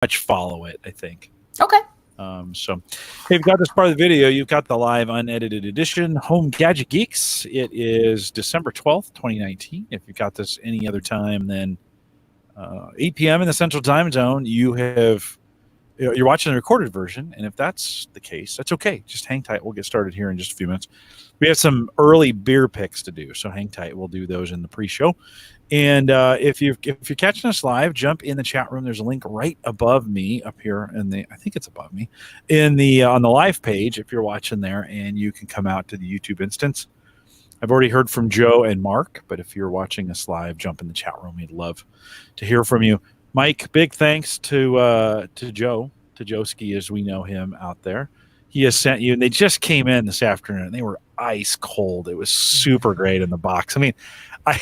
much follow it, I think. Okay. So hey, you've got this part of the video. You've got the live unedited edition, Home Gadget Geeks. It is December 12th, 2019. If you've got this any other time than 8 p.m. in the Central Time Zone, you're watching the recorded version. And if that's the case, that's okay. Just hang tight. We'll get started here in just a few minutes. We have some early beer picks to do, so hang tight. We'll do those in the pre-show. And if you're catching us live, jump in the chat room. There's a link right above me up here, I think it's above me in the on the live page. If you're watching there, and you can come out to the YouTube instance. I've already heard from Joe and Mark, but if you're watching us live, jump in the chat room. We'd love to hear from you, Mike. Big thanks to Joe, to Joski as we know him out there. He has sent you, and they just came in this afternoon. And they were ice cold. It was super great in the box. I mean,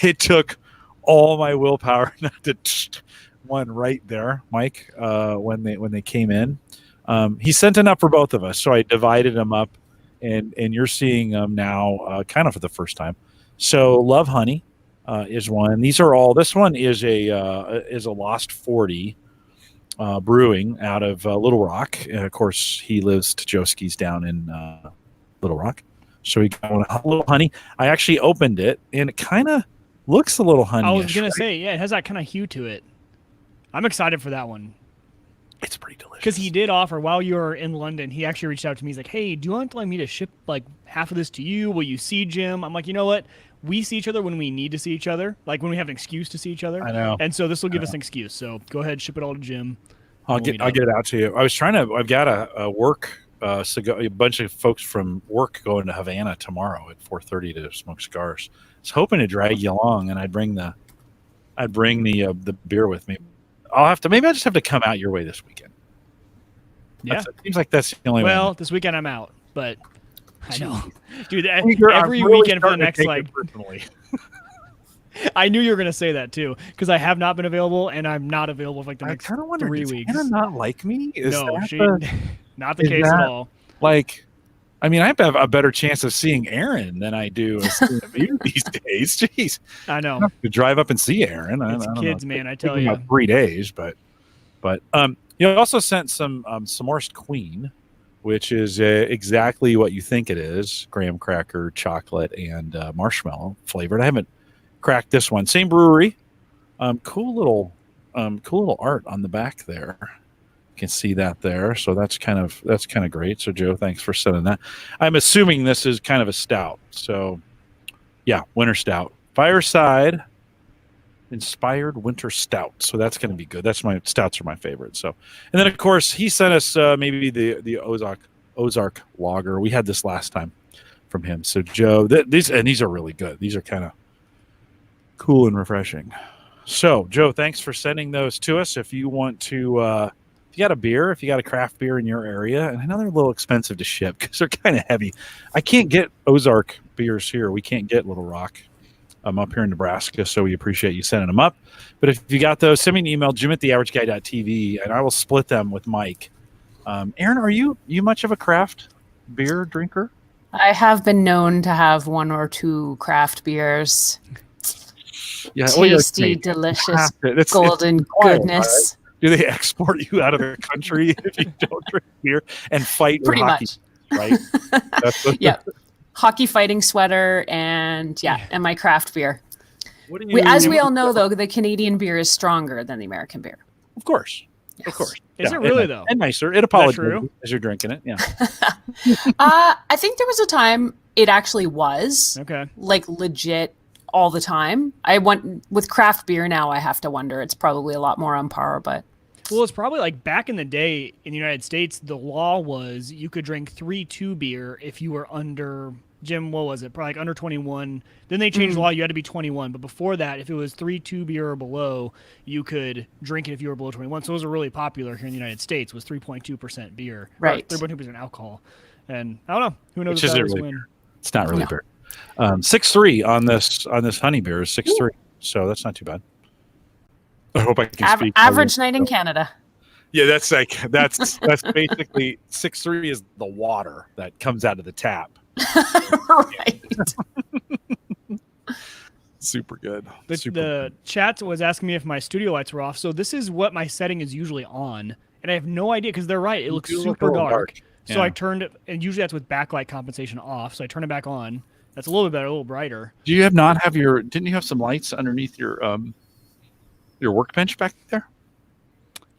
it took all my willpower not to one right there, Mike, when they came in. He sent enough for both of us, so I divided them up, and you're seeing them now kind of for the first time. So Love Honey is one. These are all. This one is a Lost 40 brewing out of Little Rock, and of course he lives to Joski's down in Little Rock. So we got a little honey. I actually opened it, and it kind of looks a little honey. I was gonna say, yeah, it has that kind of hue to it. I'm excited for that one. It's pretty delicious. Because he did offer while you were in London. He actually reached out to me. He's like, "Hey, do you want me to ship like half of this to you? Will you see Jim?" I'm like, you know what? We see each other when we need to see each other, like when we have an excuse to see each other. I know. And so this will give us an excuse. So go ahead, ship it all to Jim. I'll get it out to you. I've got a work a bunch of folks from work going to Havana tomorrow at 4:30 to smoke cigars. I was hoping to drag you along, and I'd bring the beer with me. Maybe I'll just have to come out your way this weekend. Yeah, it seems like that's the only way. Well, this weekend I'm out, but I know, dude. Every weekend for the next I knew you were going to say that too, because I have not been available, and I'm not available for the next 3 weeks. Does Anna not like me? Not the case at all. Like, I mean, I have a better chance of seeing Aaron than I do of seeing you these days. Jeez, I know. I have to drive up and see Aaron. It's kids, man. I tell you, about 3 days, but you also sent some s'mores Queen, which is exactly what you think it is: graham cracker, chocolate, and marshmallow flavored. I haven't cracked this one. Same brewery. Cool little art on the back there. You can see that there. So that's kind of great. So Joe, thanks for sending that. I'm assuming this is kind of a stout. So yeah, winter stout, fireside inspired winter stout. So that's going to be good. Stouts are my favorite. So, and then of course he sent us maybe the Ozark lager. We had this last time from him. So Joe, these are really good. These are kind of cool and refreshing. So Joe, thanks for sending those to us. If you want to if you got a beer, if you got a craft beer in your area, and I know they're a little expensive to ship because they're kind of heavy. I can't get Ozark beers here. We can't get Little Rock. I'm up here in Nebraska, so we appreciate you sending them up. But if you got those, send me an email, jim@theaverageguy.tv, and I will split them with Mike. Aaron, are you much of a craft beer drinker? I have been known to have one or two craft beers. Yeah, tasty, delicious, golden goodness. Right? Do they export you out of the country if you don't drink beer and fight pretty hockey, much? Right? Yeah, hockey fighting sweater and my craft beer. As we all know, though, the Canadian beer is stronger than the American beer. Of course, yes. Of course. Is it really though? And nicer. It apologizes as you're drinking it. Yeah. I think there was a time it actually was like legit. All the time. I went with craft beer now. I have to wonder. It's probably a lot more on par, but it's probably like back in the day in the United States, the law was you could drink 3-2 beer if you were under Jim. What was it? Probably like under 21. Then they changed the law. You had to be 21. But before that, if it was 3-2 beer or below, you could drink it if you were below 21. So it was really popular here in the United States. Was 3.2% beer, right? 3.2% alcohol. And I don't know. Who knows? Which is really beer. It's not really beer. 6.3 on this honey beer is 6.3, so that's not too bad. I hope I can speak. Average night in Canada. Yeah, that's basically 6.3 is the water that comes out of the tap. Right. Super good. The chat was asking me if my studio lights were off. So this is what my setting is usually on. And I have no idea because they're right. It looks super dark. So I turned it, and usually that's with backlight compensation off. So I turn it back on. That's a little bit better, a little brighter. Do you didn't you have some lights underneath your workbench back there?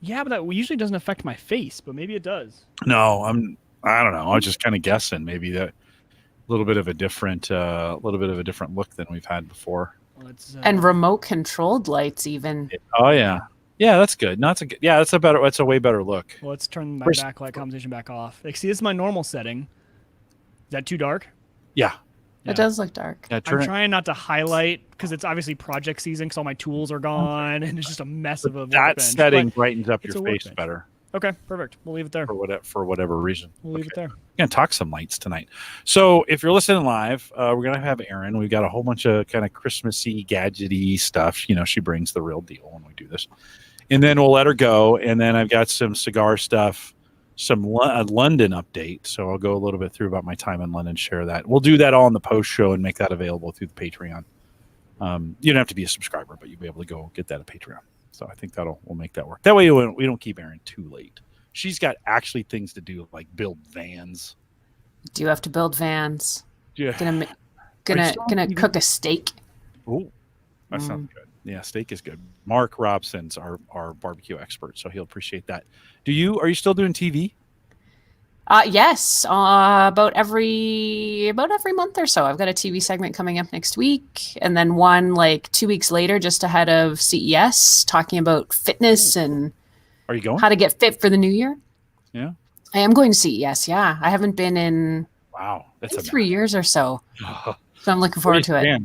Yeah, but that usually doesn't affect my face, but maybe it does. No, I don't know. I was just kind of guessing. Maybe that a little bit of a different look than we've had before. And remote controlled lights even. Oh yeah. Yeah, that's good. No, that's a way better look. Well, let's turn my backlight compensation back off. Like, see, this is my normal setting. Is that too dark? Yeah. It does look dark. Yeah, I'm trying not to highlight because it's obviously project season because all my tools are gone and it's just a mess of a workbench. That setting brightens up your face better. Okay, perfect. We'll leave it there. For whatever reason. We'll leave it there. We're going to talk some lights tonight. So if you're listening live, we're going to have Erin. We've got a whole bunch of kind of Christmassy, gadgety stuff. You know, she brings the real deal when we do this. And then we'll let her go. And then I've got some cigar stuff, some London update. So I'll go a little bit through about my time in London, share that. We'll do that all in the post show and make that available through the Patreon. You don't have to be a subscriber, but you'll be able to go get that at Patreon. So I think we'll make that work. That way we don't keep Erin too late. She's got actually things to do, like build vans. Do you have to build vans? Yeah. Gonna cook a steak. Oh, that sounds good. Yeah, steak is good. Mark Robson's our barbecue expert, so he'll appreciate that. Are you still doing TV? Yes, about every month or so. I've got a TV segment coming up next week, and then one like 2 weeks later, just ahead of CES, talking about fitness and are you going? How to get fit for the new year. Yeah, I am going to CES. Yeah, I haven't been in that's 3 years or so, so I'm looking forward to it.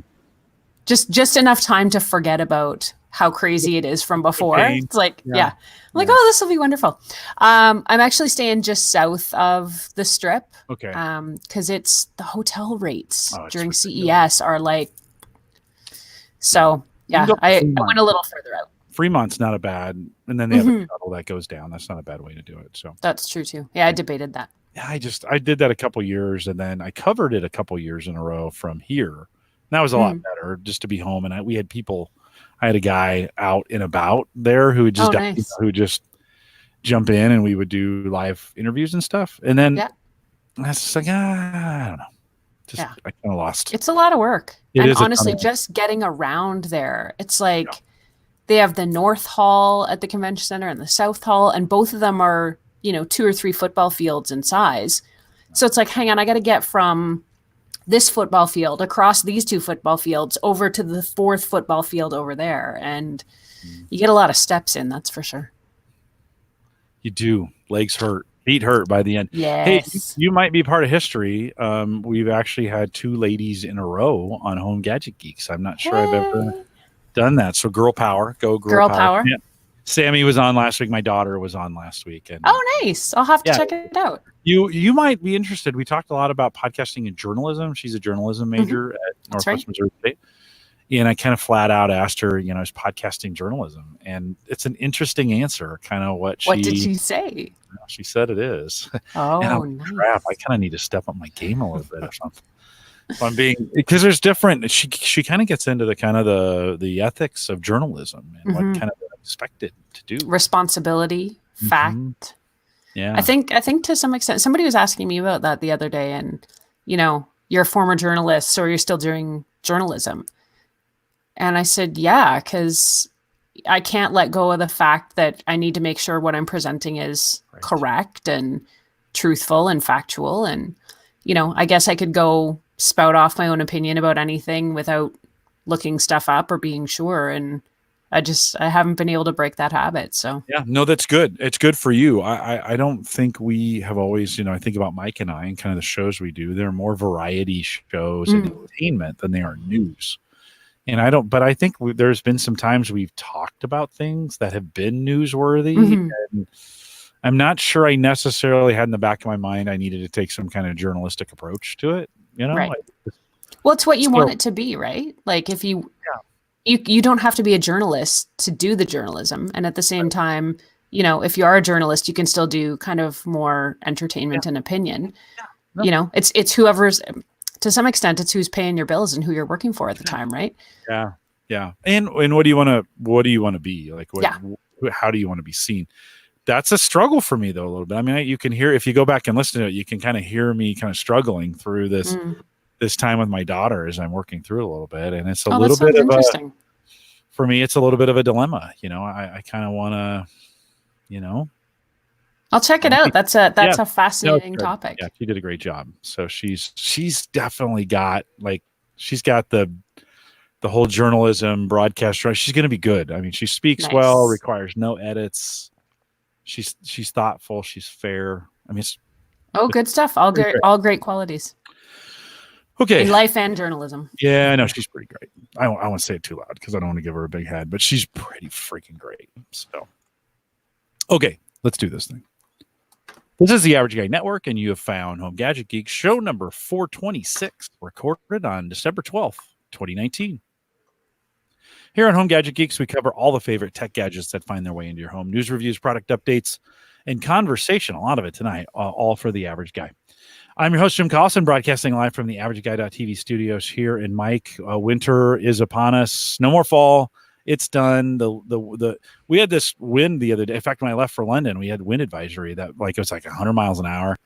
Just enough time to forget about how crazy it is from before. It's like, I'm like, oh, this will be wonderful. I'm actually staying just south of the Strip. Okay. Because it's the hotel rates during CES are like, so yeah, I went a little further out. Fremont's not a bad, and then they have a shuttle that goes down. That's not a bad way to do it. So that's true too. Yeah, I debated that. Yeah, I did that a couple years, and then I covered it a couple years in a row from here. And that was a lot better, just to be home. And we had people. I had a guy out and about there who would just who would just jump in, and we would do live interviews and stuff. And then I was just like, I don't know. I kind of lost. It's a lot of work. And honestly, just getting around there, it's like they have the North Hall at the convention center and the South Hall, and both of them are, 2 or 3 football fields in size. So it's like, hang on, I got to get from this football field across these 2 football fields over to the 4th football field over there. And you get a lot of steps in, that's for sure. You do. Legs hurt. Feet hurt by the end. Yes. Hey, you might be part of history. We've actually had 2 ladies in a row on Home Gadget Geeks. I'm not sure I've ever done that. So girl power. Go girl power. Yeah. Sammy was on last week. My daughter was on last week. And nice. I'll have to check it out. You might be interested. We talked a lot about podcasting and journalism. She's a journalism major at Northwest Missouri State. And I kind of flat out asked her, is podcasting journalism? And it's an interesting answer, kind of what did she say? She said it is. Oh, and nice. Crap, I kind of need to step up my game a little bit or something. Because there's different, she kind of gets into the kind of the ethics of journalism and what kind of expected to do. Responsibility, fact. Yeah. I think to some extent, somebody was asking me about that the other day, and you're a former journalist, or you're still doing journalism. And I said, yeah, because I can't let go of the fact that I need to make sure what I'm presenting is correct and truthful and factual. And, I guess I could go spout off my own opinion about anything without looking stuff up or being sure. And I haven't been able to break that habit. So yeah, no, that's good. It's good for you. I don't think we have always, I think about Mike and I and kind of the shows we do. They're more variety shows and entertainment than they are news. And but I think there's been some times we've talked about things that have been newsworthy. And I'm not sure I necessarily had in the back of my mind I needed to take some kind of journalistic approach to it. Right. Well, it's what you want it to be, right? Like if you don't have to be a journalist to do the journalism. And at the same time, if you are a journalist, you can still do kind of more entertainment and opinion. It's whoever's, to some extent, it's who's paying your bills and who you're working for at the time, right? Yeah. Yeah. And what do you want to be? Like, Yeah. How do you want to be seen? That's a struggle for me though, a little bit. I mean, you can hear, if you go back and listen to it, you can kind of hear me kind of struggling through this time with my daughter as I'm working through it a little bit. And it's a little bit of interesting. For me, it's a little bit of a dilemma. I kind of want to, I'll check it out. That's a fascinating topic. Yeah, she did a great job. So she's definitely got she's got the whole journalism broadcast. She's going to be good. I mean, she speaks well, requires no edits. She's thoughtful. She's fair. I mean, good stuff. All great qualities. Okay. In life and journalism. Yeah, I know she's pretty great. I won't say it too loud because I don't want to give her a big head, but she's pretty freaking great. So, okay, let's do this thing. This is the Average Guy Network, and you have found Home Gadget Geeks, show number 426, recorded on December 12th, 2019. Here on Home Gadget Geeks, we cover all the favorite tech gadgets that find their way into your home. News, reviews, product updates, and conversation, a lot of it tonight, all for the Average Guy. I'm your host, Jim Collison, broadcasting live from the AverageGuy.tv studios here in Mike. Winter is upon us. No more fall. It's done. We had this wind the other day. In fact, when I left for London, we had wind advisory that it was like 100 miles an hour,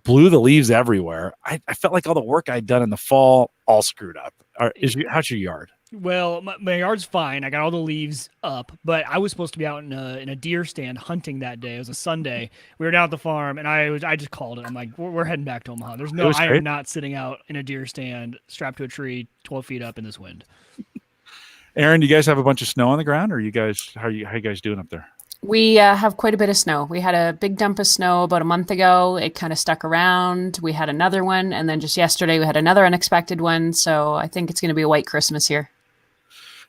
blew the leaves everywhere. I felt like all the work I'd done in the fall all screwed up. How's your yard? Well, my yard's fine. I got all the leaves up, but I was supposed to be out in a deer stand hunting that day. It was a Sunday. We were down at the farm, and I just called it. I'm like, we're heading back to Omaha. I am not sitting out in a deer stand strapped to a tree 12 feet up in this wind. Aaron, do you guys have a bunch of snow on the ground, or how are you guys doing up there? We have quite a bit of snow. We had a big dump of snow about a month ago. It kind of stuck around. We had another one, and then just yesterday we had another unexpected one. So I think it's going to be a white Christmas here.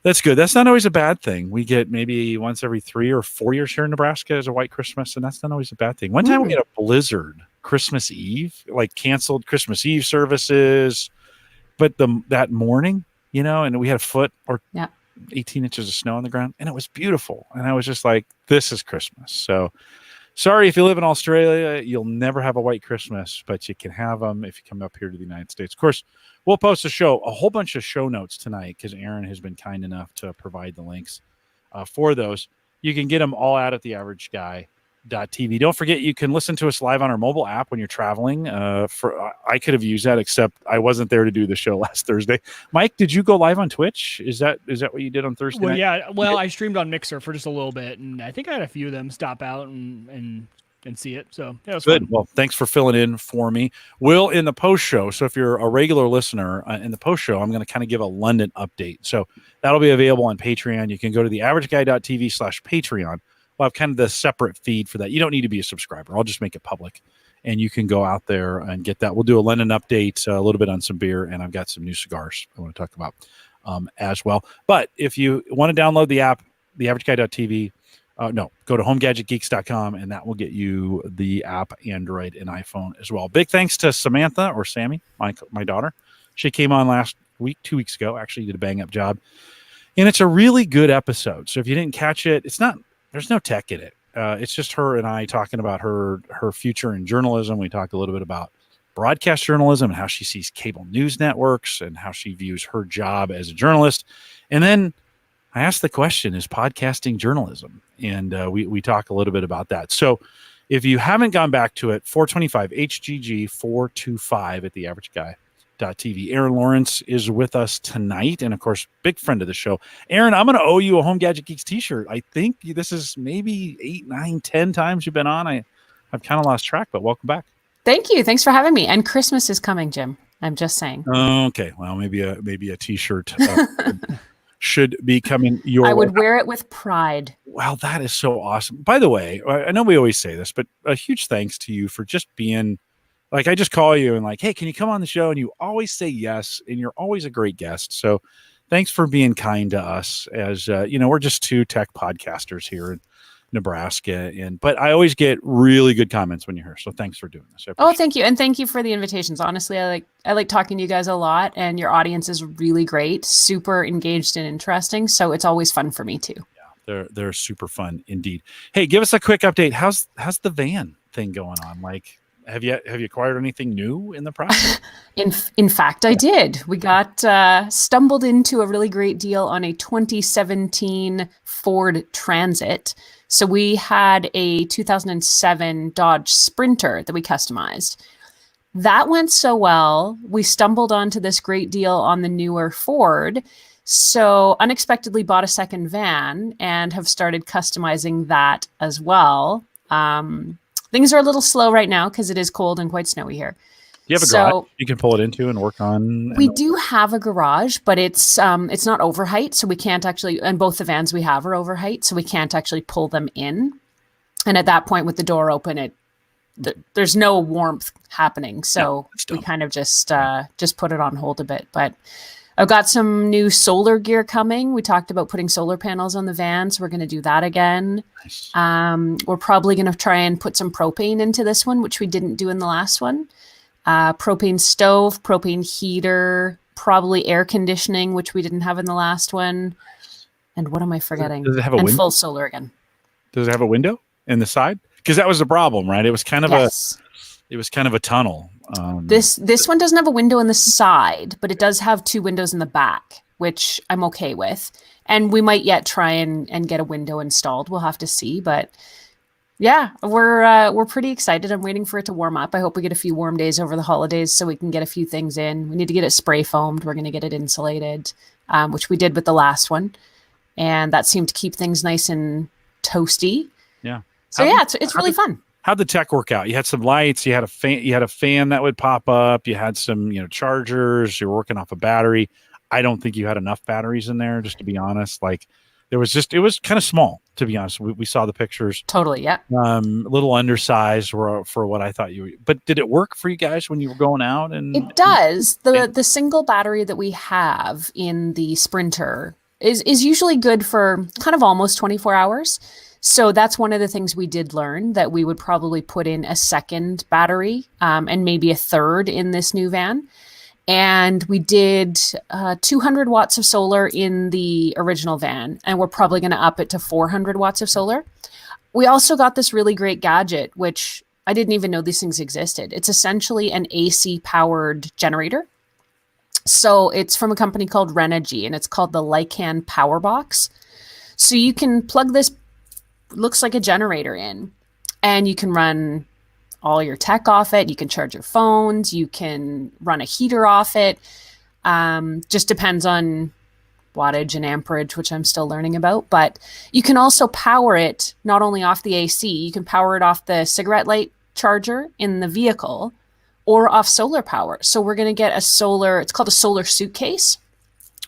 That's good. That's not always a bad thing. We get maybe once every 3 or 4 years here in Nebraska as a white Christmas, and that's not always a bad thing. One time we had a blizzard Christmas Eve, canceled Christmas Eve services, but that morning, and we had a foot or 18 inches of snow on the ground, and it was beautiful. And I was just like, this is Christmas. So sorry if you live in Australia, you'll never have a white Christmas, but you can have them if you come up here to the United States. Of course, we'll post a whole bunch of show notes tonight because Aaron has been kind enough to provide the links for those. You can get them all out at the AverageGuy.tv. Don't forget, you can listen to us live on our mobile app when you're traveling. I could have used that, except I wasn't there to do the show last Thursday. Mike, did you go live on Twitch? Is that what you did on Thursday night? Yeah. Well, I streamed on Mixer for just a little bit, and I think I had a few of them stop out and see it. So yeah, it was good. Fun. Well, thanks for filling in for me. Will, in the post show, so if you're a regular listener in the post show, I'm going to kind of give a London update. So that'll be available on Patreon. You can go to the AverageGuy.tv/Patreon. We'll have kind of the separate feed for that. You don't need to be a subscriber. I'll just make it public, and you can go out there and get that. We'll do a London update, a little bit on some beer, and I've got some new cigars I want to talk about as well. But if you want to download the app, the AverageGuy.tv, go to homegadgetgeeks.com, and that will get you the app, Android and iPhone as well. Big thanks to Samantha, or Sammy, my daughter. She came on last week, 2 weeks ago, actually did a bang up job. And it's a really good episode. So if you didn't catch it, there's no tech in it. It's just her and I talking about her future in journalism. We talked a little bit about broadcast journalism and how she sees cable news networks and how she views her job as a journalist. And then I asked the question, is podcasting journalism? And we talk a little bit about that. So if you haven't gone back to it, 425 HGG425 at the AverageGuy.tv. Aaron Lawrence is with us tonight, and of course, big friend of the show. Aaron, I'm going to owe you a Home Gadget Geeks t-shirt. I think this is maybe 8, 9, 10 times you've been on. I've kind of lost track, but welcome back. Thank you. Thanks for having me. And Christmas is coming, Jim. I'm just saying. Okay. Well, maybe a t-shirt should be coming your I would wear it with pride. Wow, that is so awesome. By the way, I know we always say this, but a huge thanks to you for just being like, I just call you and like, hey, can you come on the show? And you always say yes, and you're always a great guest. So thanks for being kind to us as, we're just two tech podcasters here in Nebraska. But I always get really good comments when you're here. So thanks for doing this. Oh, thank you. And thank you for the invitations. Honestly, I like talking to you guys a lot, and your audience is really great, super engaged and interesting. So it's always fun for me too. Yeah, they're super fun indeed. Hey, give us a quick update. How's the van thing going on? Like, have you acquired anything new in the process? In fact, I did. We got stumbled into a really great deal on a 2017 Ford Transit. So we had a 2007 Dodge Sprinter that we customized. That went so well, we stumbled onto this great deal on the newer Ford. So unexpectedly bought a second van and have started customizing that as well. Things are a little slow right now because it is cold and quite snowy here. Do you have a garage you can pull it into and work on? We do have a garage, but it's not over height, so we can't actually. And both the vans we have are over height, so we can't actually pull them in. And at that point, with the door open, there's no warmth happening, so we kind of just put it on hold a bit. But I've got some new solar gear coming. We talked about putting solar panels on the van, so we're going to do that again. Nice. We're probably going to try and put some propane into this one, which we didn't do in the last one. Propane stove, propane heater, probably air conditioning, which we didn't have in the last one. And what am I forgetting? Does it have a window? Full solar again. Does it have a window in the side? Because that was the problem, right? It was kind of a tunnel. This one doesn't have a window in the side, but it does have 2 windows in the back, which I'm okay with. And we might yet try and get a window installed. We'll have to see, but yeah, we're pretty excited. I'm waiting for it to warm up. I hope we get a few warm days over the holidays so we can get a few things in. We need to get it spray foamed. We're going to get it insulated, which we did with the last one. And that seemed to keep things nice and toasty. Yeah. So it's really fun. How'd the tech work out? You had some lights, you had a fan that would pop up, you had some, chargers, you're working off a battery. I don't think you had enough batteries in there, just to be honest. Like it was kind of small, to be honest. We saw the pictures. Totally, yeah. A little undersized for what I thought you were. But did it work for you guys when you were going out? And it does. The single battery that we have in the Sprinter is usually good for kind of almost 24 hours. So that's one of the things we did learn, that we would probably put in a second battery and maybe a third in this new van. And we did 200 watts of solar in the original van, and we're probably going to up it to 400 watts of solar. We also got this really great gadget, which I didn't even know these things existed. It's essentially an AC powered generator. So it's from a company called Renogy, and it's called the Lycan Power Box. So you can plug this, looks like a generator in, and you can run all your tech off it. You can charge your phones. You can run a heater off it. Just depends on wattage and amperage, which I'm still learning about. But you can also power it not only off the AC, you can power it off the cigarette light charger in the vehicle or off solar power. So we're going to get it's called a solar suitcase,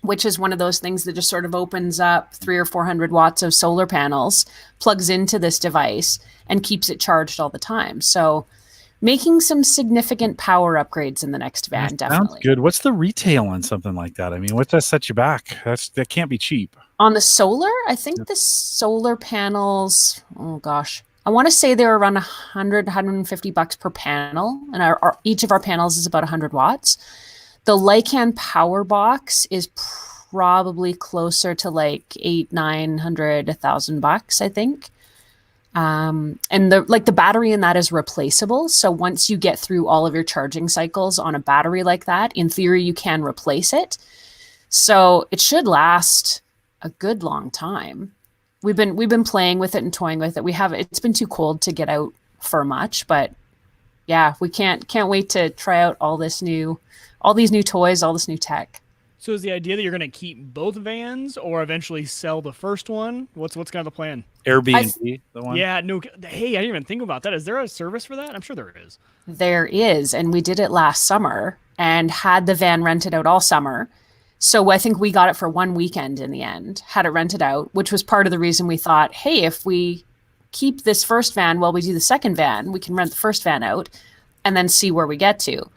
which is one of those things that just sort of opens up 300 or 400 watts of solar panels, plugs into this device, and keeps it charged all the time. So making some significant power upgrades in the next van, definitely. Sounds good. What's the retail on something like that? I mean, what's that set you back? That can't be cheap. On the solar, I think the solar panels, oh gosh, I want to say they're around $100-150 per panel, and each of our panels is about 100 watts. The Lycan Power Box is probably closer to like $800, $900, $1,000, I think. And the battery in that is replaceable. So once you get through all of your charging cycles on a battery like that, in theory, you can replace it. So it should last a good long time. We've been playing with it and toying with it. It's been too cold to get out for much, but yeah, we can't wait to try out all these new toys, all this new tech. So is the idea that you're going to keep both vans or eventually sell the first one? What's kind of the plan? Airbnb, the one? Yeah, no. Hey, I didn't even think about that. Is there a service for that? I'm sure there is. There is, and we did it last summer and had the van rented out all summer. So I think we got it for one weekend in the end, had it rented out, which was part of the reason we thought, hey, if we keep this first van while we do the second van, we can rent the first van out and then see where we get to.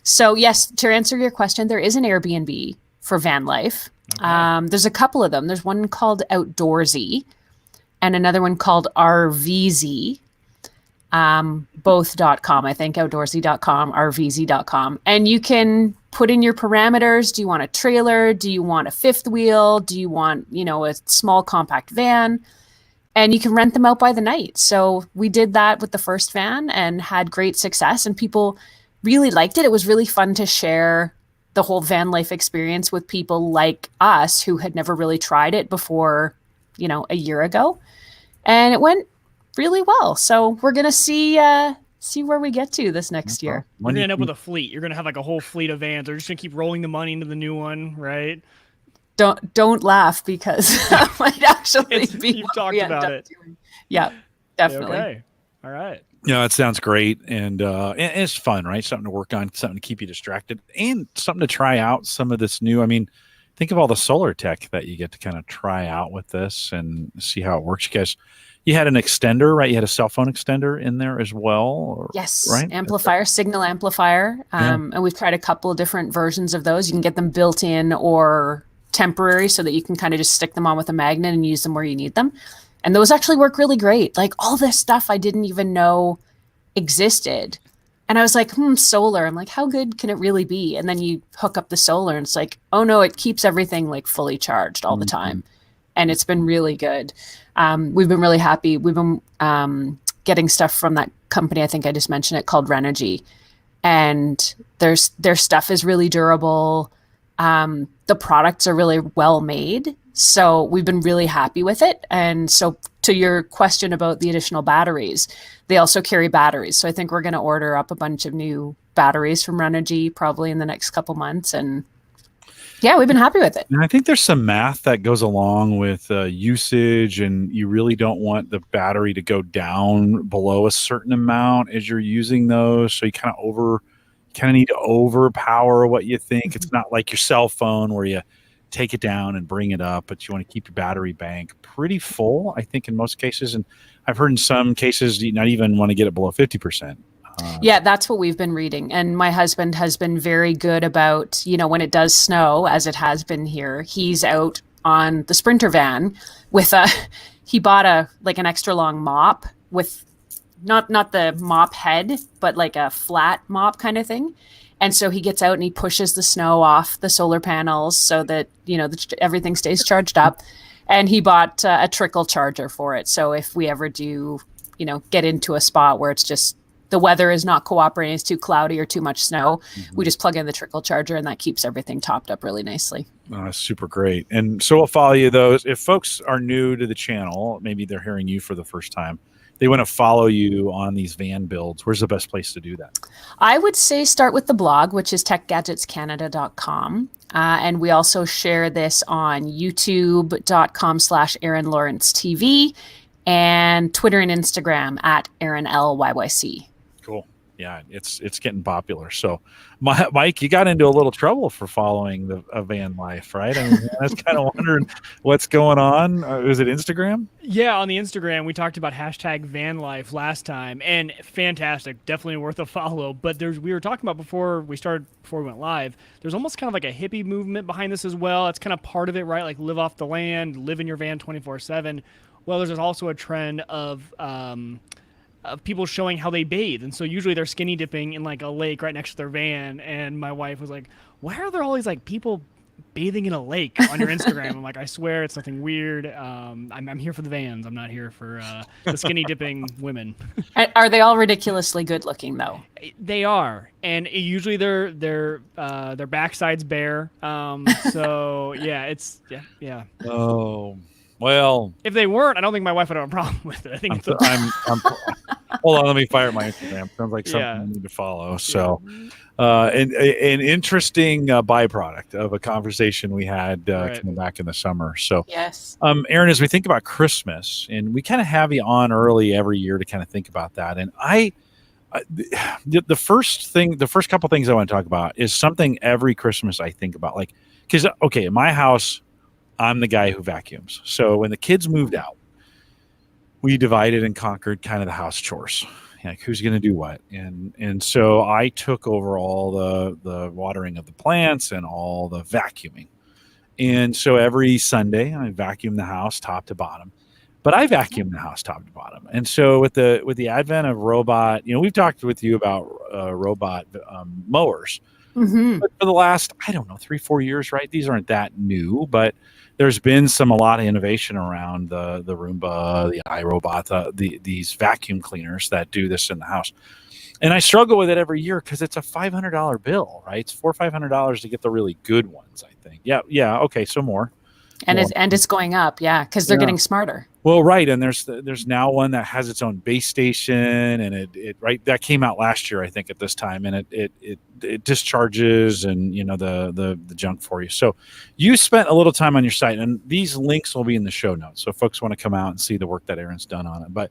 So yes, to answer your question, there is an Airbnb for van life. Okay. There's a couple of them. There's one called Outdoorsy and another one called RVZ. Both.com, I think, outdoorsy.com, rvz.com. And you can put in your parameters. Do you want a trailer? Do you want a fifth wheel? Do you want, a small compact van? and you can rent them out by the night. So we did that with the first van and had great success, and people really liked it. It was really fun to share the whole van life experience with people like us who had never really tried it before, a year ago. And it went really well. So we're going to see where we get to this next year. You're going to end up with a fleet. You're going to have like a whole fleet of vans. They're just going to keep rolling the money into the new one, right? Don't laugh, because that might actually be you've talked about it. Doing. Yeah, definitely. Okay. All right. It sounds great, and it's fun, right? Something to work on, something to keep you distracted, and something to try out some of this new. I mean, think of all the solar tech that you get to kind of try out with this and see how it works. You had an extender, right? You had a cell phone extender in there as well. Yes, right? Amplifier, signal amplifier, and we've tried a couple of different versions of those. You can get them built in or temporary, so that you can kind of just stick them on with a magnet and use them where you need them. And those actually work really great. Like all this stuff I didn't even know existed. And I was like, solar. I'm like, how good can it really be? And then you hook up the solar and it's like, oh no, it keeps everything like fully charged all the time. And it's been really good. We've been really happy. We've been getting stuff from that company, I think I just mentioned it, called Renogy. And their stuff is really durable. The products are really well made. So we've been really happy with it. And so to your question about the additional batteries, they also carry batteries. So I think we're going to order up a bunch of new batteries from Renogy probably in the next couple months. And yeah, we've been happy with it. And I think there's some math that goes along with usage, and you really don't want the battery to go down below a certain amount as you're using those. So you kind of need to overpower what you think. It's not like your cell phone where you take it down and bring it up, but you want to keep your battery bank pretty full, I think, in most cases. And I've heard in some cases you not even want to get it below 50%. Yeah, that's what we've been reading. And my husband has been very good about, when it does snow, as it has been here, he's out on the Sprinter van with he bought an extra long mop with not the mop head, but like a flat mop kind of thing. And so he gets out and he pushes the snow off the solar panels so that, everything stays charged up. And he bought a trickle charger for it. So if we ever do, get into a spot where it's just the weather is not cooperating, it's too cloudy or too much snow, we just plug in the trickle charger and that keeps everything topped up really nicely. Oh, that's super great. And so we'll follow you those. If folks are new to the channel, maybe they're hearing you for the first time, they want to follow you on these van builds, where's the best place to do that? I would say start with the blog, which is techgadgetscanada.com. And we also share this on youtube.com/AaronLawrenceTV and Twitter and Instagram @AaronLYYC. Cool. Yeah, it's getting popular. So, Mike, you got into a little trouble for following a van life, right? I mean, I was kind of wondering what's going on. Was it Instagram? Yeah, on the Instagram, we talked about #vanlife last time, and fantastic, definitely worth a follow. But we were talking about before we went live, there's almost kind of like a hippie movement behind this as well. It's kind of part of it, right? Like live off the land, live in your van 24/7. Well, there's also a trend of people showing how they bathe. And so usually they're skinny dipping in like a lake right next to their van. And my wife was like, why are there all these like people bathing in a lake on your Instagram? I'm like, I swear it's nothing weird. I'm here for the vans. I'm not here for the skinny dipping women. Are they all ridiculously good looking though? They are. And usually their backside's bare. So yeah, yeah. Oh, well, if they weren't, I don't think my wife would have a problem with it. I think hold on, let me fire up my Instagram. Sounds like something I need to follow. So, an interesting byproduct of a conversation we had coming back in the summer. So, yes, Aaron, as we think about Christmas, and we kind of have you on early every year to kind of think about that, and the first couple things I want to talk about is something every Christmas I think about, like, because in my house, I'm the guy who vacuums. So when the kids moved out, we divided and conquered kind of the house chores, like who's going to do what. And so I took over all the watering of the plants and all the vacuuming. And so every Sunday I vacuum the house top to bottom, but I vacuum the house top to bottom. And so with the advent of robot, we've talked with you about robot mowers. Mm-hmm. But for the last, I don't know, 3-4 years, right? These aren't that new, but there's been a lot of innovation around the Roomba, the iRobot, these vacuum cleaners that do this in the house. And I struggle with it every year because it's a $500 bill, right? It's $400-$500 to get the really good ones, I think. Yeah. Okay, so more. And it's going up, yeah, because they're getting smarter. Well, right, and there's now one that has its own base station, and it right that came out last year, I think, at this time, and it discharges and the junk for you. So you spent a little time on your site, and these links will be in the show notes, so folks want to come out and see the work that Aaron's done on it. But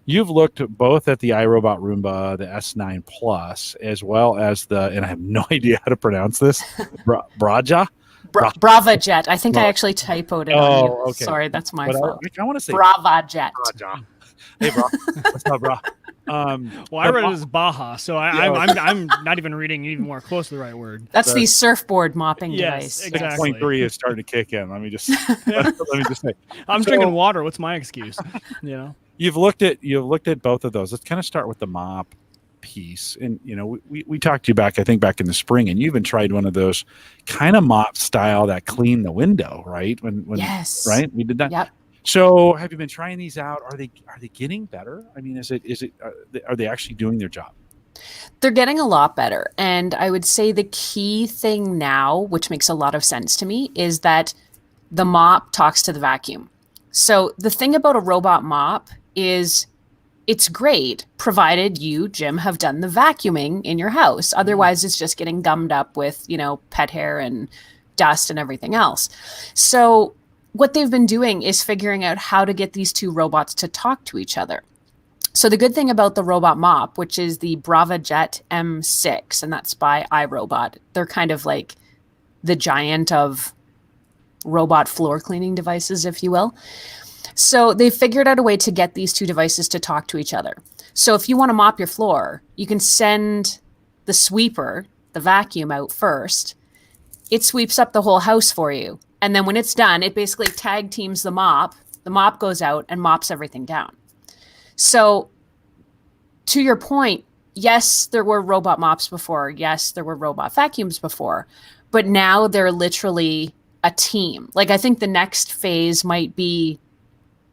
you've looked both at the iRobot Roomba, the S9 Plus, as well as and I have no idea how to pronounce this, Braja. BravaJet. I think I actually typoed it on you. Okay. Sorry, that's my fault. I want to say BravaJet. Hey, bro. What's up, bro? Well, I read it as Baja, so I'm not even reading even more close to the right word. That's the surfboard mopping Yes, device. exactly. 6.3 is starting to kick in. Let me just say. I'm drinking water. What's my excuse? You've looked at both of those. Let's kind of start with the mop piece. And we talked to you back in the spring, and you even tried one of those kind of mop style that clean the window, right? When yes, right, we did that. Yep. So have you been trying these out? Are they getting better? I mean, are they actually doing their job? They're getting a lot better. And I would say the key thing now, which makes a lot of sense to me, is that the mop talks to the vacuum. So the thing about a robot mop is it's great, provided you, Jim, have done the vacuuming in your house. Otherwise, it's just getting gummed up with, pet hair and dust and everything else. So what they've been doing is figuring out how to get these two robots to talk to each other. So the good thing about the robot mop, which is the BravaJet M6, and that's by iRobot, they're kind of like the giant of robot floor cleaning devices, if you will. So they figured out a way to get these two devices to talk to each other. So if you want to mop your floor, you can send the sweeper, the vacuum, out first. It sweeps up the whole house for you. And then when it's done, it basically tag teams the mop. The mop goes out and mops everything down. So to your point, yes, there were robot mops before. Yes, there were robot vacuums before. But now they're literally a team. Like, I think the next phase might be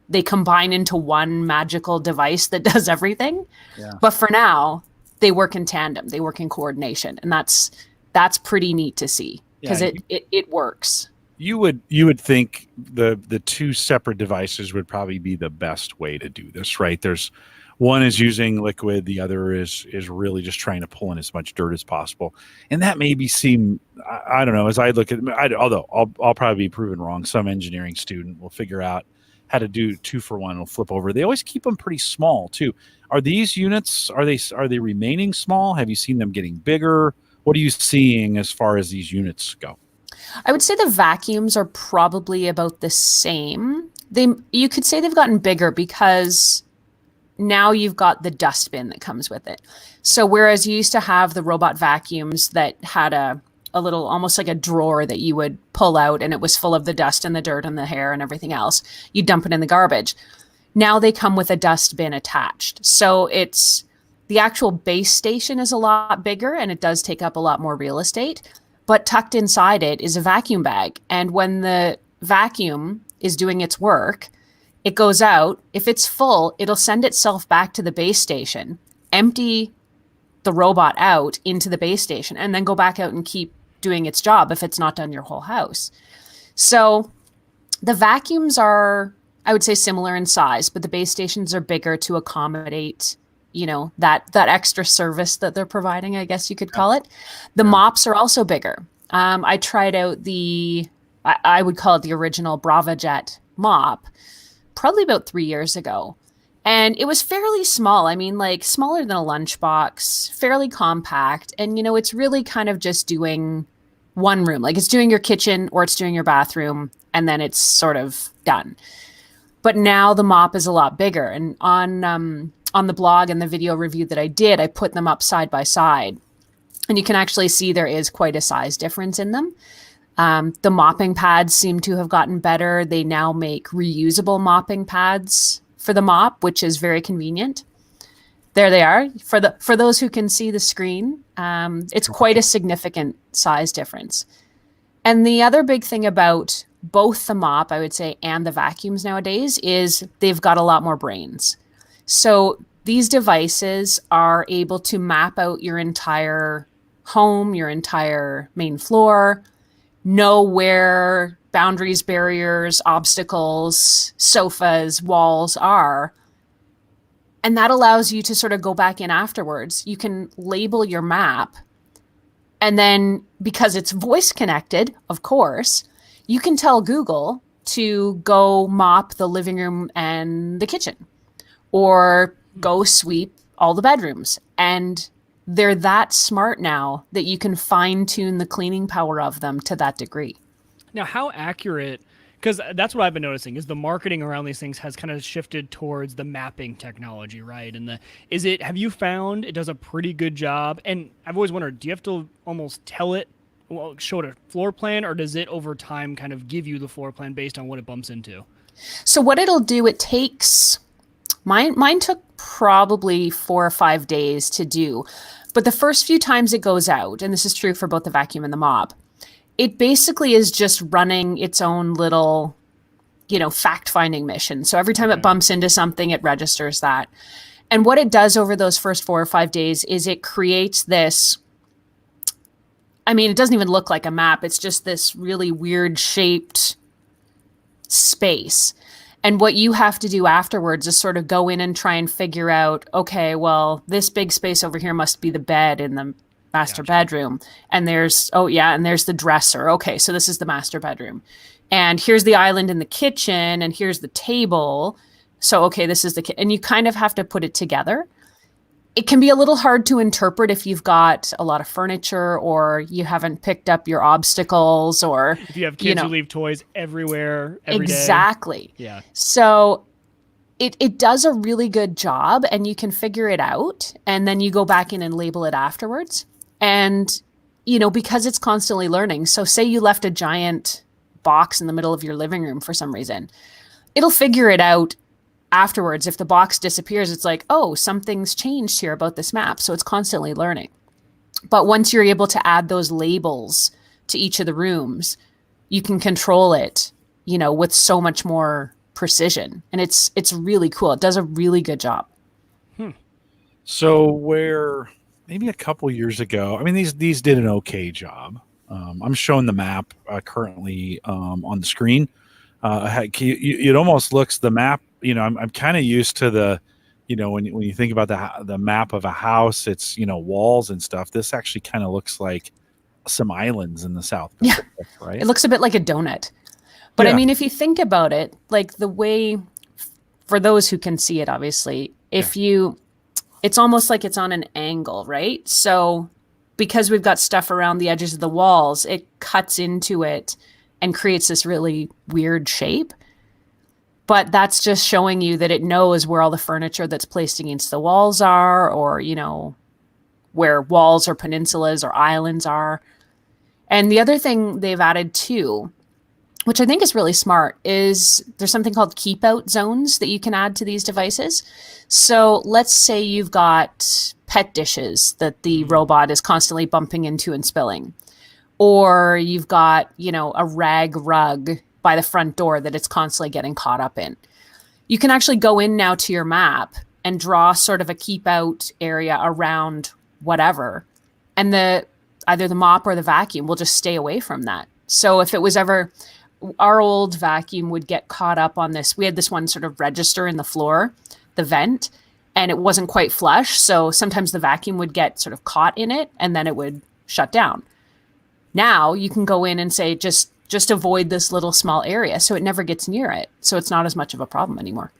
they combine into one magical device that does everything. Yeah. But for now, they work in tandem. They work in coordination. And that's pretty neat to see because it works. You would think the two separate devices would probably be the best way to do this, right? There's one is using liquid, the other is really just trying to pull in as much dirt as possible, and that maybe seem I don't know. As I look at, although I'll probably be proven wrong, some engineering student will figure out how to do 2-for-1. It'll flip over. They always keep them pretty small too. Are these units are they remaining small? Have you seen them getting bigger? What are you seeing as far as these units go? I would say the vacuums are probably about the same. You could say they've gotten bigger because now you've got the dustbin that comes with it. So whereas you used to have the robot vacuums that had a little, almost like a drawer that you would pull out and it was full of the dust and the dirt and the hair and everything else, you dump it in the garbage. Now they come with a dustbin attached. So the actual base station is a lot bigger and it does take up a lot more real estate. But tucked inside it is a vacuum bag. And when the vacuum is doing its work, it goes out. If it's full, it'll send itself back to the base station, empty the robot out into the base station, and then go back out and keep doing its job if it's not done your whole house. So the vacuums are, I would say, similar in size, but the base stations are bigger to accommodate that extra service that they're providing, I guess you could call it. The mops are also bigger. I tried out I would call it the original BravaJet mop, probably about 3 years ago. And it was fairly small. I mean, like smaller than a lunchbox, fairly compact. And, it's really kind of just doing one room. Like it's doing your kitchen or it's doing your bathroom, and then it's sort of done. But now the mop is a lot bigger. And on the blog and the video review that I did, I put them up side by side. And you can actually see there is quite a size difference in them. The mopping pads seem to have gotten better. They now make reusable mopping pads for the mop, which is very convenient. There they are. For those who can see the screen, it's quite a significant size difference. And the other big thing about both the mop, I would say, and the vacuums nowadays is they've got a lot more brains. So these devices are able to map out your entire home, your entire main floor, know where boundaries, barriers, obstacles, sofas, walls are. And that allows you to sort of go back in afterwards. You can label your map. And then because it's voice connected, of course, you can tell Google to go mop the living room and the kitchen or go sweep all the bedrooms. And they're that smart now that you can fine tune the cleaning power of them to that degree. Now, how accurate, because that's what I've been noticing, is the marketing around these things has kind of shifted towards the mapping technology, right? And have you found it does a pretty good job? And I've always wondered, do you have to almost tell it, show it a floor plan, or does it over time kind of give you the floor plan based on what it bumps into? So what it'll do, it takes, mine took probably 4 or 5 days to do. But the first few times it goes out, and this is true for both the vacuum and the mop, it basically is just running its own little, fact-finding mission. So every time it bumps into something, it registers that. And what it does over those first 4 or 5 days is it creates this, it doesn't even look like a map. It's just this really weird shaped space. And what you have to do afterwards is sort of go in and try and figure out, okay, well, this big space over here must be the bed in the master bedroom. And there's the dresser. Okay, so this is the master bedroom. And here's the island in the kitchen, and here's the table. So, okay, this is and you kind of have to put it together. It can be a little hard to interpret if you've got a lot of furniture or you haven't picked up your obstacles, or if you have kids who leave toys everywhere every day. Exactly. Yeah. So it does a really good job, and you can figure it out, and then you go back in and label it afterwards. And, because it's constantly learning. So say you left a giant box in the middle of your living room for some reason, it'll figure it out afterwards. If the box disappears, it's like, oh, something's changed here about this map. So it's constantly learning. But once you're able to add those labels to each of the rooms, you can control it, with so much more precision. And it's really cool. It does a really good job. So where maybe a couple years ago, these did an okay job. I'm showing the map currently on the screen. It almost looks, the map, I'm kind of used to the, when you think about the map of a house, it's, walls and stuff. This actually kind of looks like some islands in the South Pacific, right? It looks a bit like a donut. But if you think about it, like the way, for those who can see it, obviously, it's almost like it's on an angle, right? So because we've got stuff around the edges of the walls, it cuts into it and creates this really weird shape. But that's just showing you that it knows where all the furniture that's placed against the walls are, or, where walls or peninsulas or islands are. And the other thing they've added too, which I think is really smart, is there's something called keep out zones that you can add to these devices. So let's say you've got pet dishes that the robot is constantly bumping into and spilling. Or you've got, a rag rug by the front door that it's constantly getting caught up in. You can actually go in now to your map and draw sort of a keep out area around whatever. And either the mop or the vacuum will just stay away from that. So if it was ever, our old vacuum would get caught up on this. We had this one sort of register in the floor, the vent, and it wasn't quite flush. So sometimes the vacuum would get sort of caught in it, and then it would shut down. Now you can go in and say, just avoid this little small area, so it never gets near it. So it's not as much of a problem anymore.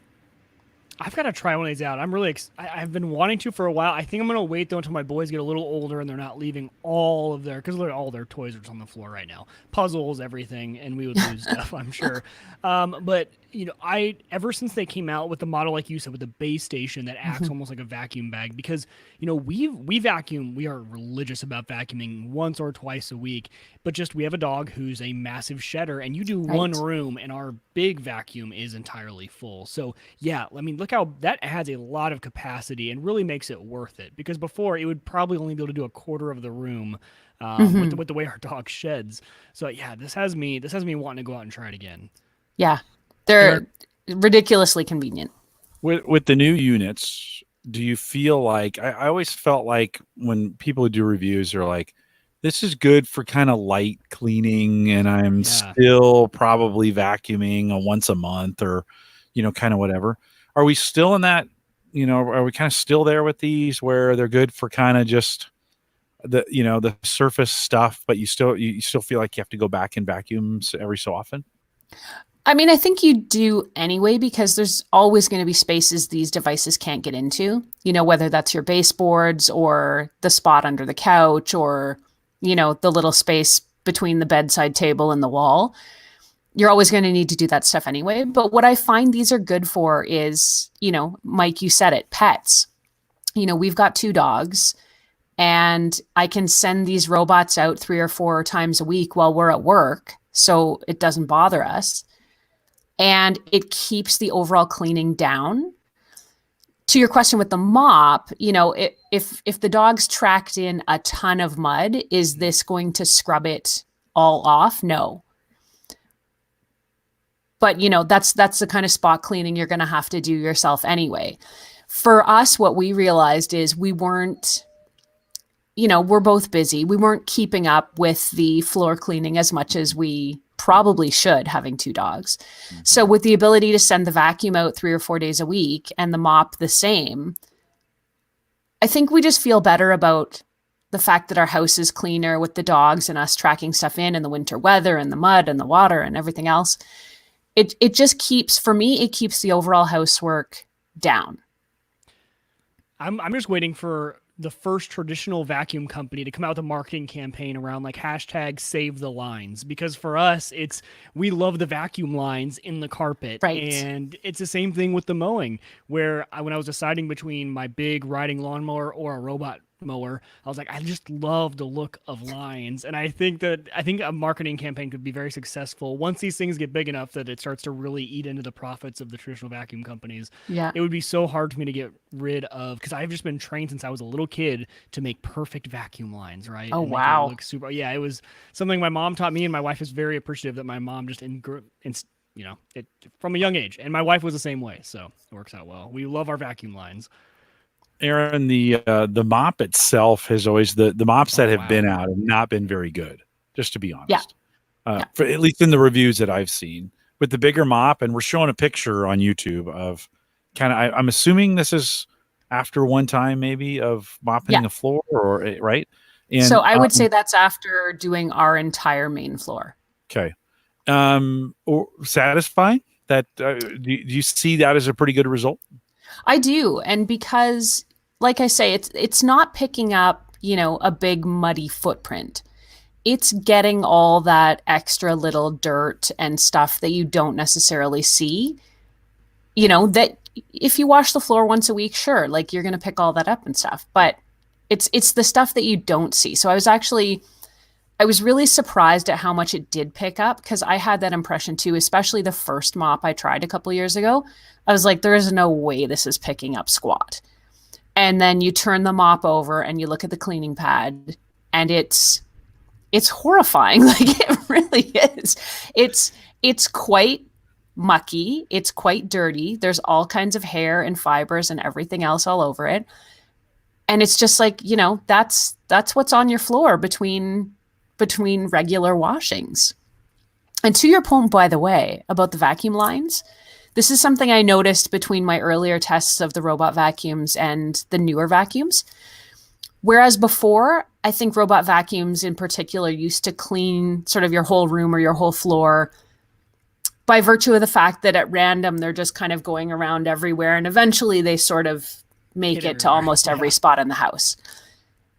I've got to try one of these out. I'm really I've been wanting to for a while. I think I'm going to wait though until my boys get a little older and they're not leaving all their toys are on the floor right now. Puzzles, everything, and we would lose stuff, I'm sure. But ever since they came out with the model, like you said, with the base station that acts almost like a vacuum bag, because we vacuum, we are religious about vacuuming once or twice a week, but we have a dog who's a massive shedder, and you do one room and our big vacuum is entirely full. So yeah, look look how that adds a lot of capacity and really makes it worth it. Because before it would probably only be able to do a quarter of the room with the way our dog sheds. So yeah, this has me wanting to go out and try it again. Yeah, they're ridiculously convenient. With the new units, do you feel like I always felt like when people do reviews, they're like, this is good for kind of light cleaning, and I'm still probably vacuuming once a month or, kind of whatever. Are we still in that, are we kind of still there with these where they're good for kind of just the surface stuff, but you still feel like you have to go back and vacuum every so often? I mean, I think you do anyway, because there's always going to be spaces these devices can't get into, whether that's your baseboards or the spot under the couch or, the little space between the bedside table and the wall. You're always going to need to do that stuff anyway. But what I find these are good for is, Mike, you said it, pets. We've got 2 dogs, and I can send these robots out 3 or 4 times a week while we're at work, so it doesn't bother us. And it keeps the overall cleaning down. To your question with the mop, if the dog's tracked in a ton of mud, is this going to scrub it all off? No. But, that's the kind of spot cleaning you're going to have to do yourself anyway. For us, what we realized is we weren't, we're both busy. We weren't keeping up with the floor cleaning as much as we probably should, having 2 dogs. So with the ability to send the vacuum out 3 or 4 days a week and the mop the same, I think we just feel better about the fact that our house is cleaner with the dogs and us tracking stuff in the winter weather and the mud and the water and everything else. It just keeps, for me, it keeps the overall housework down. I'm just waiting for the first traditional vacuum company to come out with a marketing campaign around like #SaveTheLines, because for us, we love the vacuum lines in the carpet. Right. And it's the same thing with the mowing, where when I was deciding between my big riding lawnmower or a robot mower, I was like, I just love the look of lines. And I think a marketing campaign could be very successful once these things get big enough that it starts to really eat into the profits of the traditional vacuum companies. Yeah. It would be so hard for me to get rid of, because I've just been trained since I was a little kid to make perfect vacuum lines, right? Oh, and wow. Make it look super. Yeah, it was something my mom taught me, and my wife is very appreciative that my mom just it from a young age, and my wife was the same way, so it works out well. We love our vacuum lines. Aaron, the mop itself has always the mops that have been out have not been very good, just to be honest. Yeah. For at least in the reviews that I've seen. With the bigger mop, and we're showing a picture on YouTube of kind of, I'm assuming this is after one time maybe of mopping the floor, or right? And so I would say that's after doing our entire main floor. Okay. Or satisfying that do you see that as a pretty good result? I do. And because, like I say, it's not picking up, a big muddy footprint. It's getting all that extra little dirt and stuff that you don't necessarily see. That if you wash the floor once a week, sure, like you're going to pick all that up and stuff. But it's the stuff that you don't see. So I was really surprised at how much it did pick up, because I had that impression too, especially the first mop I tried a couple years ago. I was like, there is no way this is picking up squat. And then you turn the mop over and you look at the cleaning pad, and it's horrifying. Like, it really is. It's quite mucky. It's quite dirty. There's all kinds of hair and fibers and everything else all over it. And it's just like, that's what's on your floor between regular washings. And to your point, by the way, about the vacuum lines, this is something I noticed between my earlier tests of the robot vacuums and the newer vacuums. Whereas before, I think robot vacuums in particular used to clean sort of your whole room or your whole floor by virtue of the fact that at random, they're just kind of going around everywhere. And eventually they sort of make it to almost every spot in the house.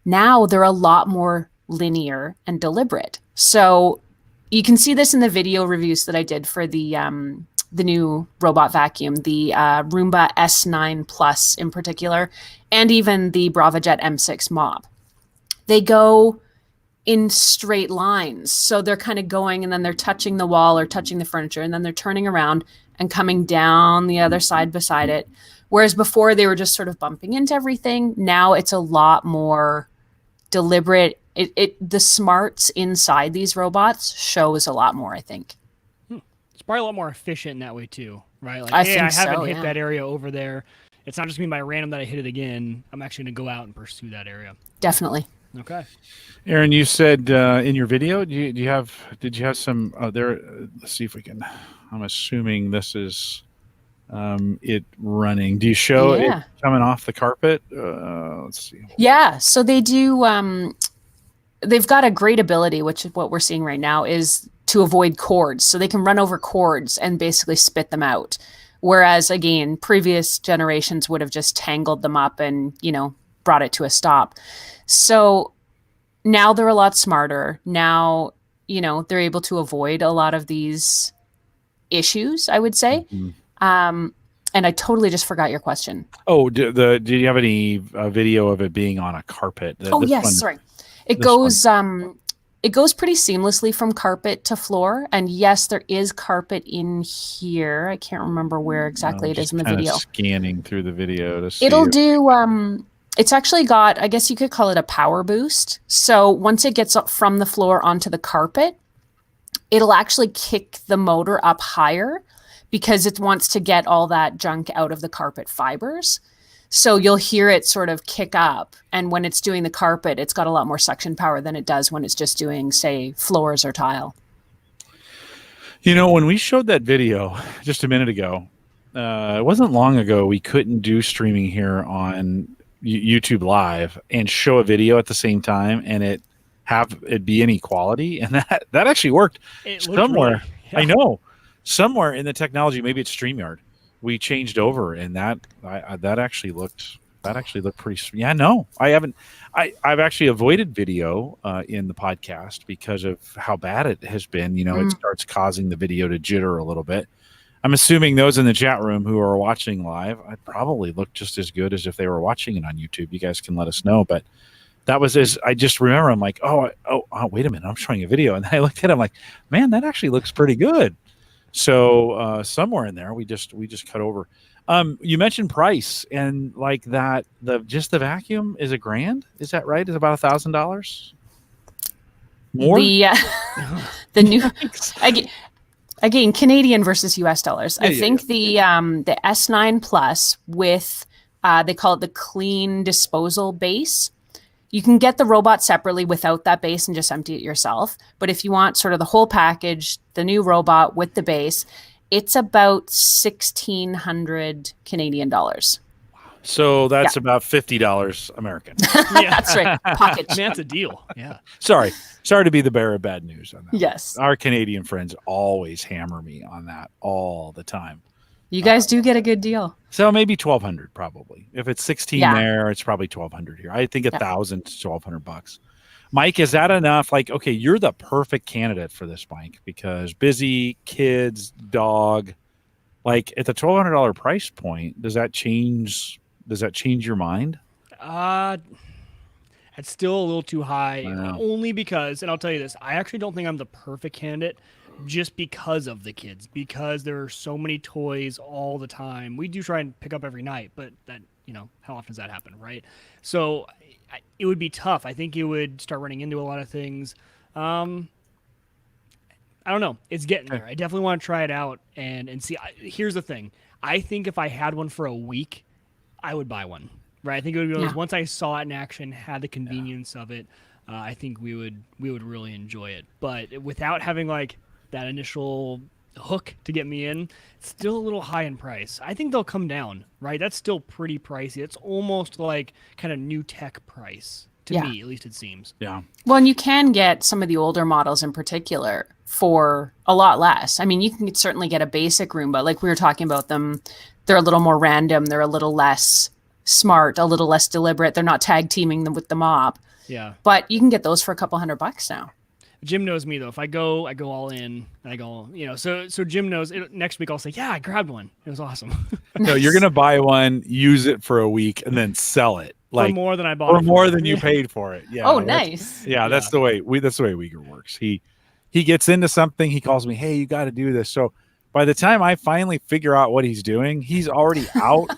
Now they're a lot more linear and deliberate. So you can see this in the video reviews that I did for the new robot vacuum, the Roomba S9 Plus in particular, and even the BravaJet M6 mop. They go in straight lines. So they're kind of going, and then they're touching the wall or touching the furniture, and then they're turning around and coming down the other side beside it. Whereas before they were just sort of bumping into everything. Now it's a lot more deliberate. The smarts inside these robots shows a lot more, I think. It's probably a lot more efficient in that way too, right? Like, I hey, think I haven't so, hit yeah. that area over there. It's not just me by random that I hit it again. I'm actually going to go out and pursue that area. Definitely. Okay. Aaron, you said in your video, did you have some there? Let's see if we can. I'm assuming this is it running. Do you show it Yeah. coming off the carpet? Let's see. Yeah. So they do. They've got a great ability, which is what we're seeing right now, is to avoid cords. So they can run over cords and basically spit them out. Whereas, again, previous generations would have just tangled them up and, brought it to a stop. So now they're a lot smarter. Now, they're able to avoid a lot of these issues, I would say. Mm-hmm. And I totally just forgot your question. Oh, did you have any video of it being on a carpet? Yes, sorry. It goes pretty seamlessly from carpet to floor. And yes, there is carpet in here. I can't remember where exactly it is in the video. Scanning through the video to see. It'll do it's actually got, I guess you could call it a power boost. So once it gets up from the floor onto the carpet, it'll actually kick the motor up higher because it wants to get all that junk out of the carpet fibers. So you'll hear it sort of kick up. And when it's doing the carpet, it's got a lot more suction power than it does when it's just doing, say, floors or tile. When we showed that video just a minute ago, it wasn't long ago, we couldn't do streaming here on YouTube Live and show a video at the same time and it be inequality. And that actually worked somewhere. I know. Somewhere in the technology, maybe it's StreamYard, we changed over, and that actually looked pretty. Yeah, no, I haven't. I've actually avoided video in the podcast because of how bad it has been. It starts causing the video to jitter a little bit. I'm assuming those in the chat room who are watching live, I probably look just as good as if they were watching it on YouTube. You guys can let us know, but that was I just remember I'm like, oh, wait a minute, I'm showing a video, and then I looked at it, I'm like, man, that actually looks pretty good. So somewhere in there, we just cut over. You mentioned price, and like that, the vacuum is $1,000. Is that right? Is about $1,000 more? The new again Canadian versus US dollars. I think the S9 Plus with they call it the clean disposal base. You can get the robot separately without that base and just empty it yourself. But if you want sort of the whole package, the new robot with the base, it's about 1,600 Canadian dollars. So that's about $50 American. Yeah, that's right. Pocket. Man, that's a deal. Yeah. Sorry to be the bearer of bad news on that. Yes. Our Canadian friends always hammer me on that all the time. You guys do get a good deal. So maybe 1,200 probably. If it's 16 there, it's probably 1,200 here. I think 1,000 to 1,200 bucks. Mike, is that enough? Like, okay, you're the perfect candidate for this, Mike, because busy, kids, dog. Like at the $1,200 price point, does that change your mind? It's still a little too high, only because, and I'll tell you this, I actually don't think I'm the perfect candidate just because of the kids, because there are so many toys all the time. We do try and pick up every night, but that, how often does that happen, right? So it would be tough. I think you would start running into a lot of things. I don't know. It's getting there. I definitely want to try it out and see. Here's the thing. I think if I had one for a week, I would buy one, right? I think it would be once I saw it in action, had the convenience of it, I think we would really enjoy it. But without having like that initial hook to get me in, it's still a little high in price. I think they'll come down, right? That's still pretty pricey. It's almost like kind of new tech price to me, at least it seems. Yeah. Well, and you can get some of the older models in particular for a lot less. I mean, you can certainly get a basic Roomba, like we were talking about them. They're a little more random. They're a little less smart, a little less deliberate. They're not tag teaming them with the mop. Yeah. But you can get those for a couple $100 now. Jim knows me though. If I go all in. I go, so Jim knows. Next week I'll say, yeah, I grabbed one. It was awesome. No, you're gonna buy one, use it for a week, and then sell it for more than I bought. Or more than you paid for it. Yeah. Oh, nice. That's the way Uyghur works. He gets into something. He calls me, hey, you got to do this. So by the time I finally figure out what he's doing, he's already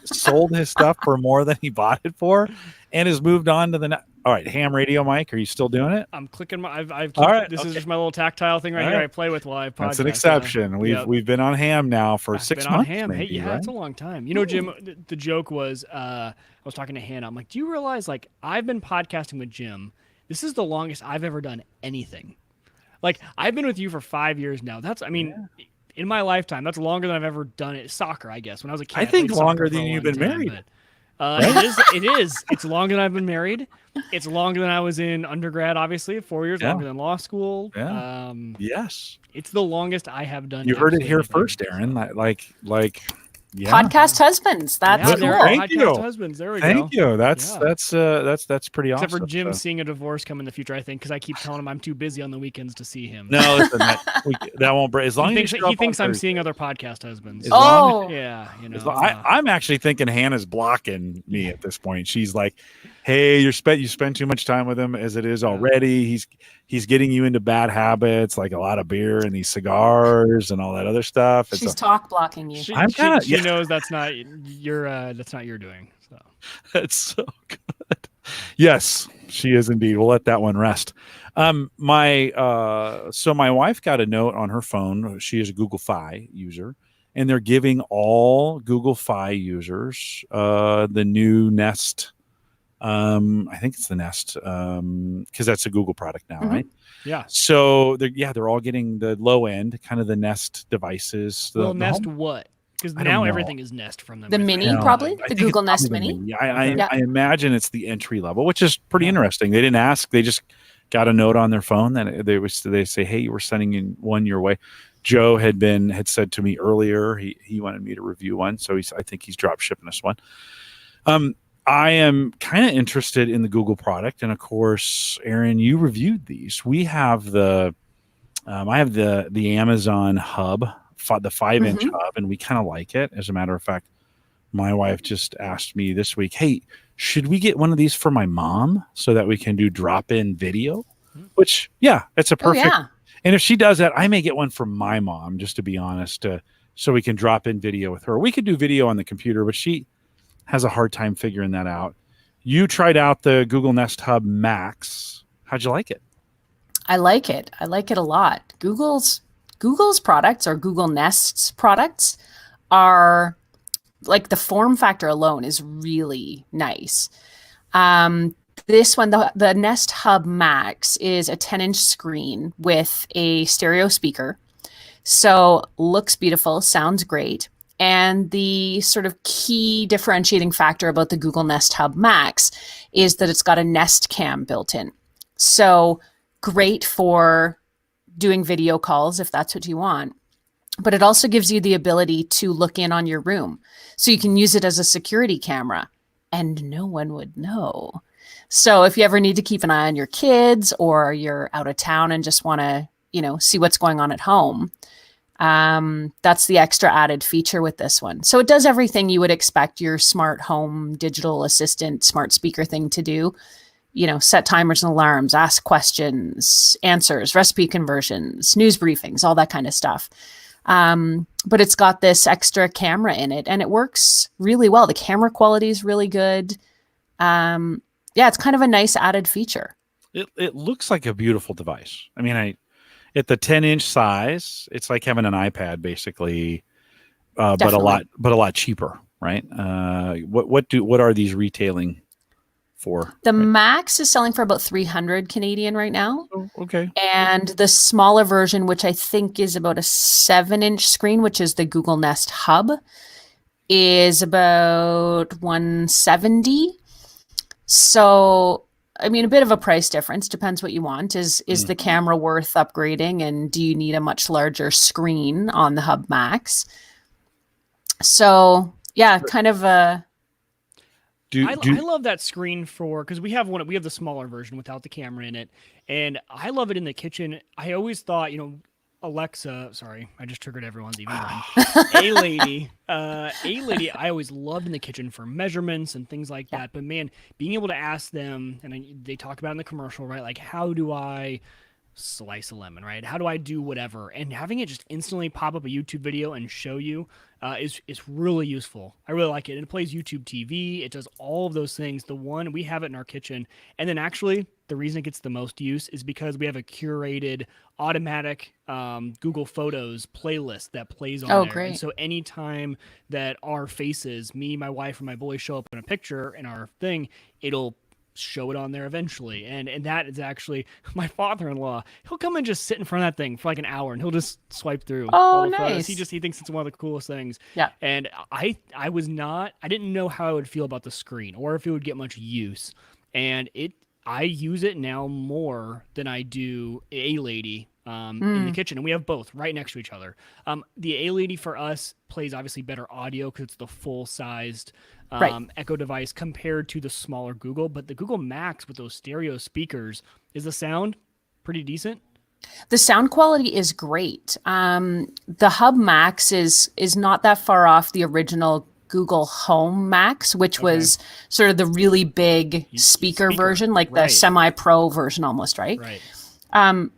sold his stuff for more than he bought it for, and has moved on to the next. All right, ham radio, Mike. Are you still doing it? I'm clicking my. All right, This is just my little tactile thing right here. I play with while I podcast. That's an exception. We've been on ham now for 6 months. Ham. Maybe, hey, yeah, right? it's a long time. You know, Jim. The joke was, I was talking to Hannah. I'm like, do you realize, like, I've been podcasting with Jim. This is the longest I've ever done anything. Like, I've been with you for 5 years now. In my lifetime, that's longer than I've ever done it. Soccer, I guess. When I was a kid, I think longer than you've been married. It is. It's longer than I've been married. It's longer than I was in undergrad, obviously. 4 years longer than law school. Yeah. Yes. It's the longest I have done. You heard it here first, Aaron. Yeah. Podcast husbands. That's cool. Thank you. Podcast husbands. There we go. Thank you. That's pretty awesome. Except for Jim seeing a divorce come in the future, I think, because I keep telling him I'm too busy on the weekends to see him. No, listen, that won't break. As long as he thinks I'm seeing other podcast husbands. Yeah, you know. I'm actually thinking Hannah's blocking me at this point. She's like, "Hey, you spend too much time with him as it is already. He's getting you into bad habits, like a lot of beer and these cigars and all that other stuff." She's talk blocking you. She knows that's not your doing. So that's so good. Yes, she is indeed. We'll let that one rest. My wife got a note on her phone. She is a Google Fi user, and they're giving all Google Fi users the new Nest. I think it's the Nest, because that's a Google product now, right? Yeah. So they're all getting the low end, kind of the Nest devices. Nest what? Because now everything is Nest from them. The Mini, probably the Google Nest Mini. I imagine it's the entry level, which is pretty interesting. They didn't ask; they just got a note on their phone that they say, "Hey, we're sending one your way." Joe had said to me earlier he wanted me to review one, so I think he's drop shipping us one. I am kind of interested in the Google product, and of course, Aaron, you reviewed these. We have I have the Amazon Hub, the 5-inch Hub, and we kind of like it. As a matter of fact, my wife just asked me this week, "Hey, should we get one of these for my mom so that we can do drop-in video?" Which, it's a perfect. Oh, yeah. And if she does that, I may get one for my mom, just to be honest, so we can drop in video with her. We could do video on the computer, but she has a hard time figuring that out. You tried out the Google Nest Hub Max. How'd you like it? I like it. I like it a lot. Google's products, or Google Nest's products, are like, the form factor alone is really nice. This one, the Nest Hub Max, is a 10-inch screen with a stereo speaker. So looks beautiful, sounds great. And the sort of key differentiating factor about the Google Nest Hub Max is that it's got a Nest Cam built in. So great for doing video calls if that's what you want. But it also gives you the ability to look in on your room. So you can use it as a security camera and no one would know. So if you ever need to keep an eye on your kids, or you're out of town and just want to, see what's going on at home, that's the extra added feature with this one. So it does everything you would expect your smart home digital assistant smart speaker thing to do. Set timers and alarms, ask questions, answers, recipe conversions, news briefings, all that kind of stuff. But it's got this extra camera in it, and it works really well. The camera quality is really good. It's kind of a nice added feature. It looks like a beautiful device. I mean, at the 10-inch size, it's like having an iPad basically, but a lot cheaper, right? What are these retailing for? The Max is selling for about 300 Canadian right now. Oh, okay. And the smaller version, which I think is about a 7-inch screen, which is the Google Nest Hub, is about 170. So, I mean, a bit of a price difference. Depends what you want. Is the camera worth upgrading, and do you need a much larger screen on the Hub Max? So, kind of a... I love that screen because we have the smaller version without the camera in it, and I love it in the kitchen. I always thought, Alexa, sorry, I just triggered everyone's even A lady, I always loved in the kitchen for measurements and things like that. But man, being able to ask them, and they talk about it in the commercial, right? Like, how do I slice a lemon, right? How do I do whatever? And having it just instantly pop up a YouTube video and show you is really useful. I really like it. And it plays YouTube TV. It does all of those things. The one, we have it in our kitchen. And then actually, the reason it gets the most use is because we have a curated automatic Google Photos playlist that plays on there. Great. And so anytime that our faces, me, my wife, or my boys show up in a picture in our thing, it'll show it on there eventually. And that is actually my father-in-law. He'll come and just sit in front of that thing for like an hour and he'll just swipe through all the photos. He thinks it's one of the coolest things. Yeah. And I didn't know how I would feel about the screen or if it would get much use. And I use it now more than I do A-Lady in the kitchen, and we have both right next to each other. The A-Lady for us plays obviously better audio because it's the full-sized Echo device compared to the smaller Google, but the Google Max with those stereo speakers, is the sound pretty decent? The sound quality is great. The Hub Max is not that far off the original Google Home Max, which was sort of the really big speaker version, like the semi-pro version almost, right? Right.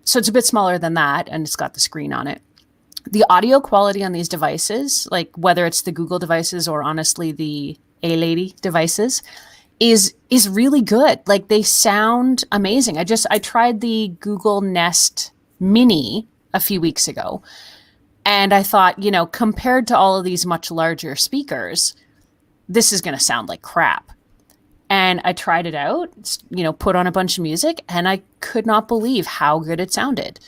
So it's a bit smaller than that, and it's got the screen on it. The audio quality on these devices, like whether it's the Google devices or honestly the A-Lady devices, is really good. Like they sound amazing. I tried the Google Nest Mini a few weeks ago, and I thought, compared to all of these much larger speakers, this is going to sound like crap. And I tried it out, put on a bunch of music, and I could not believe how good it sounded.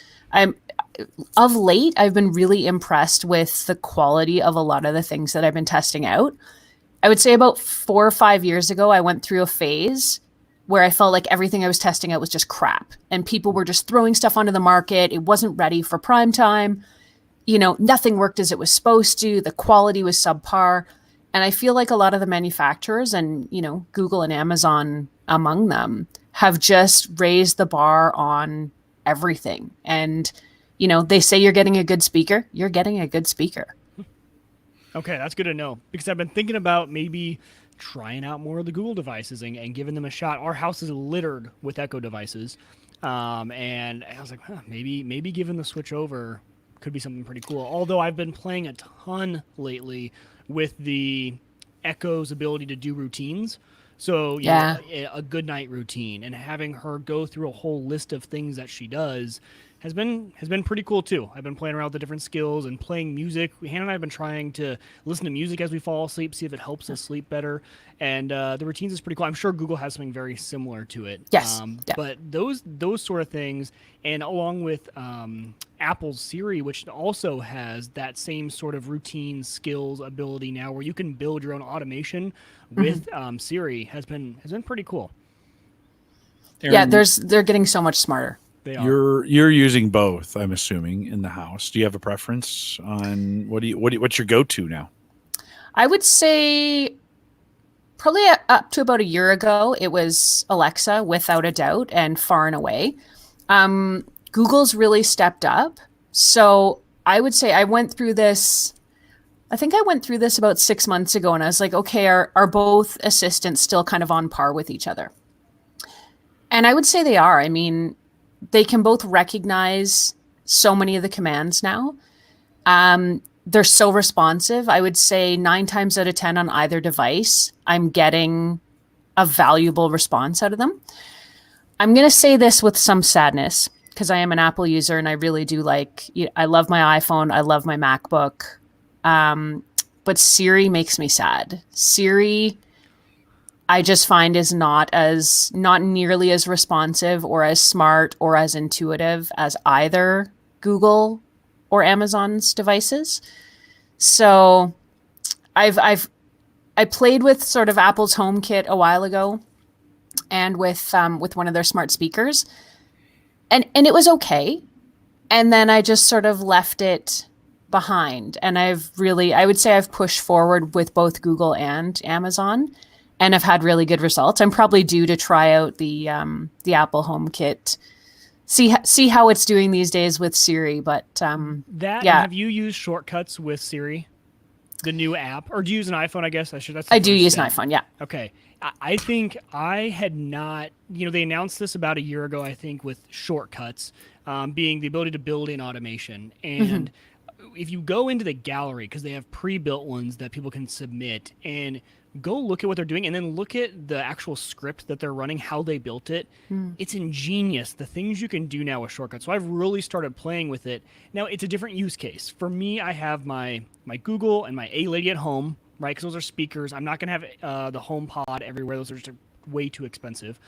Of late, I've been really impressed with the quality of a lot of the things that I've been testing out. I would say about 4 or 5 years ago, I went through a phase where I felt like everything I was testing out was just crap. And people were just throwing stuff onto the market. It wasn't ready for prime time. Nothing worked as it was supposed to. The quality was subpar. And I feel like a lot of the manufacturers and, Google and Amazon among them have just raised the bar on everything. And, they say you're getting a good speaker. You're getting a good speaker. Okay, that's good to know because I've been thinking about maybe trying out more of the Google devices and giving them a shot. Our house is littered with Echo devices. And I was like, maybe giving the switch over could be something pretty cool. Although I've been playing a ton lately with the Echo's ability to do routines. So a good night routine and having her go through a whole list of things that she does has been pretty cool too. I've been playing around with the different skills and playing music. Hannah and I have been trying to listen to music as we fall asleep, see if it helps us sleep better. And the routines is pretty cool. I'm sure Google has something very similar to it. Yes. But those sort of things, and along with Apple's Siri, which also has that same sort of routine skills ability now, where you can build your own automation with Siri, has been pretty cool. Aaron, they're getting so much smarter. You're using both, I'm assuming, in the house. Do you have a preference on what's your go-to now? I would say probably up to about a year ago, it was Alexa, without a doubt, and far and away. Google's really stepped up. So I would say I went through this about 6 months ago, and I was like, okay, are both assistants still kind of on par with each other? And I would say they are. I mean, they can both recognize so many of the commands now. They're so responsive. I would say 9 times out of 10 on either device, I'm getting a valuable response out of them. I'm going to say this with some sadness because I am an Apple user and I really do I love my iPhone. I love my MacBook. But Siri makes me sad. Siri, I just find is not nearly as responsive or as smart or as intuitive as either Google or Amazon's devices. So I played with sort of Apple's HomeKit a while ago and with one of their smart speakers and it was okay. And then I just sort of left it behind. And I would say I've pushed forward with both Google and Amazon. And I've had really good results. I'm probably due to try out the Apple HomeKit, see how it's doing these days with Siri. But have you used shortcuts with Siri, the new app, or do you use an iPhone? I guess I do use an iPhone. Yeah. Okay. I think I had not, they announced this about a year ago, I think, with shortcuts being the ability to build in automation. And if you go into the gallery, because they have pre-built ones that people can submit, and go look at what they're doing and then look at the actual script that they're running, how they built it. It's ingenious, the things you can do now with shortcuts. So I've really started playing with it. Now, it's a different use case. For me, I have my Google and my A-Lady at home, right? Because those are speakers. I'm not going to have the HomePod everywhere. Those are just way too expensive.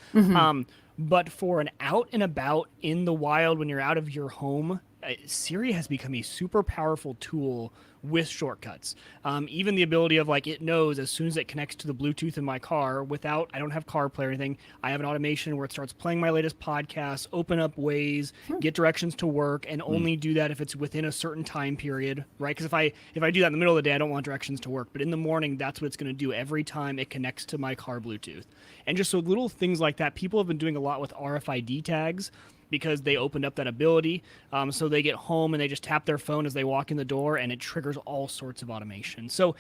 But for an out and about in the wild, when you're out of your home, Siri has become a super powerful tool with shortcuts. Even the ability of it knows as soon as it connects to the Bluetooth in my car I don't have CarPlay or anything. I have an automation where it starts playing my latest podcasts, open up Waze, get directions to work, and only do that if it's within a certain time period, right? Because if I do that in the middle of the day, I don't want directions to work. But in the morning, that's what it's going to do every time it connects to my car Bluetooth. And just so little things like that, people have been doing a lot with RFID tags, because they opened up that ability. So they get home and they just tap their phone as they walk in the door, and it triggers all sorts of automation. So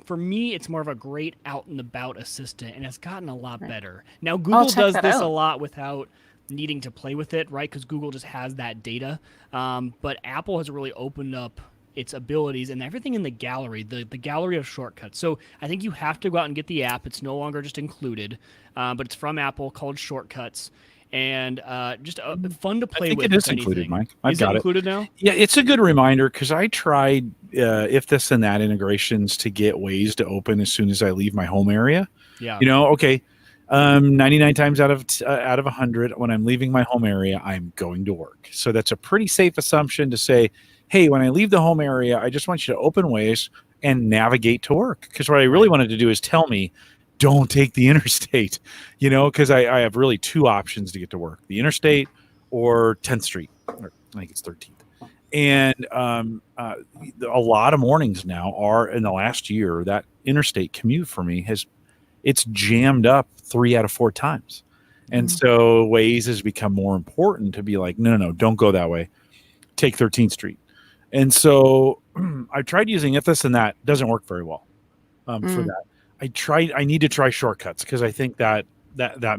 for me, it's more of a great out and about assistant, and it's gotten a lot better. Now, Google does this a lot without needing to play with it, right? Because Google just has that data. But Apple has really opened up its abilities and everything in the gallery, the gallery of shortcuts. So I think you have to go out and get the app. It's no longer just included, but it's from Apple, called Shortcuts. And just fun to play with. I think it is included, Mike. Is it included now? Yeah, it's a good reminder, because I tried if this and that integrations to get Waze to open as soon as I leave my home area. Yeah. 99 times out of 100, when I'm leaving my home area, I'm going to work. So that's a pretty safe assumption to say, hey, when I leave the home area, I just want you to open Waze and navigate to work. Because what I really wanted to do is tell me, don't take the interstate, because I have really two options to get to work: the interstate or 10th Street, or I think it's 13th. And a lot of mornings now are, in the last year, that interstate commute for me it's jammed up 3 out of 4 times. And so Waze has become more important to be like, no, don't go that way. Take 13th Street. And so I tried using if this and that. Doesn't work very well for that. I need to try shortcuts, because I think that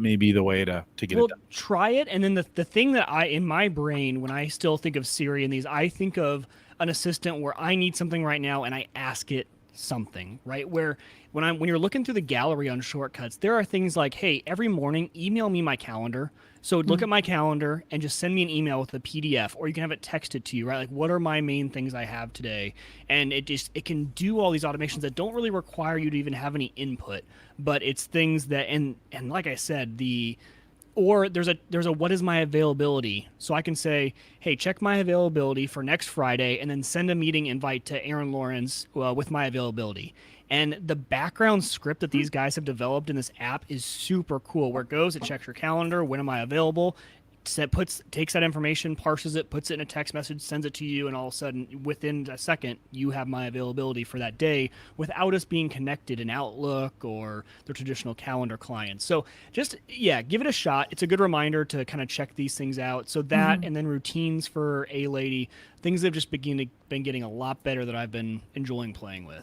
may be the way to get it done. Try it. And then the thing that in my brain, when I still think of Siri and these, I think of an assistant where I need something right now and I ask it something, right? Where when you're looking through the gallery on shortcuts, there are things like, hey, every morning, email me my calendar. So look at my calendar and just send me an email with a PDF, or you can have it texted to you, right? Like, what are my main things I have today? And it can do all these automations that don't really require you to even have any input, but it's things that, and like I said, there's a what is my availability? So I can say, hey, check my availability for next Friday, and then send a meeting invite to Aaron Lawrence with my availability. And the background script that these guys have developed in this app is super cool. Where it goes, it checks your calendar, when am I available, takes that information, parses it, puts it in a text message, sends it to you, and all of a sudden, within a second, you have my availability for that day without us being connected in Outlook or the traditional calendar clients. So just, give it a shot. It's a good reminder to kind of check these things out. So that, and then routines for A-Lady, things that have just been getting a lot better that I've been enjoying playing with.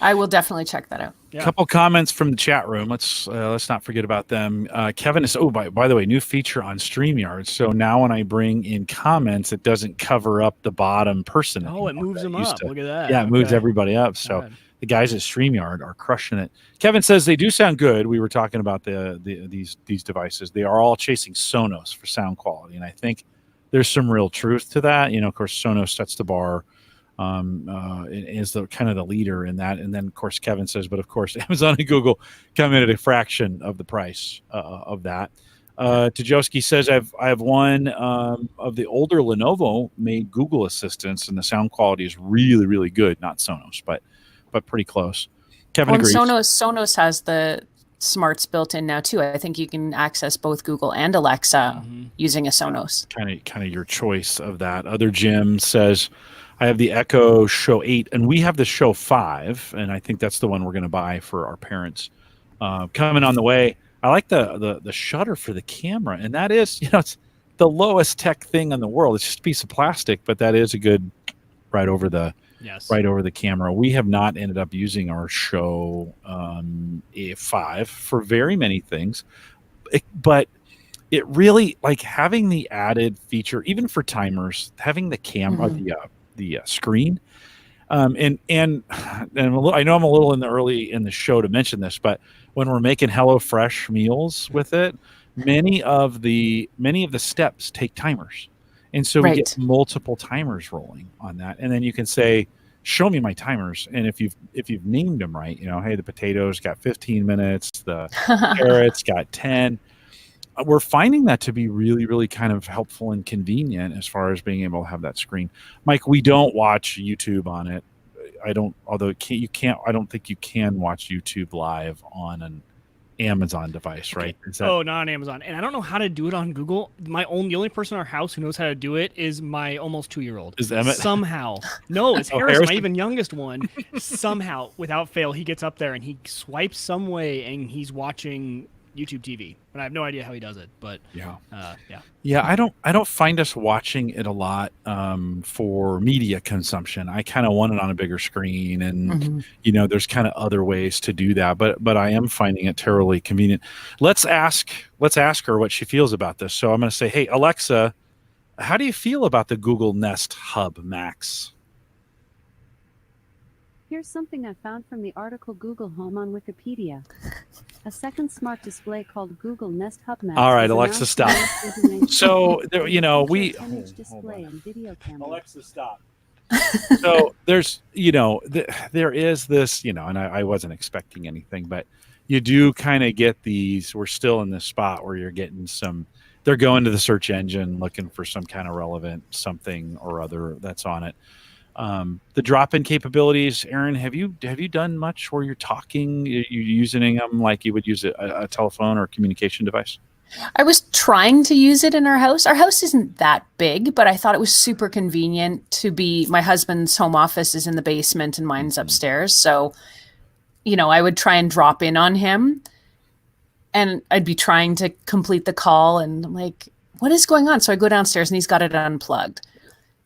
I will definitely check that out. A couple comments from the chat room. Let's not forget about them. Kevin is, by the way, new feature on StreamYard. So now when I bring in comments, it doesn't cover up the bottom person. Oh, it moves them up. Look at that. Yeah, it moves everybody up. So the guys at StreamYard are crushing it. Kevin says they do sound good. We were talking about these devices. They are all chasing Sonos for sound quality, and I think there's some real truth to that. Of course, Sonos sets the bar. Is the kind of the leader in that, and then of course Kevin says, but of course Amazon and Google come in at a fraction of the price of that. Tajowski says I have one of the older Lenovo made Google assistants, and the sound quality is really, really good. Not Sonos, but pretty close. Kevin agrees. Sonos has the smarts built in now too. I think you can access both Google and Alexa using a Sonos. Kind of your choice of that. Other Jim says, I have the Echo Show 8, and we have the Show 5, and I think that's the one we're going to buy for our parents. Coming on the way. I like the shutter for the camera, and that is, it's the lowest tech thing in the world. It's just a piece of plastic, but that is a good right over the Yes. right over the camera. We have not ended up using our show A5 for very many things, but it really, like, having the added feature, even for timers, having the camera, the screen, and I know I'm a little early in the show to mention this, but when we're making HelloFresh meals with it, many of the steps take timers, and so we get Right. multiple timers rolling on that, and then you can say, "Show me my timers," and if you've named them right, hey, the potatoes got 15 minutes, the carrots got 10. We're finding that to be really, really kind of helpful and convenient as far as being able to have that screen. Mike, we don't watch YouTube on it. I don't think you can watch YouTube live on an Amazon device, right? Oh, not on Amazon. And I don't know how to do it on Google. The only person in our house who knows how to do it is my almost 2-year-old. Is Emmett? Somehow. No, it's Harrison, Harrison? my even youngest one. Somehow, without fail, he gets up there and he swipes some way and he's watching YouTube TV. And I have no idea how he does it, but yeah. Yeah, I don't find us watching it a lot for media consumption. I kind of want it on a bigger screen, and there's kind of other ways to do that. But I am finding it terribly convenient. Let's ask her what she feels about this. So I'm going to say, hey, Alexa, how do you feel about the Google Nest Hub Max? Here's something I found from the article Google Home on Wikipedia. A second smart display called Google Nest Hub Max. All right, Alexa, stop. So there, we display and video camera. Alexa, stop. So there's, there is this, and I wasn't expecting anything, but you do kind of get these. We're still in this spot where you're getting they're going to the search engine looking for some kind of relevant something or other that's on it. The drop-in capabilities, Aaron, have you done much where you're talking, you using them like you would use a telephone or communication device? I was trying to use it in our house. Our house isn't that big, but I thought it was super convenient to be, my husband's home office is in the basement and mine's upstairs. So, I would try and drop in on him and I'd be trying to complete the call and I'm like, what is going on? So I go downstairs and he's got it unplugged.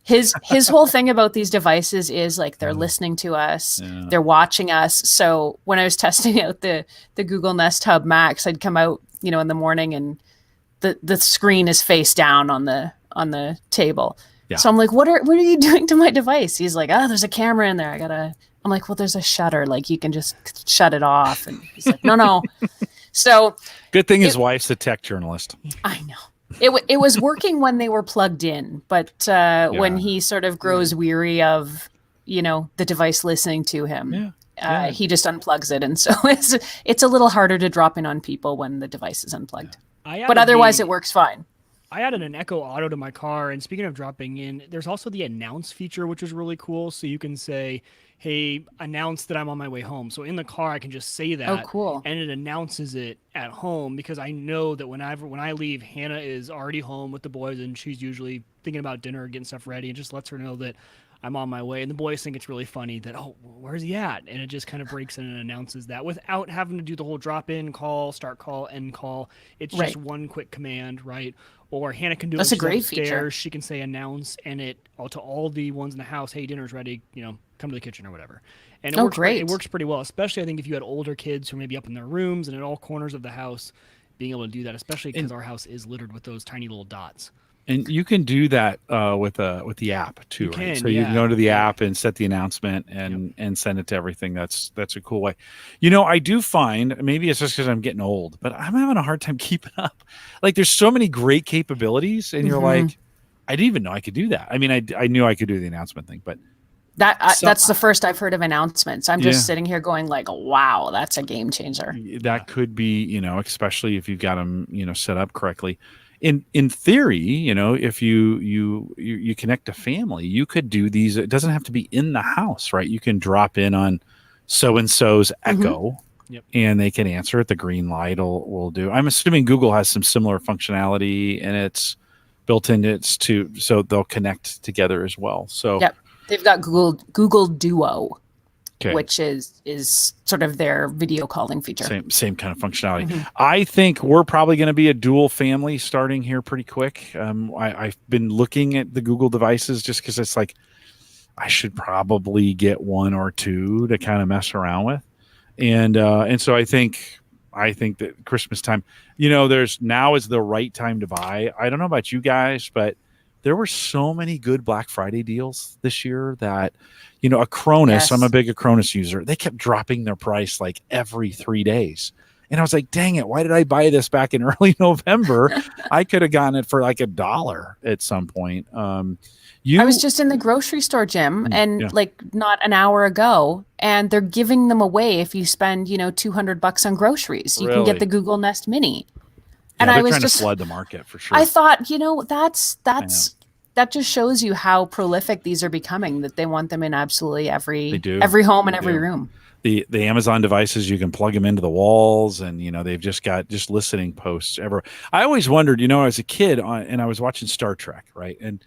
His whole thing about these devices is like they're listening to us, they're watching us. So when I was testing out the Google Nest Hub Max, I'd come out, in the morning and the screen is face down on the table. Yeah. So I'm like, what are you doing to my device? He's like, there's a camera in there. I'm like, well, there's a shutter, like you can just shut it off. And he's like, no. So good thing his wife's a tech journalist. I know. It was working when they were plugged in, but when he sort of grows weary of, the device listening to him, he just unplugs it. And so it's a little harder to drop in on people when the device is unplugged. But otherwise it works fine. I added an Echo Auto to my car, and speaking of dropping in, there's also the announce feature, which is really cool. So you can say, hey, announce that I'm on my way home. So in the car, I can just say that. Oh, cool. And it announces it at home because I know that when I leave, Hannah is already home with the boys, and she's usually thinking about dinner, getting stuff ready, and just lets her know that I'm on my way. And the boys think it's really funny that, where's he at? And it just kind of breaks in and announces that without having to do the whole drop-in call, start call, end call. It's just one quick command, right? Or Hannah can do That's it. a great feature. She can say announce, and it to all the ones in the house, hey, dinner's ready, come to the kitchen or whatever. And it works pretty well, especially I think if you had older kids who are maybe up in their rooms and in all corners of the house, being able to do that, especially because our house is littered with those tiny little dots. And you can do that with the app too, right? So you can go to the app and set the announcement and send it to everything. That's a cool way. I do find, maybe it's just because I'm getting old, but I'm having a hard time keeping up. Like there's so many great capabilities, and you're like, I didn't even know I could do that. I mean, I knew I could do the announcement thing, but that's the first I've heard of announcements. I'm just sitting here going like, wow, that's a game changer. That could be, especially if you've got them, set up correctly. In theory, if you connect a family, you could do these. It doesn't have to be in the house, right? You can drop in on so-and-so's Echo, and they can answer it. The green light will do. I'm assuming Google has some similar functionality, and it's built in. So they'll connect together as well. So they've got Google Duo. Okay. Which is sort of their video calling feature. Same kind of functionality. I think we're probably going to be a dual family starting here pretty quick. I've been looking at the Google devices just because it's like, I should probably get one or two to kind of mess around with. And so I think that Christmas time, there's now is the right time to buy. I don't know about you guys, but there were so many good Black Friday deals this year that, Acronis, Yes. I'm a big Acronis user. They kept dropping their price like every 3 days. And I was like, dang it, why did I buy this back in early November? I could have gotten it for like $1 at some point. I was just in the grocery store, Jim, and like not an hour ago, and they're giving them away if you spend, $200 on groceries. You can get the Google Nest Mini. And I was trying just to flood the market for sure. I thought, that just shows you how prolific these are becoming, that they want them in absolutely every home and every room. The Amazon devices, you can plug them into the walls, and they've just got listening posts ever. I always wondered, as a kid, and I was watching Star Trek, right? And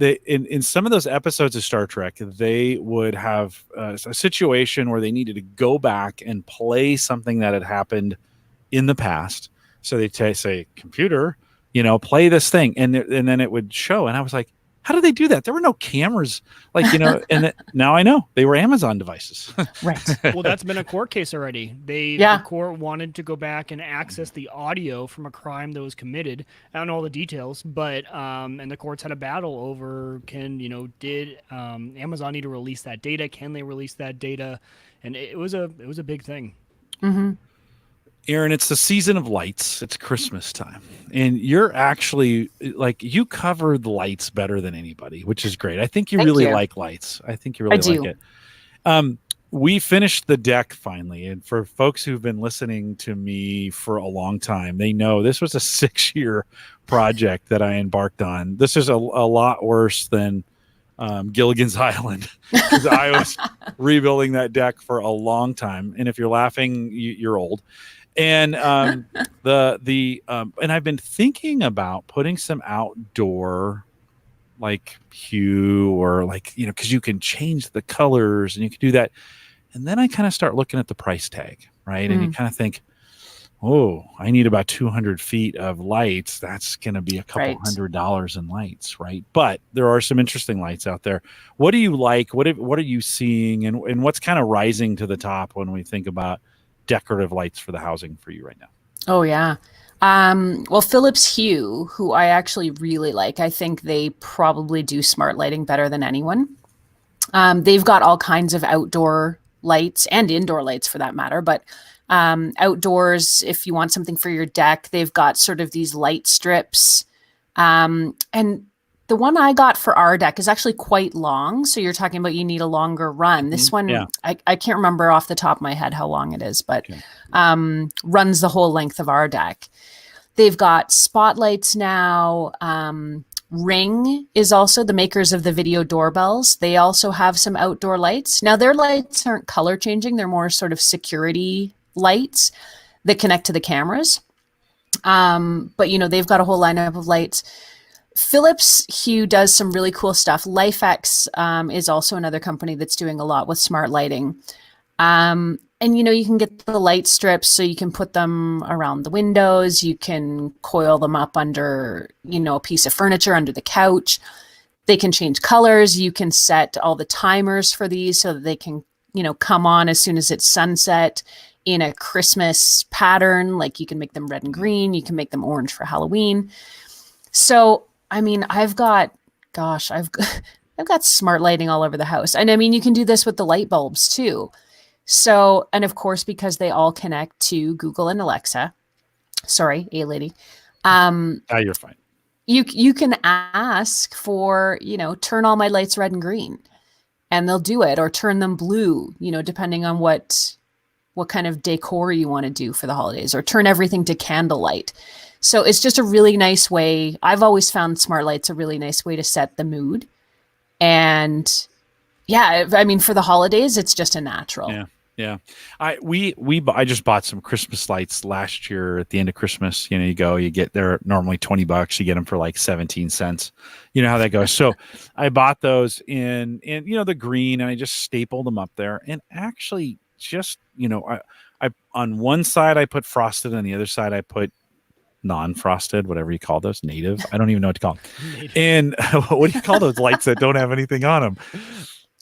in some of those episodes of Star Trek, they would have a situation where they needed to go back and play something that had happened in the past. So they say, computer, play this thing, and then it would show. And I was like, how did they do that? There were no cameras, and now I know they were Amazon devices. Right. Well, that's been a court case already. The court wanted to go back and access the audio from a crime that was committed. I don't know all the details, but and the courts had a battle over did Amazon need to release that data? Can they release that data? And it was a big thing. Mm-hmm. Aaron, it's the season of lights. It's Christmas time. And you're actually you cover the lights better than anybody, which is great. I think you really like lights. I think you really like it. We finished the deck finally. And for folks who've been listening to me for a long time, they know this was a 6-year project that I embarked on. This is a lot worse than Gilligan's Island, because I was rebuilding that deck for a long time. And if you're laughing, you're old. And and I've been thinking about putting some outdoor hue or because you can change the colors and you can do that. And then I kind of start looking at the price tag, right? And you kind of think, oh, I need about 200 feet of lights. That's going to be a couple $100 in lights, right? But there are some interesting lights out there. What do you like? What are you seeing? And what's kind of rising to the top when we think about decorative lights for the housing for you right now? Oh, yeah. Well, Philips Hue, who I actually really like, I think they probably do smart lighting better than anyone. They've got all kinds of outdoor lights and indoor lights for that matter, but outdoors, if you want something for your deck, they've got sort of these light strips. And the one I got for our deck is actually quite long. So you're talking about you need a longer run. This one, I can't remember off the top of my head how long it is, but runs the whole length of our deck. They've got spotlights now. Ring is also the makers of the video doorbells. They also have some outdoor lights. Now their lights aren't color changing. They're more sort of security lights that connect to the cameras. But they've got a whole lineup of lights. Philips Hue does some really cool stuff. LifeX is also another company that's doing a lot with smart lighting. And you can get the light strips so you can put them around the windows. You can coil them up under, a piece of furniture under the couch. They can change colors. You can set all the timers for these so that they can, come on as soon as it's sunset in a Christmas pattern. Like you can make them red and green. You can make them orange for Halloween. So I've got smart lighting all over the house. And you can do this with the light bulbs too. So, and of course, because they all connect to Google and Alexa, sorry, lady. You're fine. You can ask for, turn all my lights red and green, and they'll do it, or turn them blue, depending on what kind of decor you want to do for the holidays, or turn everything to candlelight. So it's just a really nice way. I've always found smart lights a really nice way to set the mood. And for the holidays, it's just a natural. Yeah. I just bought some Christmas lights last year at the end of Christmas. You get, they're normally $20. You get them for like 17 cents. You know how that goes. So I bought those in the green, and I just stapled them up there. And actually just, I on one side I put frosted, on the other side I put non-frosted, whatever you call those, native. I don't even know what to call them. And what do you call those lights that don't have anything on them?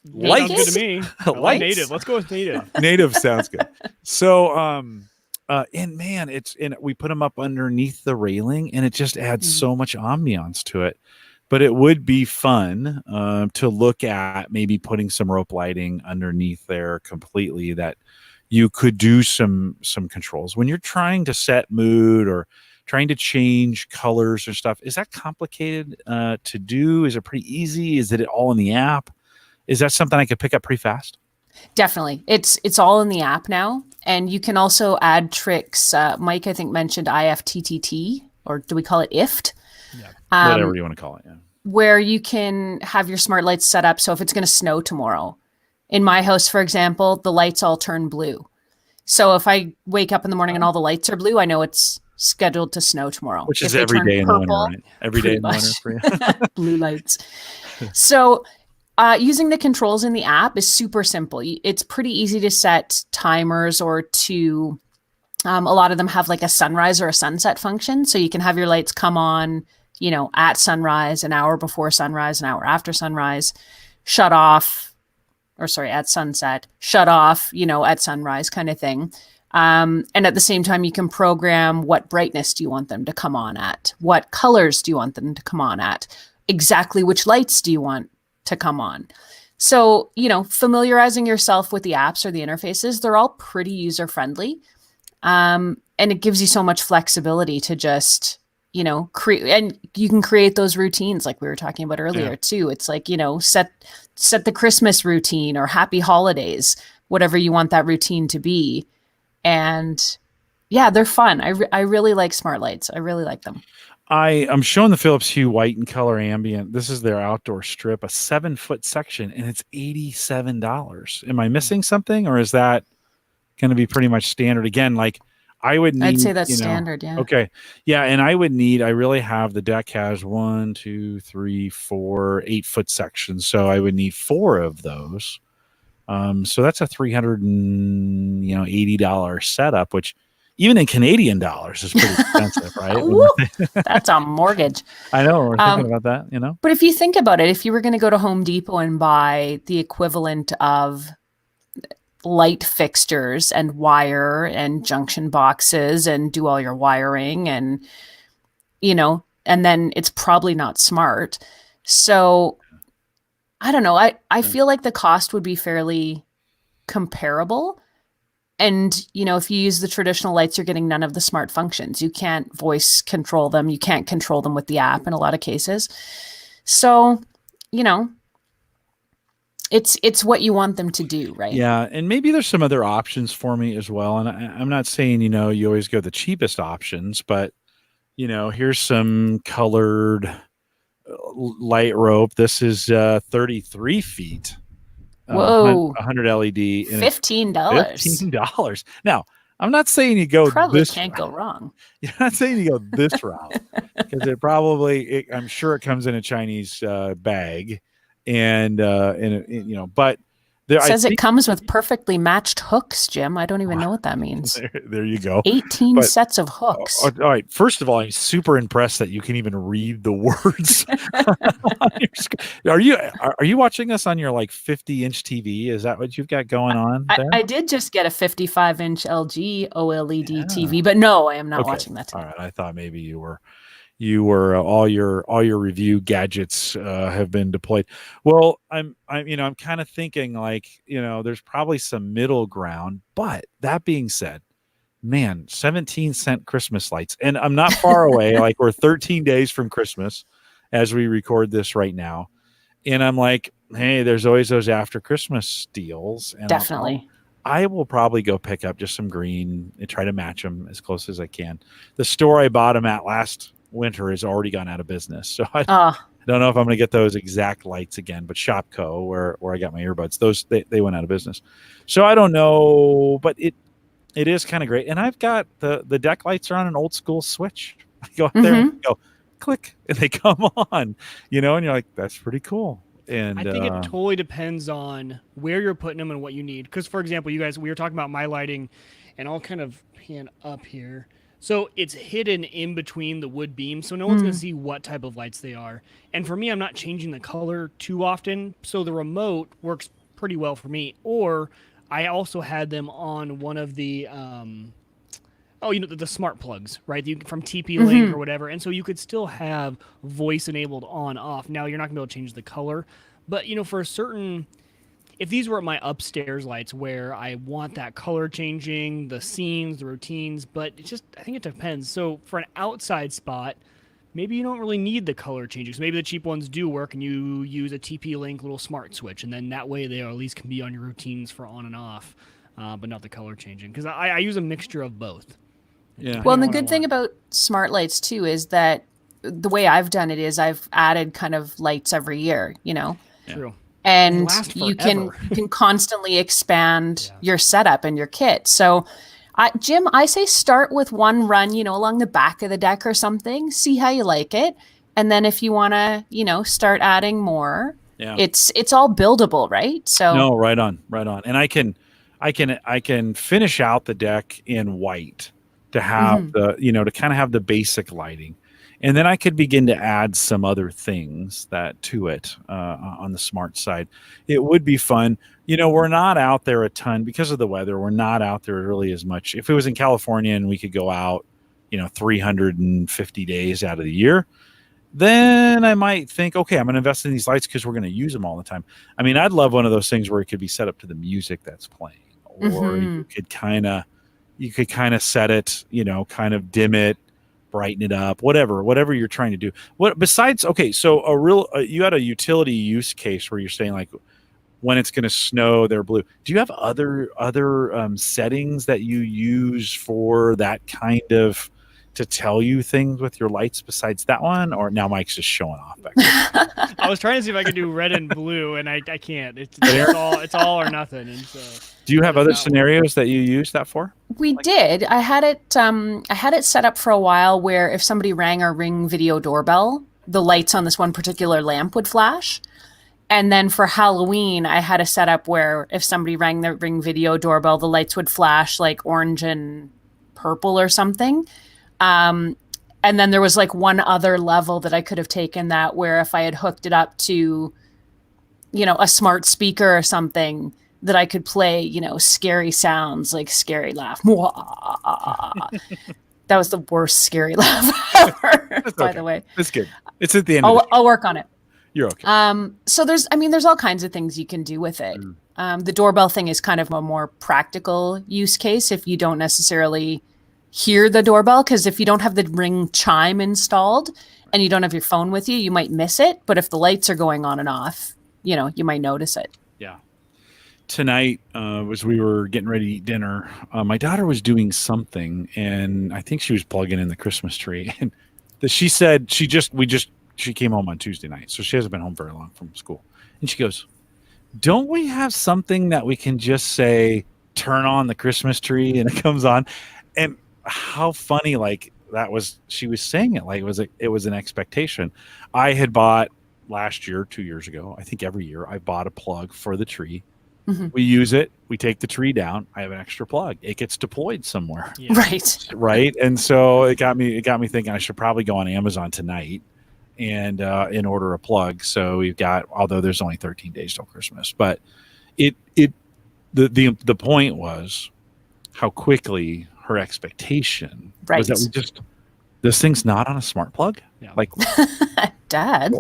Sounds good Lights. to me. I like Lights. native. Let's go with native. Native sounds good. So, and man, we put them up underneath the railing, and it just adds so much ambiance to it. But it would be fun to look at maybe putting some rope lighting underneath there completely, that you could do some controls when you're trying to set mood or trying to change colors or stuff. Is that complicated to do? Is it pretty easy? Is it all in the app? Is that something I could pick up pretty fast? Definitely. It's all in the app now. And you can also add tricks. Mike, I think, mentioned IFTTT, or do we call it IFT? Yeah. Whatever you want to call it. Yeah. Where you can have your smart lights set up. So if it's going to snow tomorrow, in my house, for example, the lights all turn blue. So if I wake up in the morning and all the lights are blue, I know it's scheduled to snow tomorrow. Which If is they every turn day in the winter, purple, right? Every day in the winter for you. blue lights. So using the controls in the app is super simple. It's pretty easy to set timers, or to a lot of them have like a sunrise or a sunset function. So you can have your lights come on, at sunrise, an hour before sunrise, an hour after sunrise, shut off, or sorry, at sunset, shut off, at sunrise, kind of thing. And at the same time, you can program what brightness do you want them to come on at? What colors do you want them to come on at? Exactly which lights do you want to come on? So, familiarizing yourself with the apps or the interfaces, they're all pretty user-friendly. And it gives you so much flexibility to just, create, and you can create those routines like we were talking about earlier too. It's like, set the Christmas routine or happy holidays, whatever you want that routine to be. And yeah, they're fun. I really like smart lights. I really like them. I'm showing the Philips Hue white and color ambient. This is their outdoor strip, a 7-foot section, and it's $87. Am I missing something, or is that going to be pretty much standard? Again, like I would need, I'd say that's standard. Yeah. Okay. Yeah. And I really have, the deck has 1, 2, 3, 4, 8-foot sections. So I would need 4 of those. So that's a $380 setup, which even in Canadian dollars is pretty expensive, right? That's a mortgage. I know. We're thinking about that, But if you think about it, if you were going to go to Home Depot and buy the equivalent of light fixtures and wire and junction boxes and do all your wiring and, and then it's probably not smart. So I don't know. I feel like the cost would be fairly comparable. And, if you use the traditional lights, you're getting none of the smart functions. You can't voice control them. You can't control them with the app in a lot of cases. So, it's what you want them to do, right? Yeah. And maybe there's some other options for me as well. And I'm not saying, you always go the cheapest options, but, here's some colored light rope. This is 33 feet. Whoa. 100 LED. And $15. $15. Now, I'm not saying you go Probably this can't route. go wrong. You're not saying you go this route, because I'm sure it comes in a Chinese bag, and but It says it comes with perfectly matched hooks, Jim. I don't even know what that means. There you go. 18 sets of hooks. All right. First of all, I'm super impressed that you can even read the words on your screen. Are you watching us on your 50-inch TV? Is that what you've got going on there? I did just get a 55-inch LG OLED TV, but no, I am not watching that today. All right. I thought maybe you were all your review gadgets have been deployed. Well, I'm kind of thinking there's probably some middle ground, but that being said, man, 17-cent Christmas lights, and I'm not far away. We're 13 days from Christmas as we record this right now. And I'm like, hey, there's always those after Christmas deals. And Definitely. I will probably go pick up just some green and try to match them as close as I can. The store I bought them at last winter has already gone out of business, so I don't know if I'm going to get those exact lights again. But Shopco, where I got my earbuds, those they went out of business, so I don't know. But it is kind of great, and I've got the deck lights are on an old school switch. I go out there and go click, and they come on, and you're like, that's pretty cool. And I think it totally depends on where you're putting them and what you need. Because, for example, you guys, we were talking about my lighting, and I'll kind of pan up here. So it's hidden in between the wood beams, so no one's going to see what type of lights they are. And for me, I'm not changing the color too often, so the remote works pretty well for me. Or I also had them on one of the the smart plugs, right? From TP-Link or whatever. And so you could still have voice enabled on off. Now you're not going to be able to change the color, but for a certain, if these were my upstairs lights where I want that color changing, the scenes, the routines, but I think it depends. So for an outside spot, maybe you don't really need the color changing. So maybe the cheap ones do work and you use a TP-Link little smart switch, and then that way they at least can be on your routines for on and off, but not the color changing. Because I use a mixture of both. Yeah. Well, and the good thing about smart lights too is that the way I've done it is I've added kind of lights every year, True. And Last you can forever. constantly expand your setup and your kit. So, Jim, I say start with one run, along the back of the deck or something. See how you like it, and then if you want to, start adding more, it's all buildable, right? So No, right on. And I can finish out the deck in white to have the to kind of have the basic lighting. And then I could begin to add some other things to it on the smart side. It would be fun. We're not out there a ton because of the weather. We're not out there really as much. If it was in California and we could go out, 350 days out of the year, then I might think, okay, I'm going to invest in these lights because we're going to use them all the time. I mean, I'd love one of those things where it could be set up to the music that's playing, or you could kind of set it, kind of dim it, brighten it up, whatever you're trying to do. What besides, okay, so you had a utility use case where you're saying like when it's going to snow, they're blue. Do you have other settings that you use for that kind of to tell you things with your lights besides that one? Or now Mike's just showing off back there. I was trying to see if I could do red and blue, and I can't. It's all or nothing. And so, do you have other scenarios that you use that for? We did. I had it set up for a while where if somebody rang our Ring video doorbell, the lights on this one particular lamp would flash. And then for Halloween, I had a setup where if somebody rang the Ring video doorbell, the lights would flash like orange and purple or something. And then there was like one other level that I could have taken that where if I had hooked it up to, a smart speaker or something, that I could play, scary sounds like scary laugh. That was the worst scary laugh ever, by the way. It's good. It's at the end. I'll work on it. You're okay. So there's all kinds of things you can do with it. The doorbell thing is kind of a more practical use case if you don't necessarily hear the doorbell, because if you don't have the Ring chime installed and you don't have your phone with you, you might miss it. But if the lights are going on and off, you might notice it. Yeah. Tonight, as we were getting ready to eat dinner, my daughter was doing something, and I think she was plugging in the Christmas tree. And she said she came home on Tuesday night, so she hasn't been home very long from school. And she goes, "Don't we have something that we can just say turn on the Christmas tree and it comes on?" And how funny! Like that was, she was saying it like it was an expectation. I had bought last year, 2 years ago, I think every year I bought a plug for the tree. We use it. We take the tree down. I have an extra plug. It gets deployed somewhere. Yeah. Right. And so it got me thinking I should probably go on Amazon tonight and order a plug. So we've got, although there's only 13 days till Christmas, but the point was how quickly her expectation was that this thing's not on a smart plug. Yeah. Like, Dad,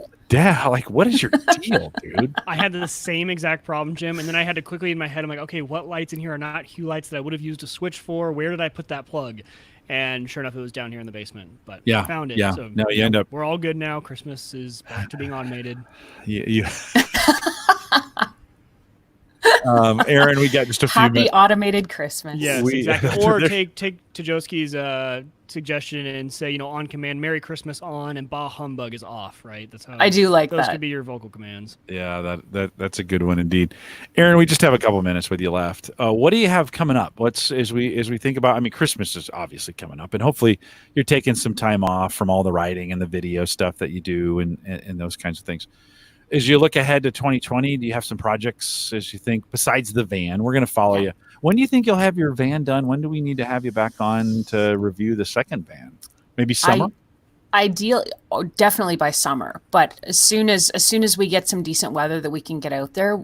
like, what is your deal, dude? I had the same exact problem, Jim, and then I had to quickly in my head, I'm like, okay, what lights in here are not Hue lights that I would have used a switch for? Where did I put that plug? And sure enough, it was down here in the basement. But I found it. Yeah. So no, you end up. We're all good now. Christmas is back to being automated. You. Aaron, we got just a few happy minutes. automated Christmas. Yes, exactly. Or take Tajowski's suggestion and say, on command, Merry Christmas on and Bah Humbug is off, right? That's how I do like those that. could be your vocal commands. Yeah, that's a good one indeed. Aaron, we just have a couple minutes with you left. What do you have coming up? As we think about, I mean, Christmas is obviously coming up, and hopefully you're taking some time off from all the writing and the video stuff that you do and those kinds of things. as you look ahead to 2020, do you have some projects as you think besides the van? We're going to follow you. When do you think you'll have your van done? When do we need to have you back on to review the second van? Maybe summer? Ideally, definitely by summer, but as soon as we get some decent weather that we can get out there.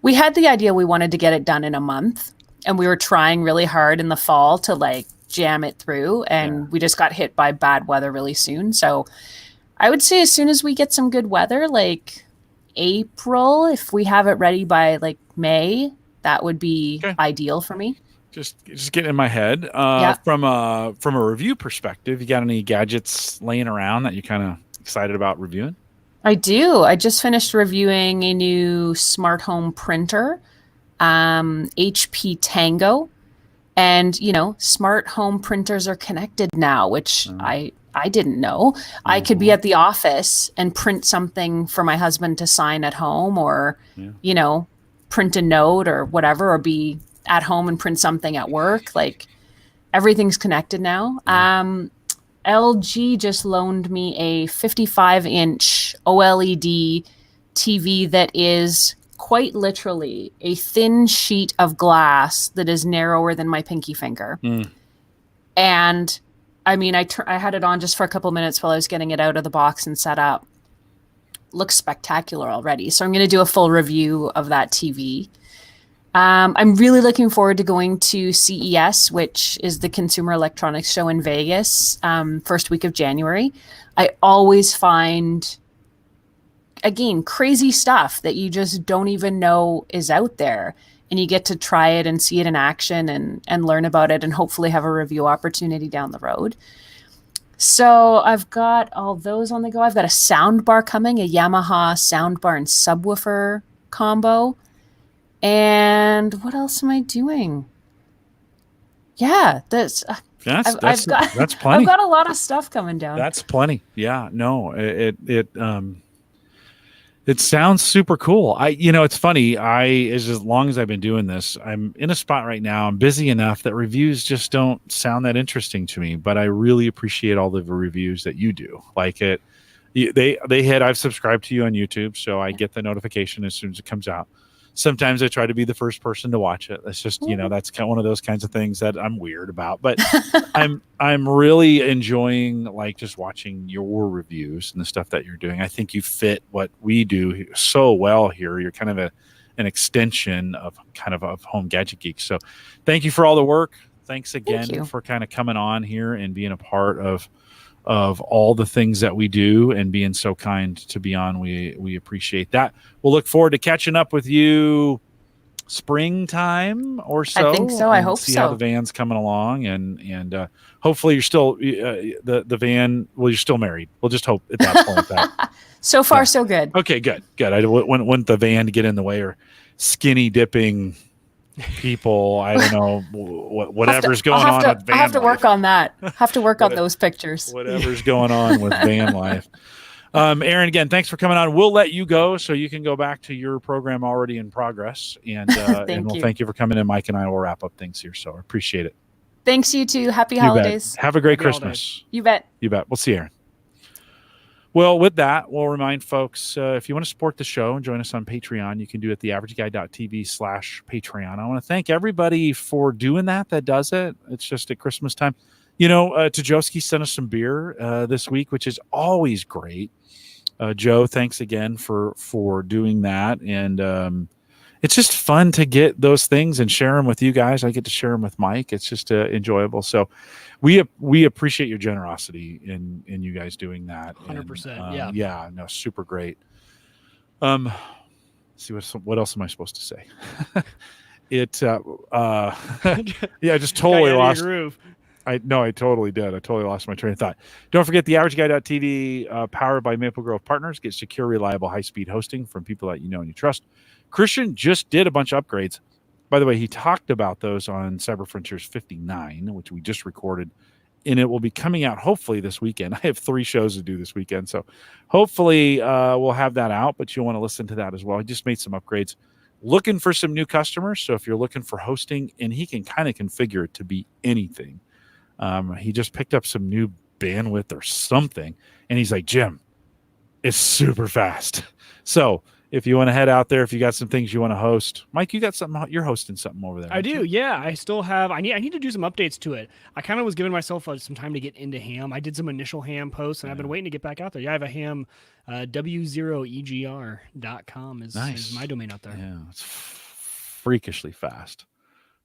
We had the idea we wanted to get it done in a month, and we were trying really hard in the fall to like jam it through, and we just got hit by bad weather really soon. So I would say as soon as we get some good weather, like April, if we have it ready by like May, that would be ideal for me. Just getting in my head. From a review perspective, you got any gadgets laying around that you're kind of excited about reviewing? I do. I just finished reviewing a new smart home printer, HP Tango. And, smart home printers are connected now, which I didn't know. I could be at the office and print something for my husband to sign at home, or, print a note or whatever, or be at home and print something at work. Like, everything's connected now. LG just loaned me a 55-inch OLED TV that is quite literally a thin sheet of glass that is narrower than my pinky finger. And I mean, I had it on just for a couple minutes while I was getting it out of the box and set up. Looks spectacular already. So I'm going to do a full review of that TV. I'm really looking forward to going to CES, which is the Consumer Electronics Show in Vegas, first week of January. I always find, again, crazy stuff that you just don't even know is out there. And you get to try it and see it in action and learn about it and hopefully have a review opportunity down the road. So I've got all those on the go. I've got a sound bar coming, a Yamaha soundbar and subwoofer combo. And what else am I doing? Yeah, that's plenty. I've got a lot of stuff coming down. That's plenty. Yeah, no, it sounds super cool. It's funny. As long as I've been doing this, I'm in a spot right now. I'm busy enough that reviews just don't sound that interesting to me. But I really appreciate all the reviews that you do. Like I've subscribed to you on YouTube, so I get the notification as soon as it comes out. Sometimes I try to be the first person to watch it. That's just, that's kind of one of those kinds of things that I'm weird about. But I'm really enjoying like just watching your reviews and the stuff that you're doing. I think you fit what we do so well here. You're kind of an extension of Home Gadget Geeks. So thank you for all the work. Thanks again for kind of coming on here and being a part of all the things that we do and being so kind to be on. We appreciate that. We'll look forward to catching up with you springtime or so. I think so. I hope so. See how the van's coming along and hopefully you're still the van. Well, you're still married. We'll just hope at that point that so far so good. Okay, good. I wouldn't want the van to get in the way or skinny dipping people. I don't know whatever's going on with van life. I have to work on that. Have to work on those pictures. Whatever's going on with van life. Aaron, again, thanks for coming on. We'll let you go so you can go back to your program already in progress. And thank you for coming in. Mike and I will wrap up things here. So I appreciate it. Thanks, you too. Happy holidays. Have a great Happy Christmas. holidays. You bet. You bet. We'll see you, Aaron. Well, with that, we'll remind folks, if you want to support the show and join us on Patreon, you can do it at theaverageguy.tv/Patreon. I want to thank everybody for doing that does it. It's just at Christmas time. Tajowski sent us some beer this week, which is always great. Joe, thanks again for doing that. And it's just fun to get those things and share them with you guys. I get to share them with Mike. It's just enjoyable. So we appreciate your generosity in you guys doing that. 100%. Yeah. No, super great. See what else am I supposed to say? Just totally lost. I totally did. I totally lost my train of thought. Don't forget theaverageguy.tv, powered by Maple Grove Partners. Get secure, reliable, high-speed hosting from people that you know and you trust. Christian just did a bunch of upgrades. By the way, he talked about those on Cyber Frontiers 59, which we just recorded, and it will be coming out hopefully this weekend. I have 3 shows to do this weekend, so hopefully we'll have that out, but you'll want to listen to that as well. He just made some upgrades. Looking for some new customers, so if you're looking for hosting, and he can kind of configure it to be anything. He just picked up some new bandwidth or something, and he's like, Jim, It's super fast. So if you want to head out there, if you got some things you want to host, Mike, you got something. You're hosting something over there. I do, you? yeah. I still have. I need to do some updates to it. I kind of was giving myself some time to get into ham. I did some initial ham posts, and I've been waiting to get back out there. Yeah, I have a ham. W0egr.com is my domain out there. Yeah, it's freakishly fast.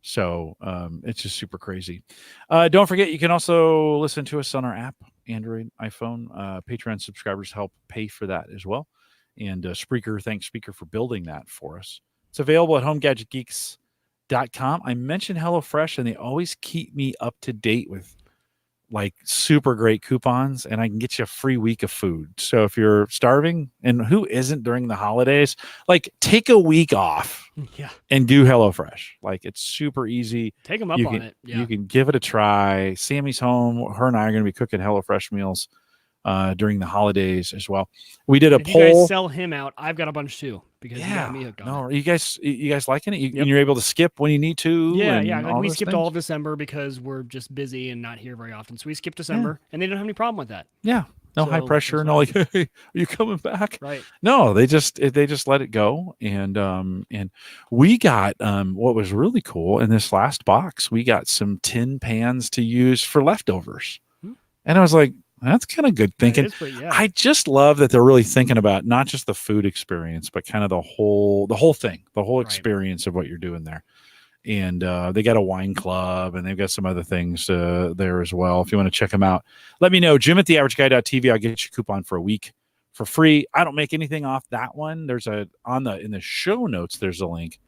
So it's just super crazy. Don't forget, you can also listen to us on our app, Android, iPhone. Patreon subscribers help pay for that as well. And Spreaker, thanks Spreaker for building that for us. It's available at homegadgetgeeks.com. I mentioned HelloFresh, and they always keep me up to date with like super great coupons, and I can get you a free week of food. So if you're starving, and who isn't during the holidays, like take a week off and do HelloFresh. Like it's super easy. Take them up on it. Yeah. You can give it a try. Sammy's home. Her and I are going to be cooking HelloFresh meals during the holidays as well. We did a poll. You guys sell him out. I've got a bunch too because you got me hooked on it. Are you guys liking it? And you're able to skip when you need to. Yeah. Like we skipped all of December because we're just busy and not here very often. So we skipped December, and they didn't have any problem with that. Yeah. No high pressure. No, like, hey, are you coming back? Right. No, they just let it go. And we got what was really cool in this last box. We got some tin pans to use for leftovers, and I was like, that's kind of good thinking. I just love that they're really thinking about not just the food experience, but kind of the whole thing, the whole experience of what you're doing there. And they got a wine club, and they've got some other things there as well. If you want to check them out, let me know. Jim@theaverageguy.tv. I'll get you a coupon for a week for free. I don't make anything off that one. There's in the show notes, there's a link.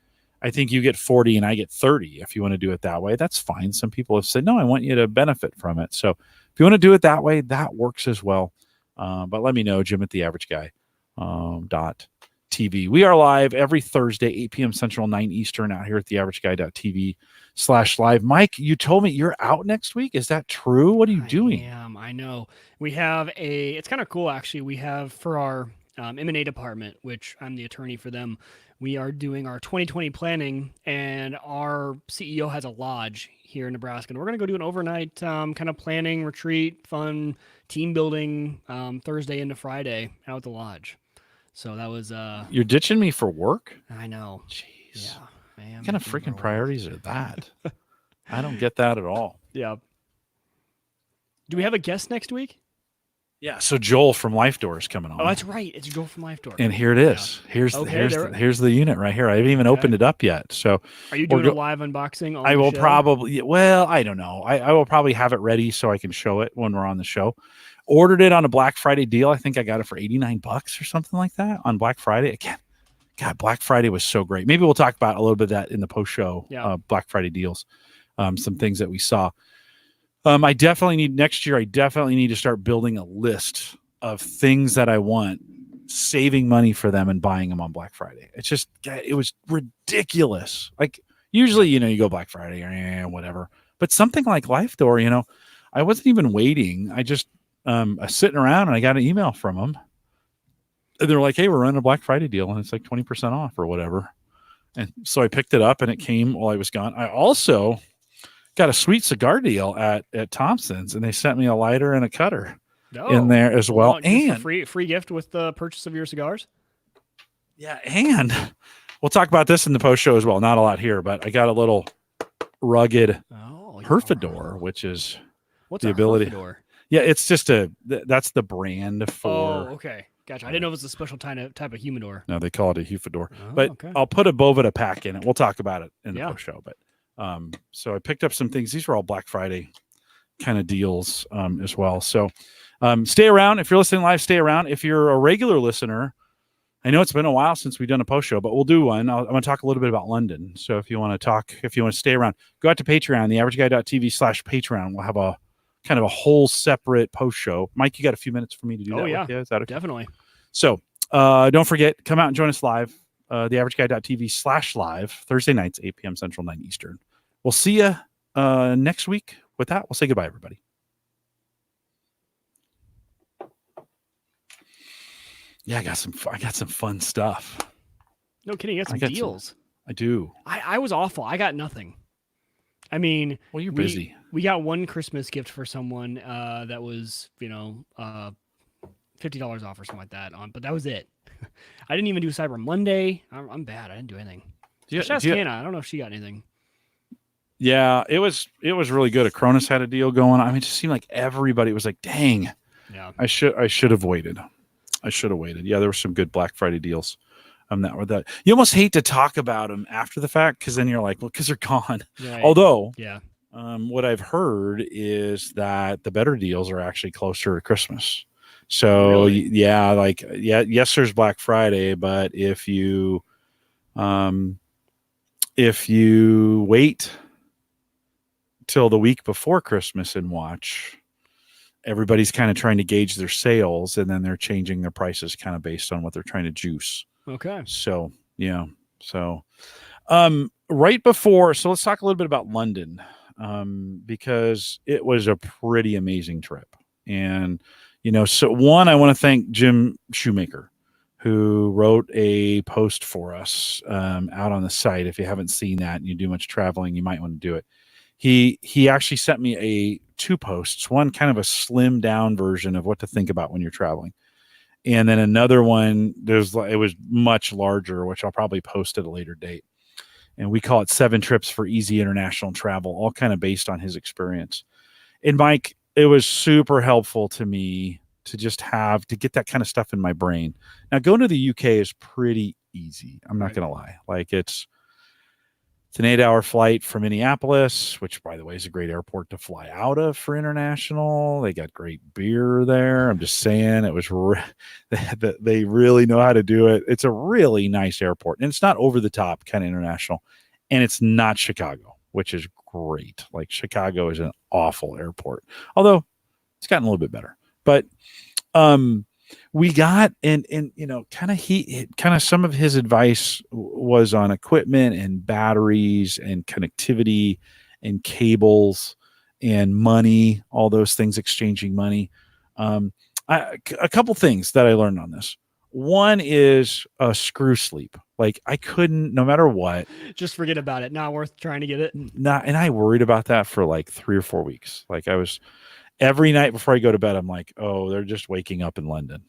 I think you get 40 and I get 30 if you want to do it that way. That's fine. Some people have said, no, I want you to benefit from it. So if you want to do it that way, that works as well. But let me know, Jim@theaverageguy.tv. We are live every Thursday, 8 p.m. Central, 9 Eastern, out here at theaverageguy.tv/live. Mike, you told me you're out next week. Is that true? What are you doing? I know. We have it's kind of cool, actually. We have for our M&A department, which I'm the attorney for them, we are doing our 2020 planning, and our CEO has a lodge here in Nebraska. And we're going to go do an overnight kind of planning, retreat, fun, team building Thursday into Friday out at the lodge. So that was... You're ditching me for work? I know. Jeez. Yeah, man. What kind of freaking priorities are that? I don't get that at all. Yeah. Do we have a guest next week? Yeah, so Joel from Life Door is coming on. Oh, that's right. It's Joel from Life Door. And here it is. Yeah. Here's the unit right here. I haven't even opened it up yet. So are you doing a live unboxing on I will the show? Probably, well, I don't know. I will probably have it ready so I can show it when we're on the show. Ordered it on a Black Friday deal. I think I got it for $89 or something like that on Black Friday. Again, God, Black Friday was so great. Maybe we'll talk about a little bit of that in the post show. Black Friday deals, some things that we saw. I definitely need to start building a list of things that I want, saving money for them and buying them on Black Friday. It was ridiculous. Like usually, you go Black Friday or whatever, but something like Life Door, I wasn't even waiting. I just sitting around and I got an email from them. And they're like, hey, we're running a Black Friday deal and it's like 20% off or whatever. And so I picked it up and it came while I was gone. I also got a sweet cigar deal at Thompson's, and they sent me a lighter and a cutter in there as well. And free gift with the purchase of your cigars. Yeah. And we'll talk about this in the post show as well. Not a lot here, but I got a little rugged Herfador, which is what's the ability. Herfador? Yeah. It's just that's the brand for. Oh, okay. Gotcha. I didn't know it was a special type of humidor. No, they call it a Humidor. But I'll put a Bovida pack in it. We'll talk about it in the post show. But so I picked up some things. These were all Black Friday kind of deals as well. So stay around. If you're listening live, stay around. If you're a regular listener, I know it's been a while since we've done a post show, but we'll do one. I'm going to talk a little bit about London. So if you want to stay around, go out to Patreon, theaverageguy.tv/Patreon. We'll have a kind of a whole separate post show. Mike, you got a few minutes for me to do that? Oh, yeah. With you? Is that okay? Definitely. So don't forget, come out and join us live. theaverageguy.tv/live, Thursday nights, 8 p.m. Central, 9 Eastern. We'll see you next week. With that, we'll say goodbye, everybody. Yeah, I got some fun stuff. No kidding, you got some deals. I do. I was awful. I got nothing. I mean, well, you're busy. We got one Christmas gift for someone that was, $50 off or something like that on, but that was it. I didn't even do Cyber Monday. I'm bad. I didn't do anything. Just ask Hannah. I don't know if she got anything. Yeah, it was really good. Acronis had a deal going. I mean, it just seemed like everybody was like, "Dang, Yeah, I should have waited. I should have waited." Yeah, there were some good Black Friday deals. That you almost hate to talk about them after the fact because then you're like, well, because they're gone. right. Although, yeah, what I've heard is that the better deals are actually closer to Christmas. So Really? yes, there's Black Friday, but if you wait till the week before Christmas and watch, everybody's kind of trying to gauge their sales, and then they're changing their prices kind of based on what they're trying to juice. okay. So yeah, right before, so let's talk a little bit about London, because it was a pretty amazing trip. And so one, I want to thank Jim Shoemaker, who wrote a post for us out on the site. If you haven't seen that and you do much traveling, you might want to do it. He actually sent me two posts, one kind of a slim down version of what to think about when you're traveling, and then another one, it was much larger, which I'll probably post at a later date. And we call it 7 Trips for Easy International Travel, all kind of based on his experience. And Mike, it was super helpful to me to just to get that kind of stuff in my brain. Now, going to the UK is pretty easy. I'm not going to lie. Like it's an 8-hour flight from Minneapolis, which, by the way, is a great airport to fly out of for international. They got great beer there. I'm just saying, it was they really know how to do it. It's a really nice airport, and it's not over the top kind of international, and it's not Chicago, which is great. Like Chicago is an awful airport, although it's gotten a little bit better. But we got and kind of some of his advice was on equipment and batteries and connectivity and cables and money, all those things, exchanging money. A couple things that I learned on this. One is a screw sleep. Like I couldn't, no matter what, Just forget about it. Not worth trying to get it. and I worried about that for like 3 or 4 weeks. Like I was every night before I go to bed, I'm like, oh, they're just waking up in London.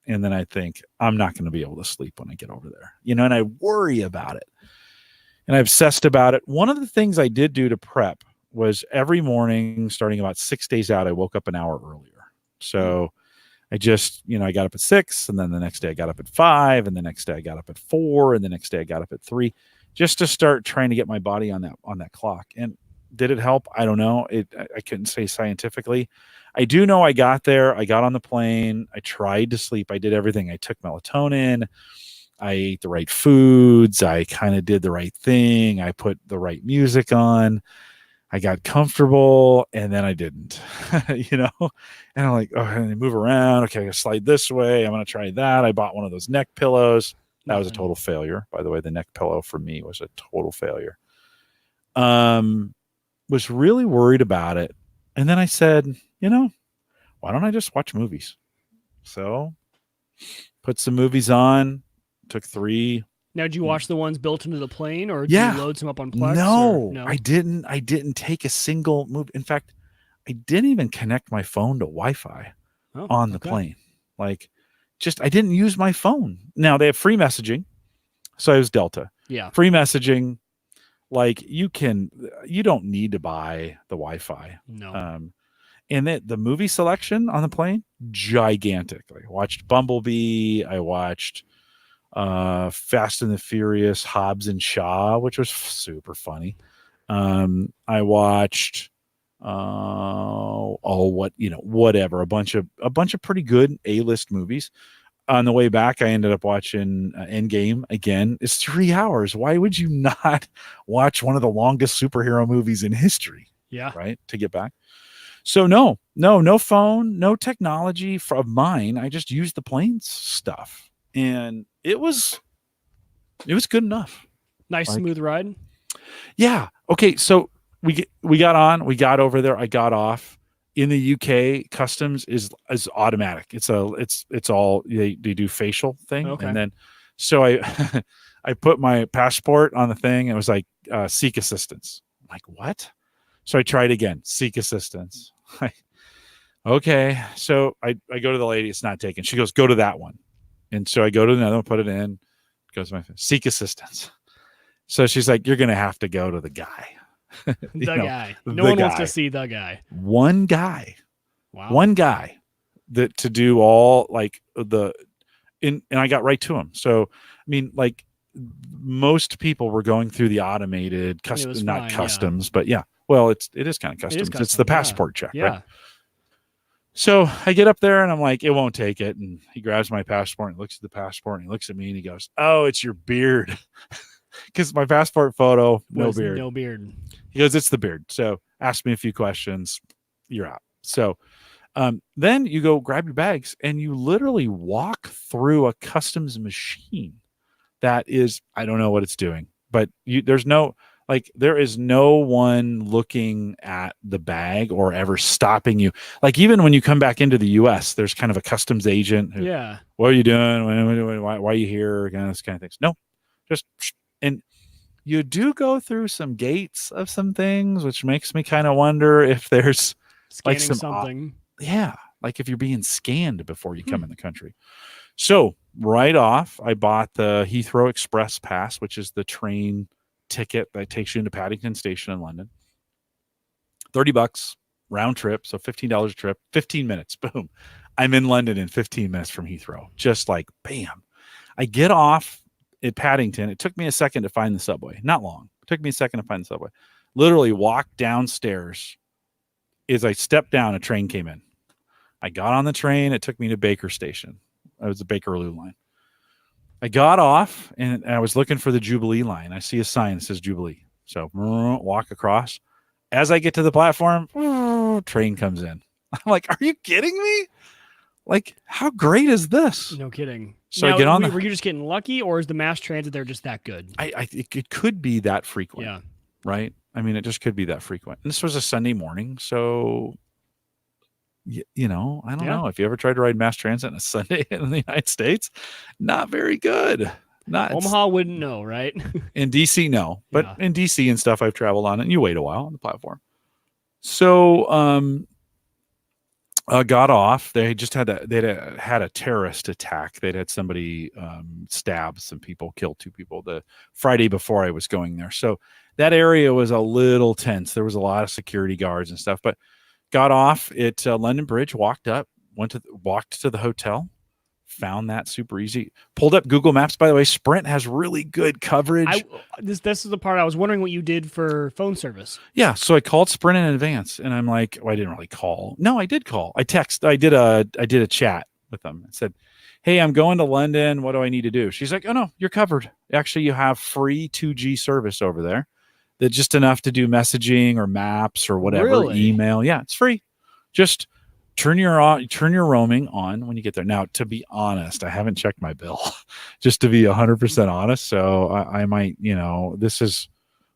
And then I think I'm not going to be able to sleep when I get over there, and I worry about it and I obsessed about it. One of the things I did do to prep was every morning, starting about 6 days out, I woke up an hour earlier. So I just, I got up at 6, and then the next day I got up at 5, and the next day I got up at 4, and the next day I got up at 3, just to start trying to get my body on that clock. And did it help? I don't know. I couldn't say scientifically. I do know I got there. I got on the plane. I tried to sleep. I did everything. I took melatonin. I ate the right foods. I kind of did the right thing. I put the right music on. I got comfortable, and then I didn't, and I'm like, oh, and I move around. Okay, I slide this way. I'm going to try that. I bought one of those neck pillows. That was a total failure. By the way, the neck pillow for me was a total failure. Was really worried about it. And then I said, why don't I just watch movies? So put some movies on, took 3. Now, did you watch the ones built into the plane, or did Yeah. you load some up on Plex? No, I didn't take a single movie. In fact, I didn't even connect my phone to Wi-Fi on the plane. Like, I didn't use my phone. Now they have free messaging. So it was Delta. Yeah. Free messaging. Like you don't need to buy the Wi-Fi. No. And the movie selection on the plane, gigantic. Like I watched Bumblebee. I watched Fast and the Furious, Hobbs and Shaw, which was super funny. I watched whatever, a bunch of pretty good A-list movies. On the way back, I ended up watching Endgame again. It's 3 hours. Why would you not watch one of the longest superhero movies in history? Yeah. Right. To get back. So no phone, no technology of mine. I just used the plane's stuff, and it was good enough. Nice, smooth ride. Yeah. Okay. So we got on, we got over there. I got off. In the UK, customs is automatic. It's all they do facial thing, Okay. and then so I I put my passport on the thing, and it was like seek assistance. I'm like, what? So I tried again, seek assistance. Okay. So I go to the lady. It's not taken. She goes, go to that one. And so I go to another one, put it in. Goes my seek assistance. So she's like, you're going to have to go to the guy. Guy. The No one wants guy. to see the guy. One guy. Wow. One guy that to do all like and I got right to him. So, I mean, like most people were going through the automated customs, but yeah. Well, it is kind of customs. It's the passport check, right? So I get up there and I'm like, it won't take it. And he grabs my passport and looks at the passport and he looks at me and he goes, oh, it's your beard. Because my passport photo, no beard. No beard. He goes, it's the beard. So ask me a few questions. You're out. So then you go grab your bags and you literally walk through a customs machine that is, I don't know what it's doing, but there is no one looking at the bag or ever stopping you. Like even when you come back into the US, there's kind of a customs agent who, what are you doing? Why are you here? This kind of things. No, just, and you do go through some gates of some things, which makes me kind of wonder if there's scanning like something. Like if you're being scanned before you come in the country. So right off, I bought the Heathrow Express Pass, which is the train ticket that takes you into Paddington Station in London. $30 round trip, so $15 a trip, 15 minutes. Boom. I'm in London in 15 minutes from Heathrow. Just like bam. I get off at Paddington. It took me a second to find the subway. Not long. It took me a second to find the subway. Literally walked downstairs. As I stepped down, a train came in. I got on the train. It took me to Baker Station. It was the Bakerloo line. I got off and I was looking for the Jubilee line. I see a sign that says Jubilee. So walk across. As I get to the platform, train comes in. I'm like, are you kidding me? Like, how great is this? No kidding. So now, I get on. Were you just getting lucky, or is the mass transit there just that good? It could be that frequent. Yeah. Right. I mean, it just could be that frequent. And this was a Sunday morning, so I don't know if you ever tried to ride mass transit on a Sunday in the United States. Not very good. Omaha wouldn't know, right? In DC, no, but in DC and stuff, I've traveled on it. And you wait a while on the platform. So, got off. They just had a terrorist attack. They'd had somebody stab some people, kill 2 people the Friday before I was going there. So that area was a little tense. There was a lot of security guards and stuff. But got off at London Bridge, walked up, walked to the hotel. Found that super easy. Pulled up Google Maps. By the way, Sprint has really good coverage. This is the part I was wondering what you did for phone service. Yeah, so I called Sprint in advance, and I'm like, I didn't really call. No, I did call. I did a chat with them. I said, hey, I'm going to London. What do I need to do? She's like, oh no, you're covered. Actually, you have free 2G service over there. That's just enough to do messaging or maps or whatever, email. Yeah, it's free. Just turn your roaming on when you get there. Now, to be honest, I haven't checked my bill, just to be 100% honest. So I might, this is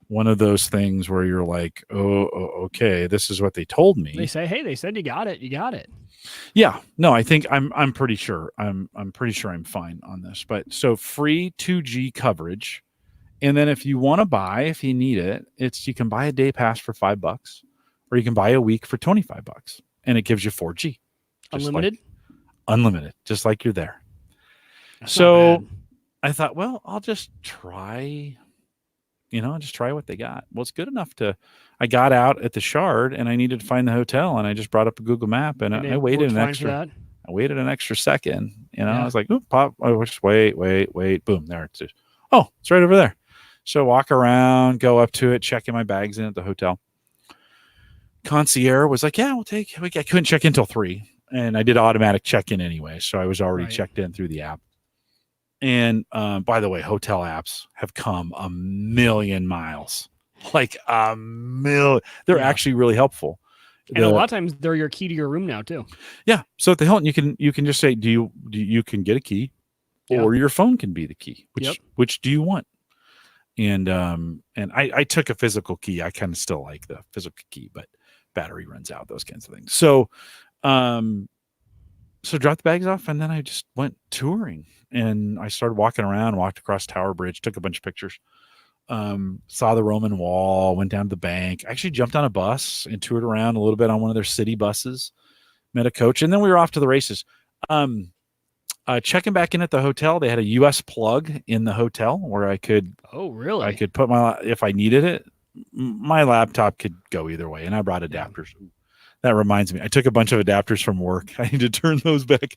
one of those things where you're like, oh, okay, this is what they told me. They said you got it. You got it. Yeah. No, I think I'm pretty sure. I'm pretty sure I'm fine on this. But so free 2G coverage. And then if you want to buy, if you need it, you can buy a day pass for $5 or you can buy a week for $25. And it gives you 4G. Unlimited, just like you're there. That's so I thought, well, I'll just try, what they got. Well, it's good enough I got out at the Shard and I needed to find the hotel and I just brought up a Google map and I waited an extra second. I was like, pop, just wait. Boom, there it is. Oh, it's right over there. So walk around, go up to it, checking my bags in at the hotel. Concierge was like, yeah, I couldn't check in till 3. And I did automatic check-in anyway. So I was already checked in through the app. And by the way, hotel apps have come a million miles, like a million. They're actually really helpful. And a lot of times they're your key to your room now too. Yeah. So at the Hilton, you can just say, you can get a key or your phone can be the key. Which do you want? And I took a physical key. I kind of still like the physical key, but battery runs out, those kinds of things. So dropped the bags off and then I just went touring and I started walking around, walked across Tower Bridge, took a bunch of pictures, saw the Roman Wall, went down to the bank, actually jumped on a bus and toured around a little bit on one of their city buses. met a coach, and then we were off to the races. Checking back in at the hotel, they had a US plug in the hotel where I could put if I needed it. My laptop could go either way, and I brought adapters. Yeah. That reminds me, I took a bunch of adapters from work. I need to turn those back.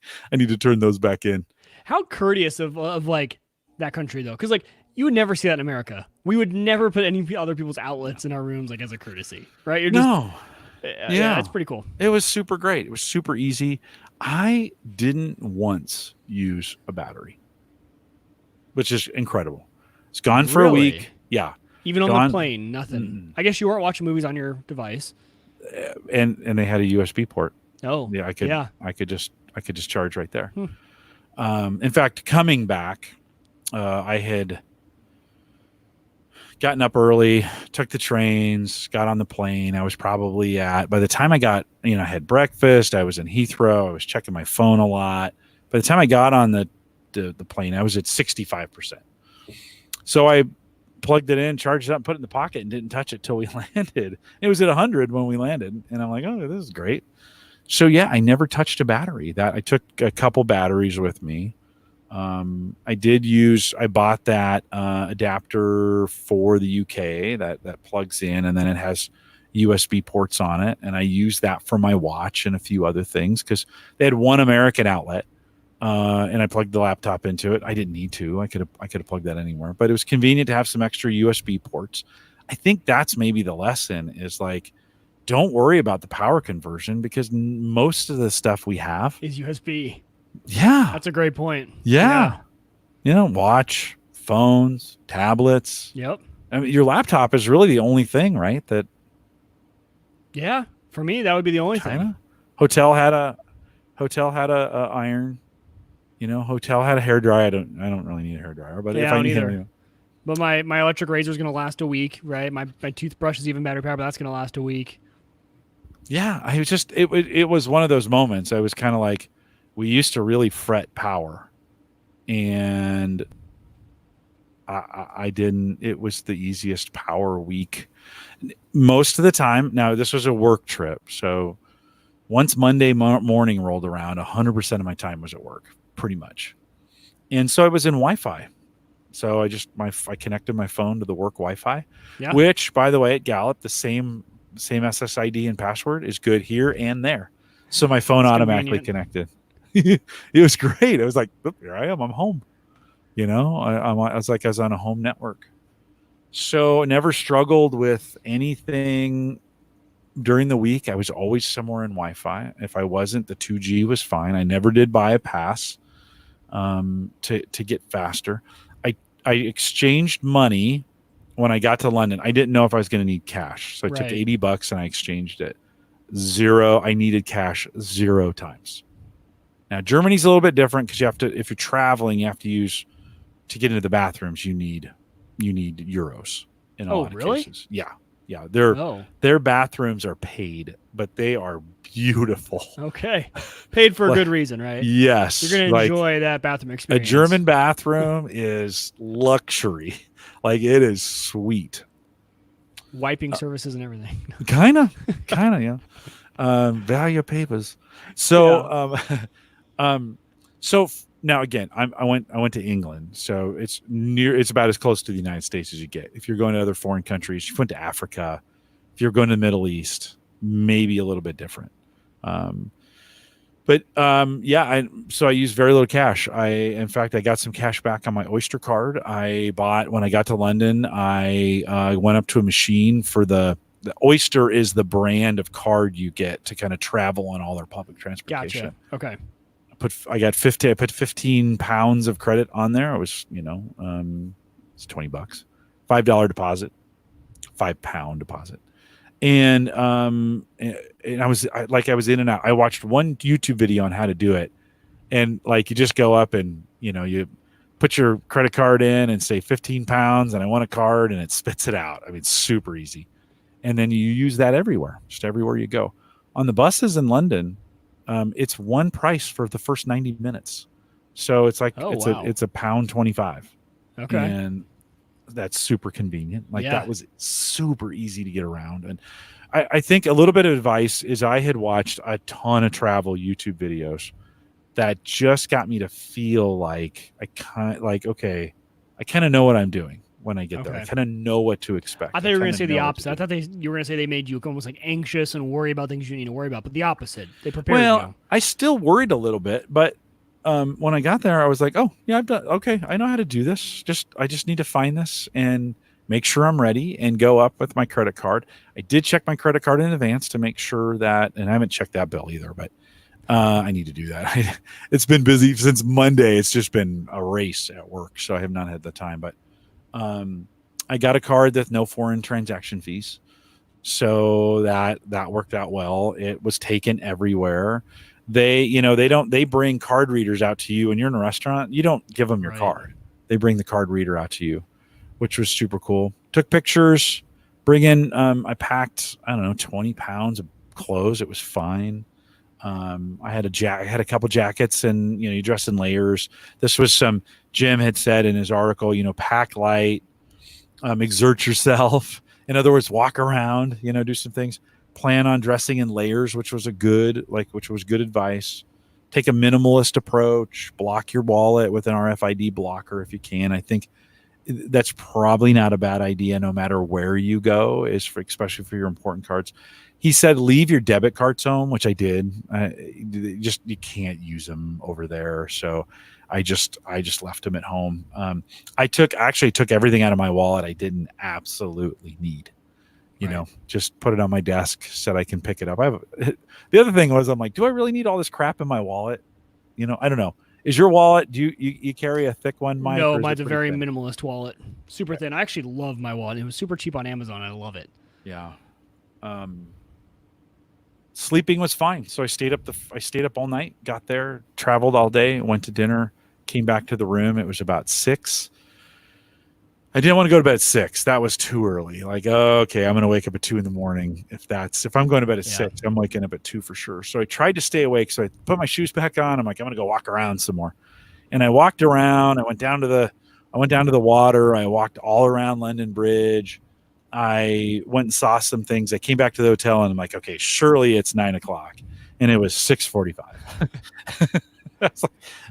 In. How courteous of like that country though, because like you would never see that in America. We would never put any other people's outlets in our rooms like as a courtesy, right? You're just, no. Yeah, it's pretty cool. It was super great. It was super easy. I didn't once use a battery, which is incredible. It's gone for a week. Yeah. Even on the plane, nothing. Mm-mm. I guess you weren't watching movies on your device. And they had a USB port. Oh, yeah. I could just charge right there. In fact, coming back, I had gotten up early, took the trains, got on the plane. I was probably by the time I got, I had breakfast. I was in Heathrow. I was checking my phone a lot. By the time I got on the plane, I was at 65%. So I plugged it in, charged it up, put it in the pocket, and didn't touch it till we landed. It was at 100 when we landed, and I'm like, oh, this is great. So yeah, I never touched a battery. That I took a couple batteries with me. I bought that adapter for the UK that plugs in, and then it has USB ports on it, and I used that for my watch and a few other things because they had one American outlet. And I plugged the laptop into it. I didn't need to. I could have plugged that anywhere, but it was convenient to have some extra USB ports. I think that's maybe the lesson is like, don't worry about the power conversion because most of the stuff we have is USB. Yeah. That's a great point. Yeah. Watch, phones, tablets. Yep. I mean, your laptop is really the only thing, right? Yeah. For me, that would be the only thing. Hotel had a iron. Hotel had a hairdryer. I don't really need a hairdryer, but if I need it, but my electric razor is going to last a week, right? My toothbrush is even better power, but that's going to last a week. Yeah, I was just it was one of those moments. I was kind of like, we used to really fret power, and I didn't. It was the easiest power week most of the time. Now this was a work trip, so once Monday morning rolled around, 100% of my time was at work. Pretty much. And so I was in Wi-Fi. So I connected my phone to the work Wi-Fi, which, by the way, at Gallup, the same SSID and password is good here and there. So my phone automatically connected. It was great. I was like, here I am. I'm home. I was like I was on a home network. So I never struggled with anything during the week. I was always somewhere in Wi-Fi. If I wasn't, the 2G was fine. I never did buy a pass to get faster. I exchanged money when I got to London. I didn't know if I was going to need cash, so I took $80 and I exchanged it. I needed cash 0 times. Now Germany's a little bit different because if you're traveling, you have to use to get into the bathrooms. You need euros in a lot of cases. Yeah. Yeah, their bathrooms are paid, but they are beautiful. Okay. Paid for a good reason, right? Yes. You're going to enjoy that bathroom experience. A German bathroom is luxury. Like, it is sweet. Wiping services and everything. Kind of, yeah. Value papers. So, so now again, I went to England, so it's about as close to the United States as you get. If you're going to other foreign countries, if you went to Africa, if you're going to the Middle East, maybe a little bit different. So I used very little cash. In fact, I got some cash back on my Oyster card. When I got to London, I went up to a machine for the Oyster is the brand of card you get to kind of travel on all their public transportation. Gotcha. Okay. I put 15 pounds of credit on there. It was, it's $20, $5 deposit, £5 deposit. And I was in and out. I watched one YouTube video on how to do it. And like, you just go up and, you put your credit card in and say 15 pounds and I want a card, and it spits it out. I mean, it's super easy. And then you use that just everywhere you go. On the buses in London, it's one price for the first 90 minutes. So it's like, it's a £1.25. Okay. And that's super convenient. Like Yeah. that was super easy to get around. And I think a little bit of advice is I had watched a ton of travel YouTube videos that just got me to feel like okay, I kind of know what I'm doing when I get there. I Okay. kind of know what to expect. I thought you were going kinda to say the know what opposite. I do. thought you were going to say they made you almost like anxious and worry about things you need to worry about, but the opposite. They prepared Well, you. I still worried a little bit, but when I got there, I was like, oh yeah, I've done okay. I know how to do this. I just need to find this and make sure I'm ready and go up with my credit card. I did check my credit card in advance to make sure that, and I haven't checked that bill either, but I need to do that. It's been busy since Monday. It's just been a race at work, so I have not had the time. But I got a card with no foreign transaction fees, so that worked out well. It was taken everywhere. They bring card readers out to you when you're in a restaurant. You don't give them your Right. card. They bring the card reader out to you, which was super cool. Took pictures. I packed, I don't know, 20 pounds of clothes. It was fine. I had a couple jackets, and you dress in layers. This was Jim had said in his article, pack light, exert yourself. In other words, walk around, do some things. Plan on dressing in layers, which was good advice. Take a minimalist approach. Block your wallet with an RFID blocker if you can. I think that's probably not a bad idea, no matter where you go, especially for your important cards. He said, leave your debit cards home, which I did. You can't use them over there. So I just left them at home. I actually took everything out of my wallet I didn't absolutely need. Just put it on my desk, said I can pick it up. The other thing was, I'm like, do I really need all this crap in my wallet? I don't know. Is your wallet, do you carry a thick one, Mike? No, or is mine's it a pretty very thin? minimalist wallet. Super thin. I actually love my wallet. It was super cheap on Amazon. I love it. Yeah. Sleeping was fine. So I stayed up all night, got there, traveled all day, went to dinner, came back to the room. It was about 6. I didn't want to go to bed at 6. That was too early. Like, okay, I'm going to wake up at 2 a.m. If I'm going to bed at 6, I'm waking up at 2 for sure. So I tried to stay awake. So I put my shoes back on. I'm like, I'm going to go walk around some more. And I walked around. I went down to the water. I walked all around London Bridge. I went and saw some things. I came back to the hotel and I'm like, okay, surely it's 9:00, and it was 6:45. Like,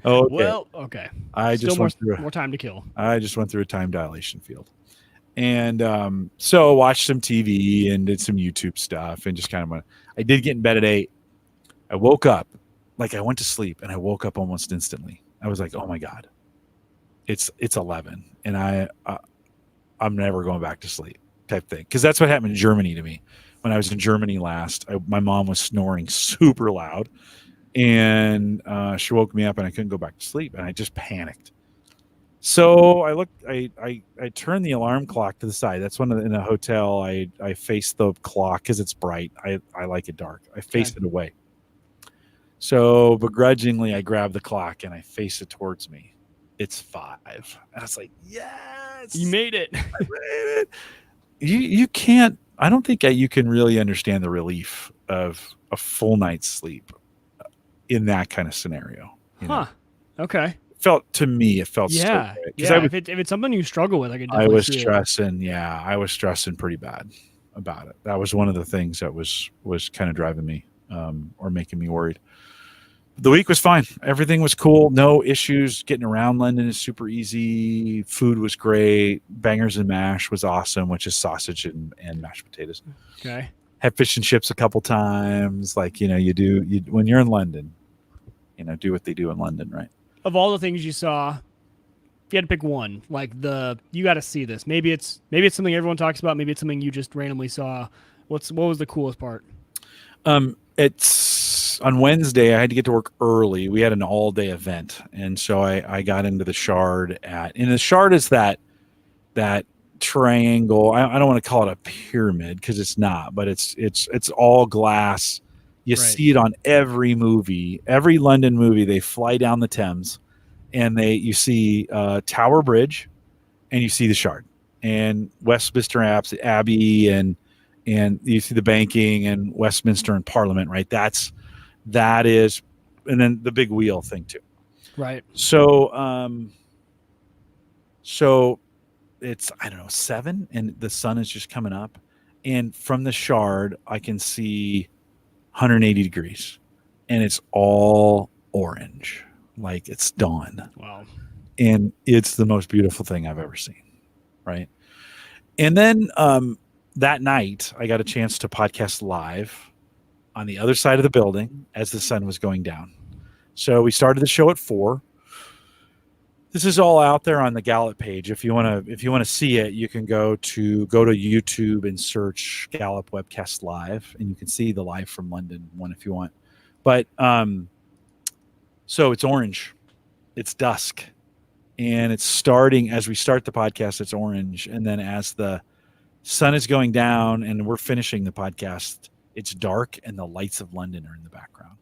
okay. Well, okay. I Still just went through more time to kill. I just went through a time dilation field, and so watched some TV and did some YouTube stuff, and just kind of went. I did get in bed at 8. I woke up, like I went to sleep, and I woke up almost instantly. I was like, oh my god, it's 11, and I'm never going back to sleep. Type thing, because that's what happened in Germany to me when I was in Germany last. My mom was snoring super loud, and she woke me up, and I couldn't go back to sleep, and I just panicked. So I turned the alarm clock to the side. That's when in a hotel I face the clock because it's bright. I like it dark. I face it away. So begrudgingly I grab the clock and I face it towards me. It's 5, and I was like, yes, You made it. I made it. You can't. I don't think you can really understand the relief of a full night's sleep in that kind of scenario. Huh. Okay. To me, it felt so Yeah. great. Yeah. If it's something you struggle with, I could I definitely was see it. stressing. Yeah, I was stressing pretty bad about it. That was one of the things that was kind of driving me or making me worried. The week was fine. Everything was cool. No issues. Getting around London is super easy. Food was great. Bangers and mash was awesome, which is sausage and mashed potatoes. Okay. Had fish and chips a couple times. Like, you do when you're in London, do what they do in London, right? Of all the things you saw, if you had to pick one, like you got to see this. Maybe it's something everyone talks about. Maybe it's something you just randomly saw. What was the coolest part? It's on Wednesday. I had to get to work early. We had an all-day event, and so I got into the Shard and the Shard is that triangle. I don't want to call it a pyramid because it's not, but it's all glass. You see it on every movie, every London movie. They fly down the Thames, and you see Tower Bridge, and you see the Shard, and Westminster Abbey, and you see the banking and Westminster and Parliament. Right, that is, and then the big wheel thing too. Right. So it's I don't know 7, and the sun is just coming up, and from the Shard I can see 180 degrees, and it's all orange, like it's dawn, Wow. and it's the most beautiful thing I've ever seen. Right, and then that night I got a chance to podcast live on the other side of the building as the sun was going down. So we started the show at 4. This is all out there on the Gallup page. If you want to see it, you can go to YouTube and search Gallup Webcast Live, and you can see the live from London one if you want. But so it's orange, it's dusk, and it's starting as we start the podcast. It's orange, and then as the sun is going down and we're finishing the podcast, it's dark, and the lights of London are in the background.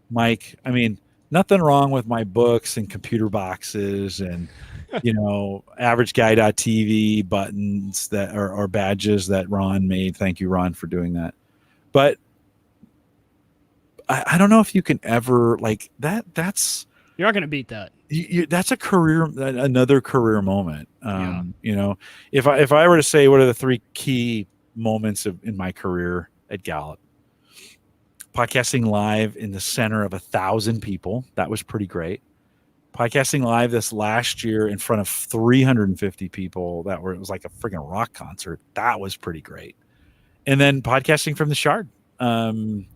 Mike, I mean, nothing wrong with my books and computer boxes and, AverageGuy.tv buttons that are badges that Ron made. Thank you, Ron, for doing that. But I don't know if you can ever like that. You're not going to beat that. That's another career moment. If I were to say what are the 3 key moments in my career at Gallup, podcasting live in the center of 1,000 people, that was pretty great. Podcasting live this last year in front of 350 people, it was like a freaking rock concert. That was pretty great. And then podcasting from the Shard. And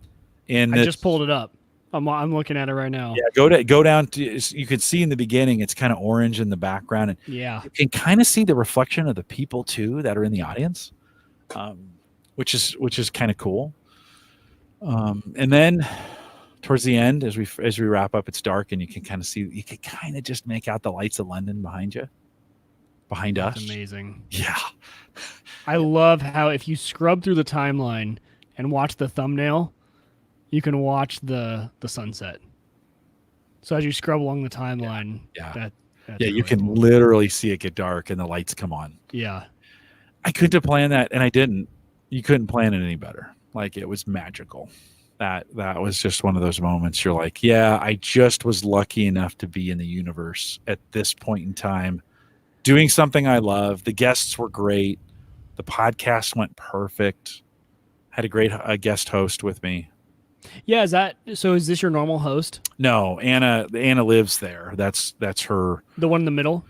I just pulled it up. I'm looking at it right now. Yeah, go down to, you can see in the beginning it's kind of orange in the background, and yeah, you can kind of see the reflection of the people too that are in the audience, which is kind of cool. And then towards the end, as we wrap up, it's dark, and you can kind of just make out the lights of London behind us. That's amazing. Yeah, I love how if you scrub through the timeline and watch the thumbnail, you can watch the sunset. So as you scrub along the timeline, that's you can cool. literally see it get dark and the lights come on. Yeah, I couldn't have planned that, and I didn't. You couldn't plan it any better. Like, it was magical. That was just one of those moments. You're like, yeah, I just was lucky enough to be in the universe at this point in time, doing something I love. The guests were great. The podcast went perfect. Had a great guest host with me. Yeah, is this your normal host? No, Anna lives there. That's her. The one in the middle?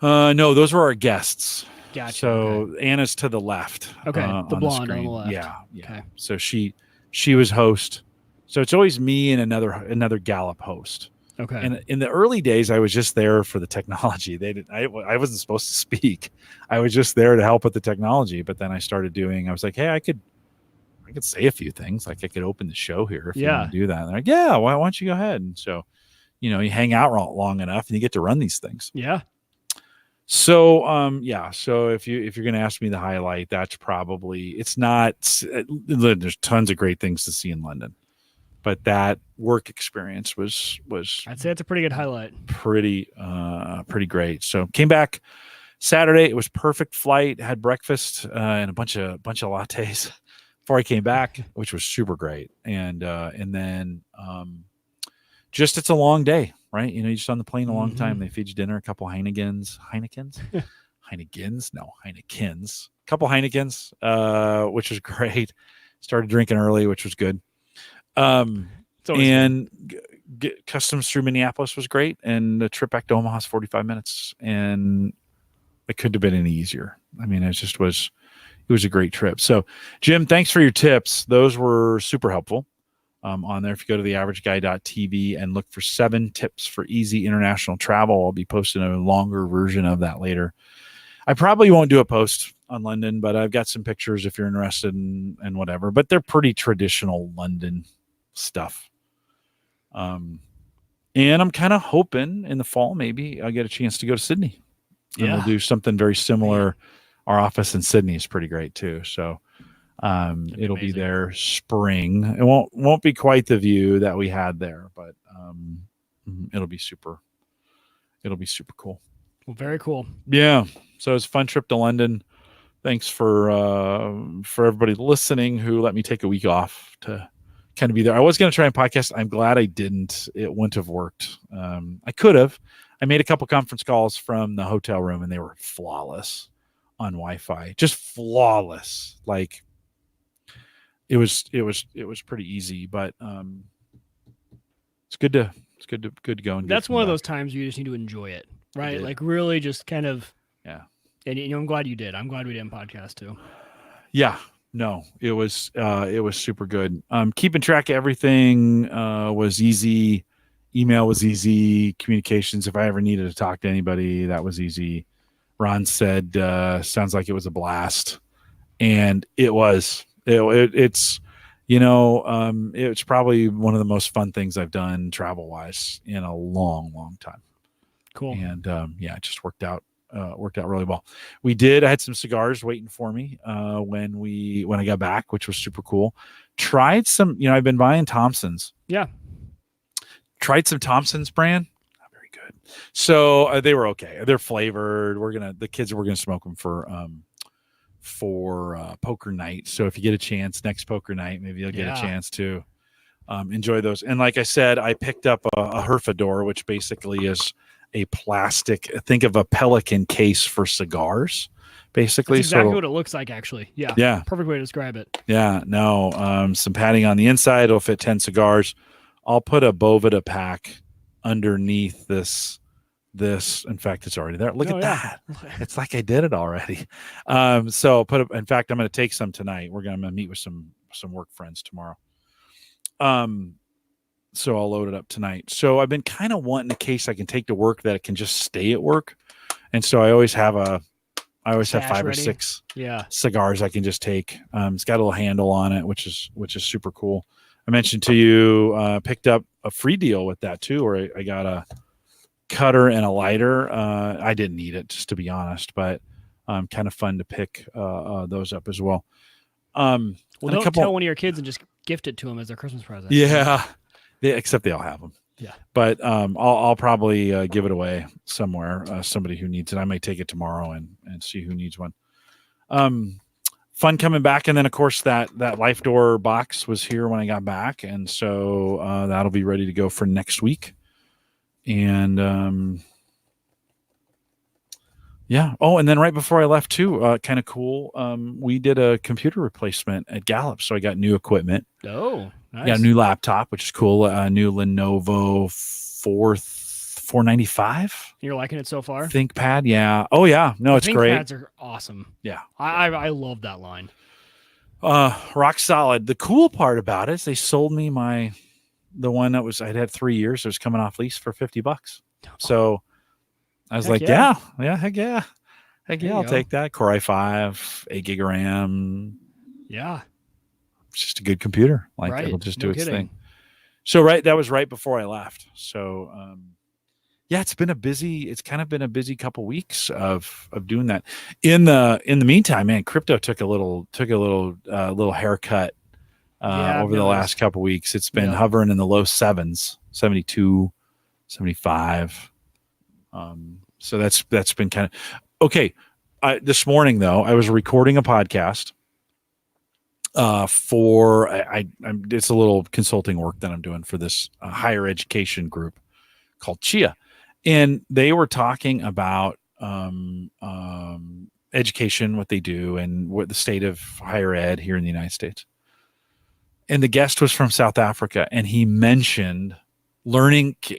No, those were our guests. Gotcha. So okay. Anna's to the left. Okay, the blonde on the left. Yeah. Okay. So she was host. So it's always me and another Gallup host. Okay. And in the early days, I was just there for the technology. I wasn't supposed to speak. I was just there to help with the technology. But then I was like, hey, I could say a few things. Like, I could open the show here if you want to do that. And they're like, yeah, why don't you go ahead? And so, you hang out long enough and you get to run these things. Yeah. So, So if you're going to ask me the highlight, that's probably, it's not, there's tons of great things to see in London, but that work experience was I'd say it's a pretty good highlight. Pretty great. So came back Saturday. It was perfect flight, had breakfast, and a bunch of lattes before I came back, which was super great. And then just, it's a long day, right? You're just on the plane a long time. They feed you dinner, a couple Heinekens, couple Heinekens, which was great. Started drinking early, which was good. And customs through Minneapolis was great. And the trip back to Omaha is 45 minutes, and it couldn't have been any easier. I mean, it was a great trip. So, Jim, thanks for your tips. Those were super helpful. On there, if you go to the averageguy.tv and look for 7 tips for easy international travel, I'll be posting a longer version of that later. I probably won't do a post on London, but I've got some pictures if you're interested in whatever. But they're pretty traditional London stuff. And I'm kind of hoping in the fall maybe I'll get a chance to go to Sydney. And we'll do something very similar. Our office in Sydney is pretty great too. So it'll be there spring. It won't be quite the view that we had there, but it'll be super cool. Well, very cool. Yeah. So it's a fun trip to London. Thanks for everybody listening who let me take a week off to kind of be there. I was going to try and podcast. I'm glad I didn't. It wouldn't have worked. I could have. I made a couple conference calls from the hotel room and they were flawless. Wi-Fi, just flawless. Like it was pretty easy, but it's good to go. And That's one of those times you just need to enjoy it, right? Like really just kind of, yeah. And I'm glad you did. I'm glad we did a podcast too. Yeah, no, it was super good. Keeping track of everything was easy. Email was easy. Communications, if I ever needed to talk to anybody, that was easy. Ron said, sounds like it was a blast. And it was. It's, it's probably one of the most fun things I've done travel-wise in a long, long time. Cool. And it just worked out really well. I had some cigars waiting for me when I got back, which was super cool. Tried some, I've been buying Thompson's. Yeah. Tried some Thompson's brand. Not very good. So they were okay. They're flavored. The kids were gonna smoke them for poker night. So if you get a chance next poker night, maybe you'll get a chance to enjoy those. And like I said, I picked up a Herfador, which basically is a plastic, think of a Pelican case for cigars, basically. That's exactly what it looks like, actually. Yeah. Yeah. Perfect way to describe it. Yeah. No, some padding on the inside. It'll fit 10 cigars. I'll put a Bovida pack underneath this. In fact, it's already there. Look at that. It's like I did it already. So in fact, I'm going to take some tonight. I'm going to meet with some work friends tomorrow. So I'll load it up tonight. So I've been kind of wanting a case I can take to work that it can just stay at work. And so I always have 5 or 6 cigars I can just take. It's got a little handle on it, which is super cool. I mentioned to you, picked up a free deal with that too, where I got a cutter and a lighter. I didn't need it, just to be honest, but kind of fun to pick those up as well. Well, don't tell one of your kids and just gift it to them as their Christmas present. Yeah. Except they all have them. Yeah. But I'll probably give it away somewhere, somebody who needs it. I may take it tomorrow and see who needs one. Fun coming back. And then, of course, that Life Door box was here when I got back. And so that'll be ready to go for next week. And yeah. Oh, and then right before I left too, kind of cool. We did a computer replacement at Gallup. So I got new equipment. Oh, nice. Got a new laptop, which is cool. A new Lenovo 495. You're liking it so far? ThinkPad. Yeah. Oh yeah. No, it's great. ThinkPads are awesome. Yeah. I love that line. Rock solid. The cool part about it is they sold me the one that I'd had 3 years. It was coming off lease for $50. So I was heck yeah, I'll take that. Core i5, 8 gig of RAM. Yeah. It's just a good computer. It'll just do its thing. So that was right before I left. So it's kind of been a busy couple weeks of doing that. In the meantime, man, crypto took a little haircut over the last couple weeks. It's been hovering in the low 7s, 72, 75. So that's been kind of okay. This morning though, I was recording a podcast for it's a little consulting work that I'm doing for this higher education group called Chia, and they were talking about education, what they do, and what the state of higher ed here in the United States. And the guest was from South Africa, and he mentioned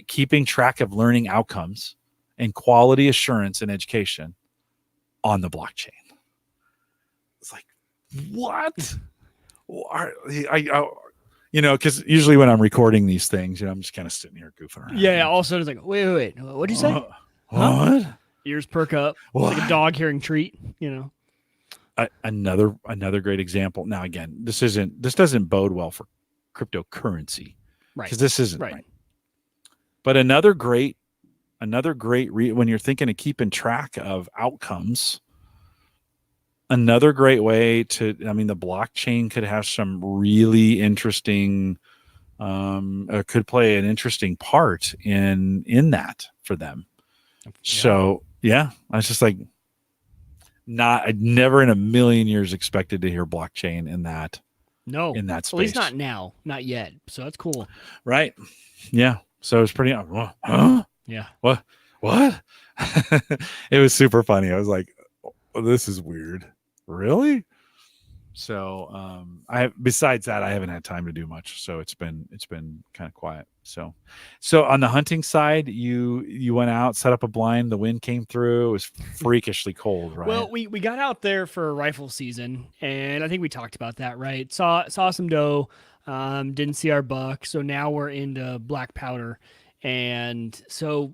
keeping track of learning outcomes and quality assurance in education on the blockchain. It's like, what? Because usually when I'm recording these things, I'm just kind of sitting here goofing around. Yeah. All of a sudden it's like, wait. What'd you say? What? Huh? Ears perk up. What? Like a dog hearing treat, Another great example. Now, again, this doesn't bode well for cryptocurrency, right? Because this isn't right. But another great when you're thinking of keeping track of outcomes, another great way the blockchain could have some really interesting, could play an interesting part in that for them. Yeah. So I was just like, I'd never in a million years expected to hear blockchain in that. No, in that space. At least not now, not yet. So that's cool. Right. Yeah. So it's pretty, huh? Yeah. What? It was super funny. I was like, well, this is weird. Really? So besides that, I haven't had time to do much. So it's been kind of quiet. So on the hunting side, you went out, set up a blind, the wind came through, it was freakishly cold, right? Well, we got out there for rifle season, and I think we talked about that, right? Saw some doe, didn't see our buck, so now we're into black powder, and so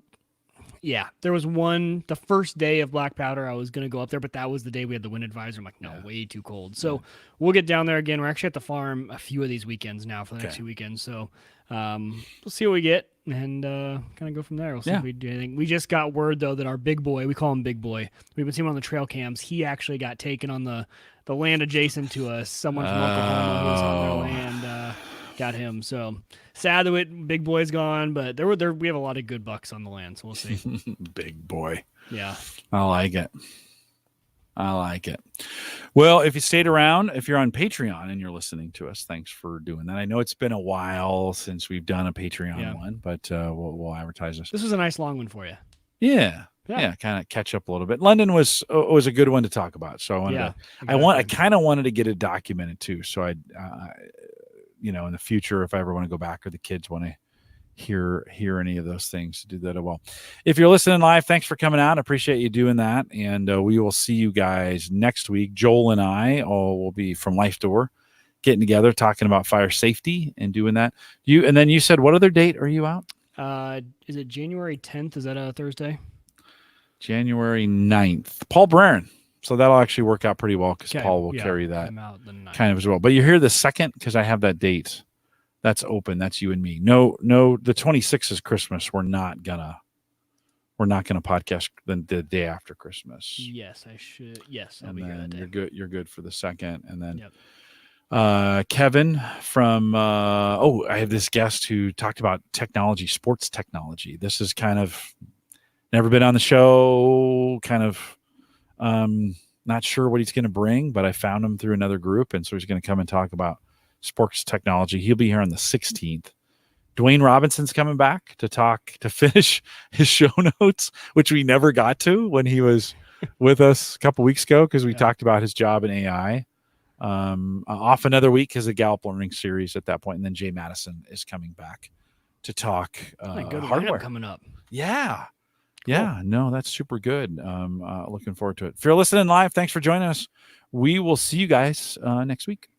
yeah, there was the first day of black powder, I was gonna go up there, but that was the day we had the wind advisor. I'm like, no, way too cold. So we'll get down there again. We're actually at the farm a few of these weekends now for the next few weekends. So we'll see what we get and kind of go from there. We'll see if we do anything. We just got word though that our big boy, we call him Big Boy, we've been seeing him on the trail cams. He actually got taken on the land adjacent to us. Someone from Oklahoma who was on their land got him. So sad that Big Boy's gone, but we have a lot of good bucks on the land, so we'll see. Big Boy. Yeah. I like it. Well, if you stayed around, if you're on Patreon and you're listening to us, thanks for doing that. I know it's been a while since we've done a Patreon one, but we'll advertise this. This was a nice long one for you. Yeah, kind of catch up a little bit. London was a good one to talk about, so I kind of wanted to get it documented too. So I in the future, if I ever want to go back or the kids want to hear any of those things, do that as well. If you're listening live, thanks for coming out. I appreciate you doing that. And we will see you guys next week. Joel and I will be from Life Door getting together, talking about fire safety and doing that. And then you said, what other date are you out? Is it January 10th? Is that a Thursday? January 9th. Paul Braren. So that'll actually work out pretty well because Paul will carry that kind of as well. But you're here the 2nd because I have that date. That's open. That's you and me. No, the 26th is Christmas. We're not gonna podcast the day after Christmas. Yes, I should. Yes, I'll and be here that day. You're good for the 2nd. And then Kevin from I have this guest who talked about technology, sports technology. This is kind of never been on the show, kind of not sure what he's going to bring, but I found him through another group, and so he's going to come and talk about sports technology. He'll be here on the 16th. Dwayne Robinson's coming back to finish his show notes, which we never got to when he was with us a couple weeks ago because we talked about his job in AI. Off another week because the Gallup Learning Series at that point, and then Jay Madison is coming back to talk hardware coming up. Yeah. Yeah, no, that's super good. Looking forward to it. If you're listening live, thanks for joining us. We will see you guys next week.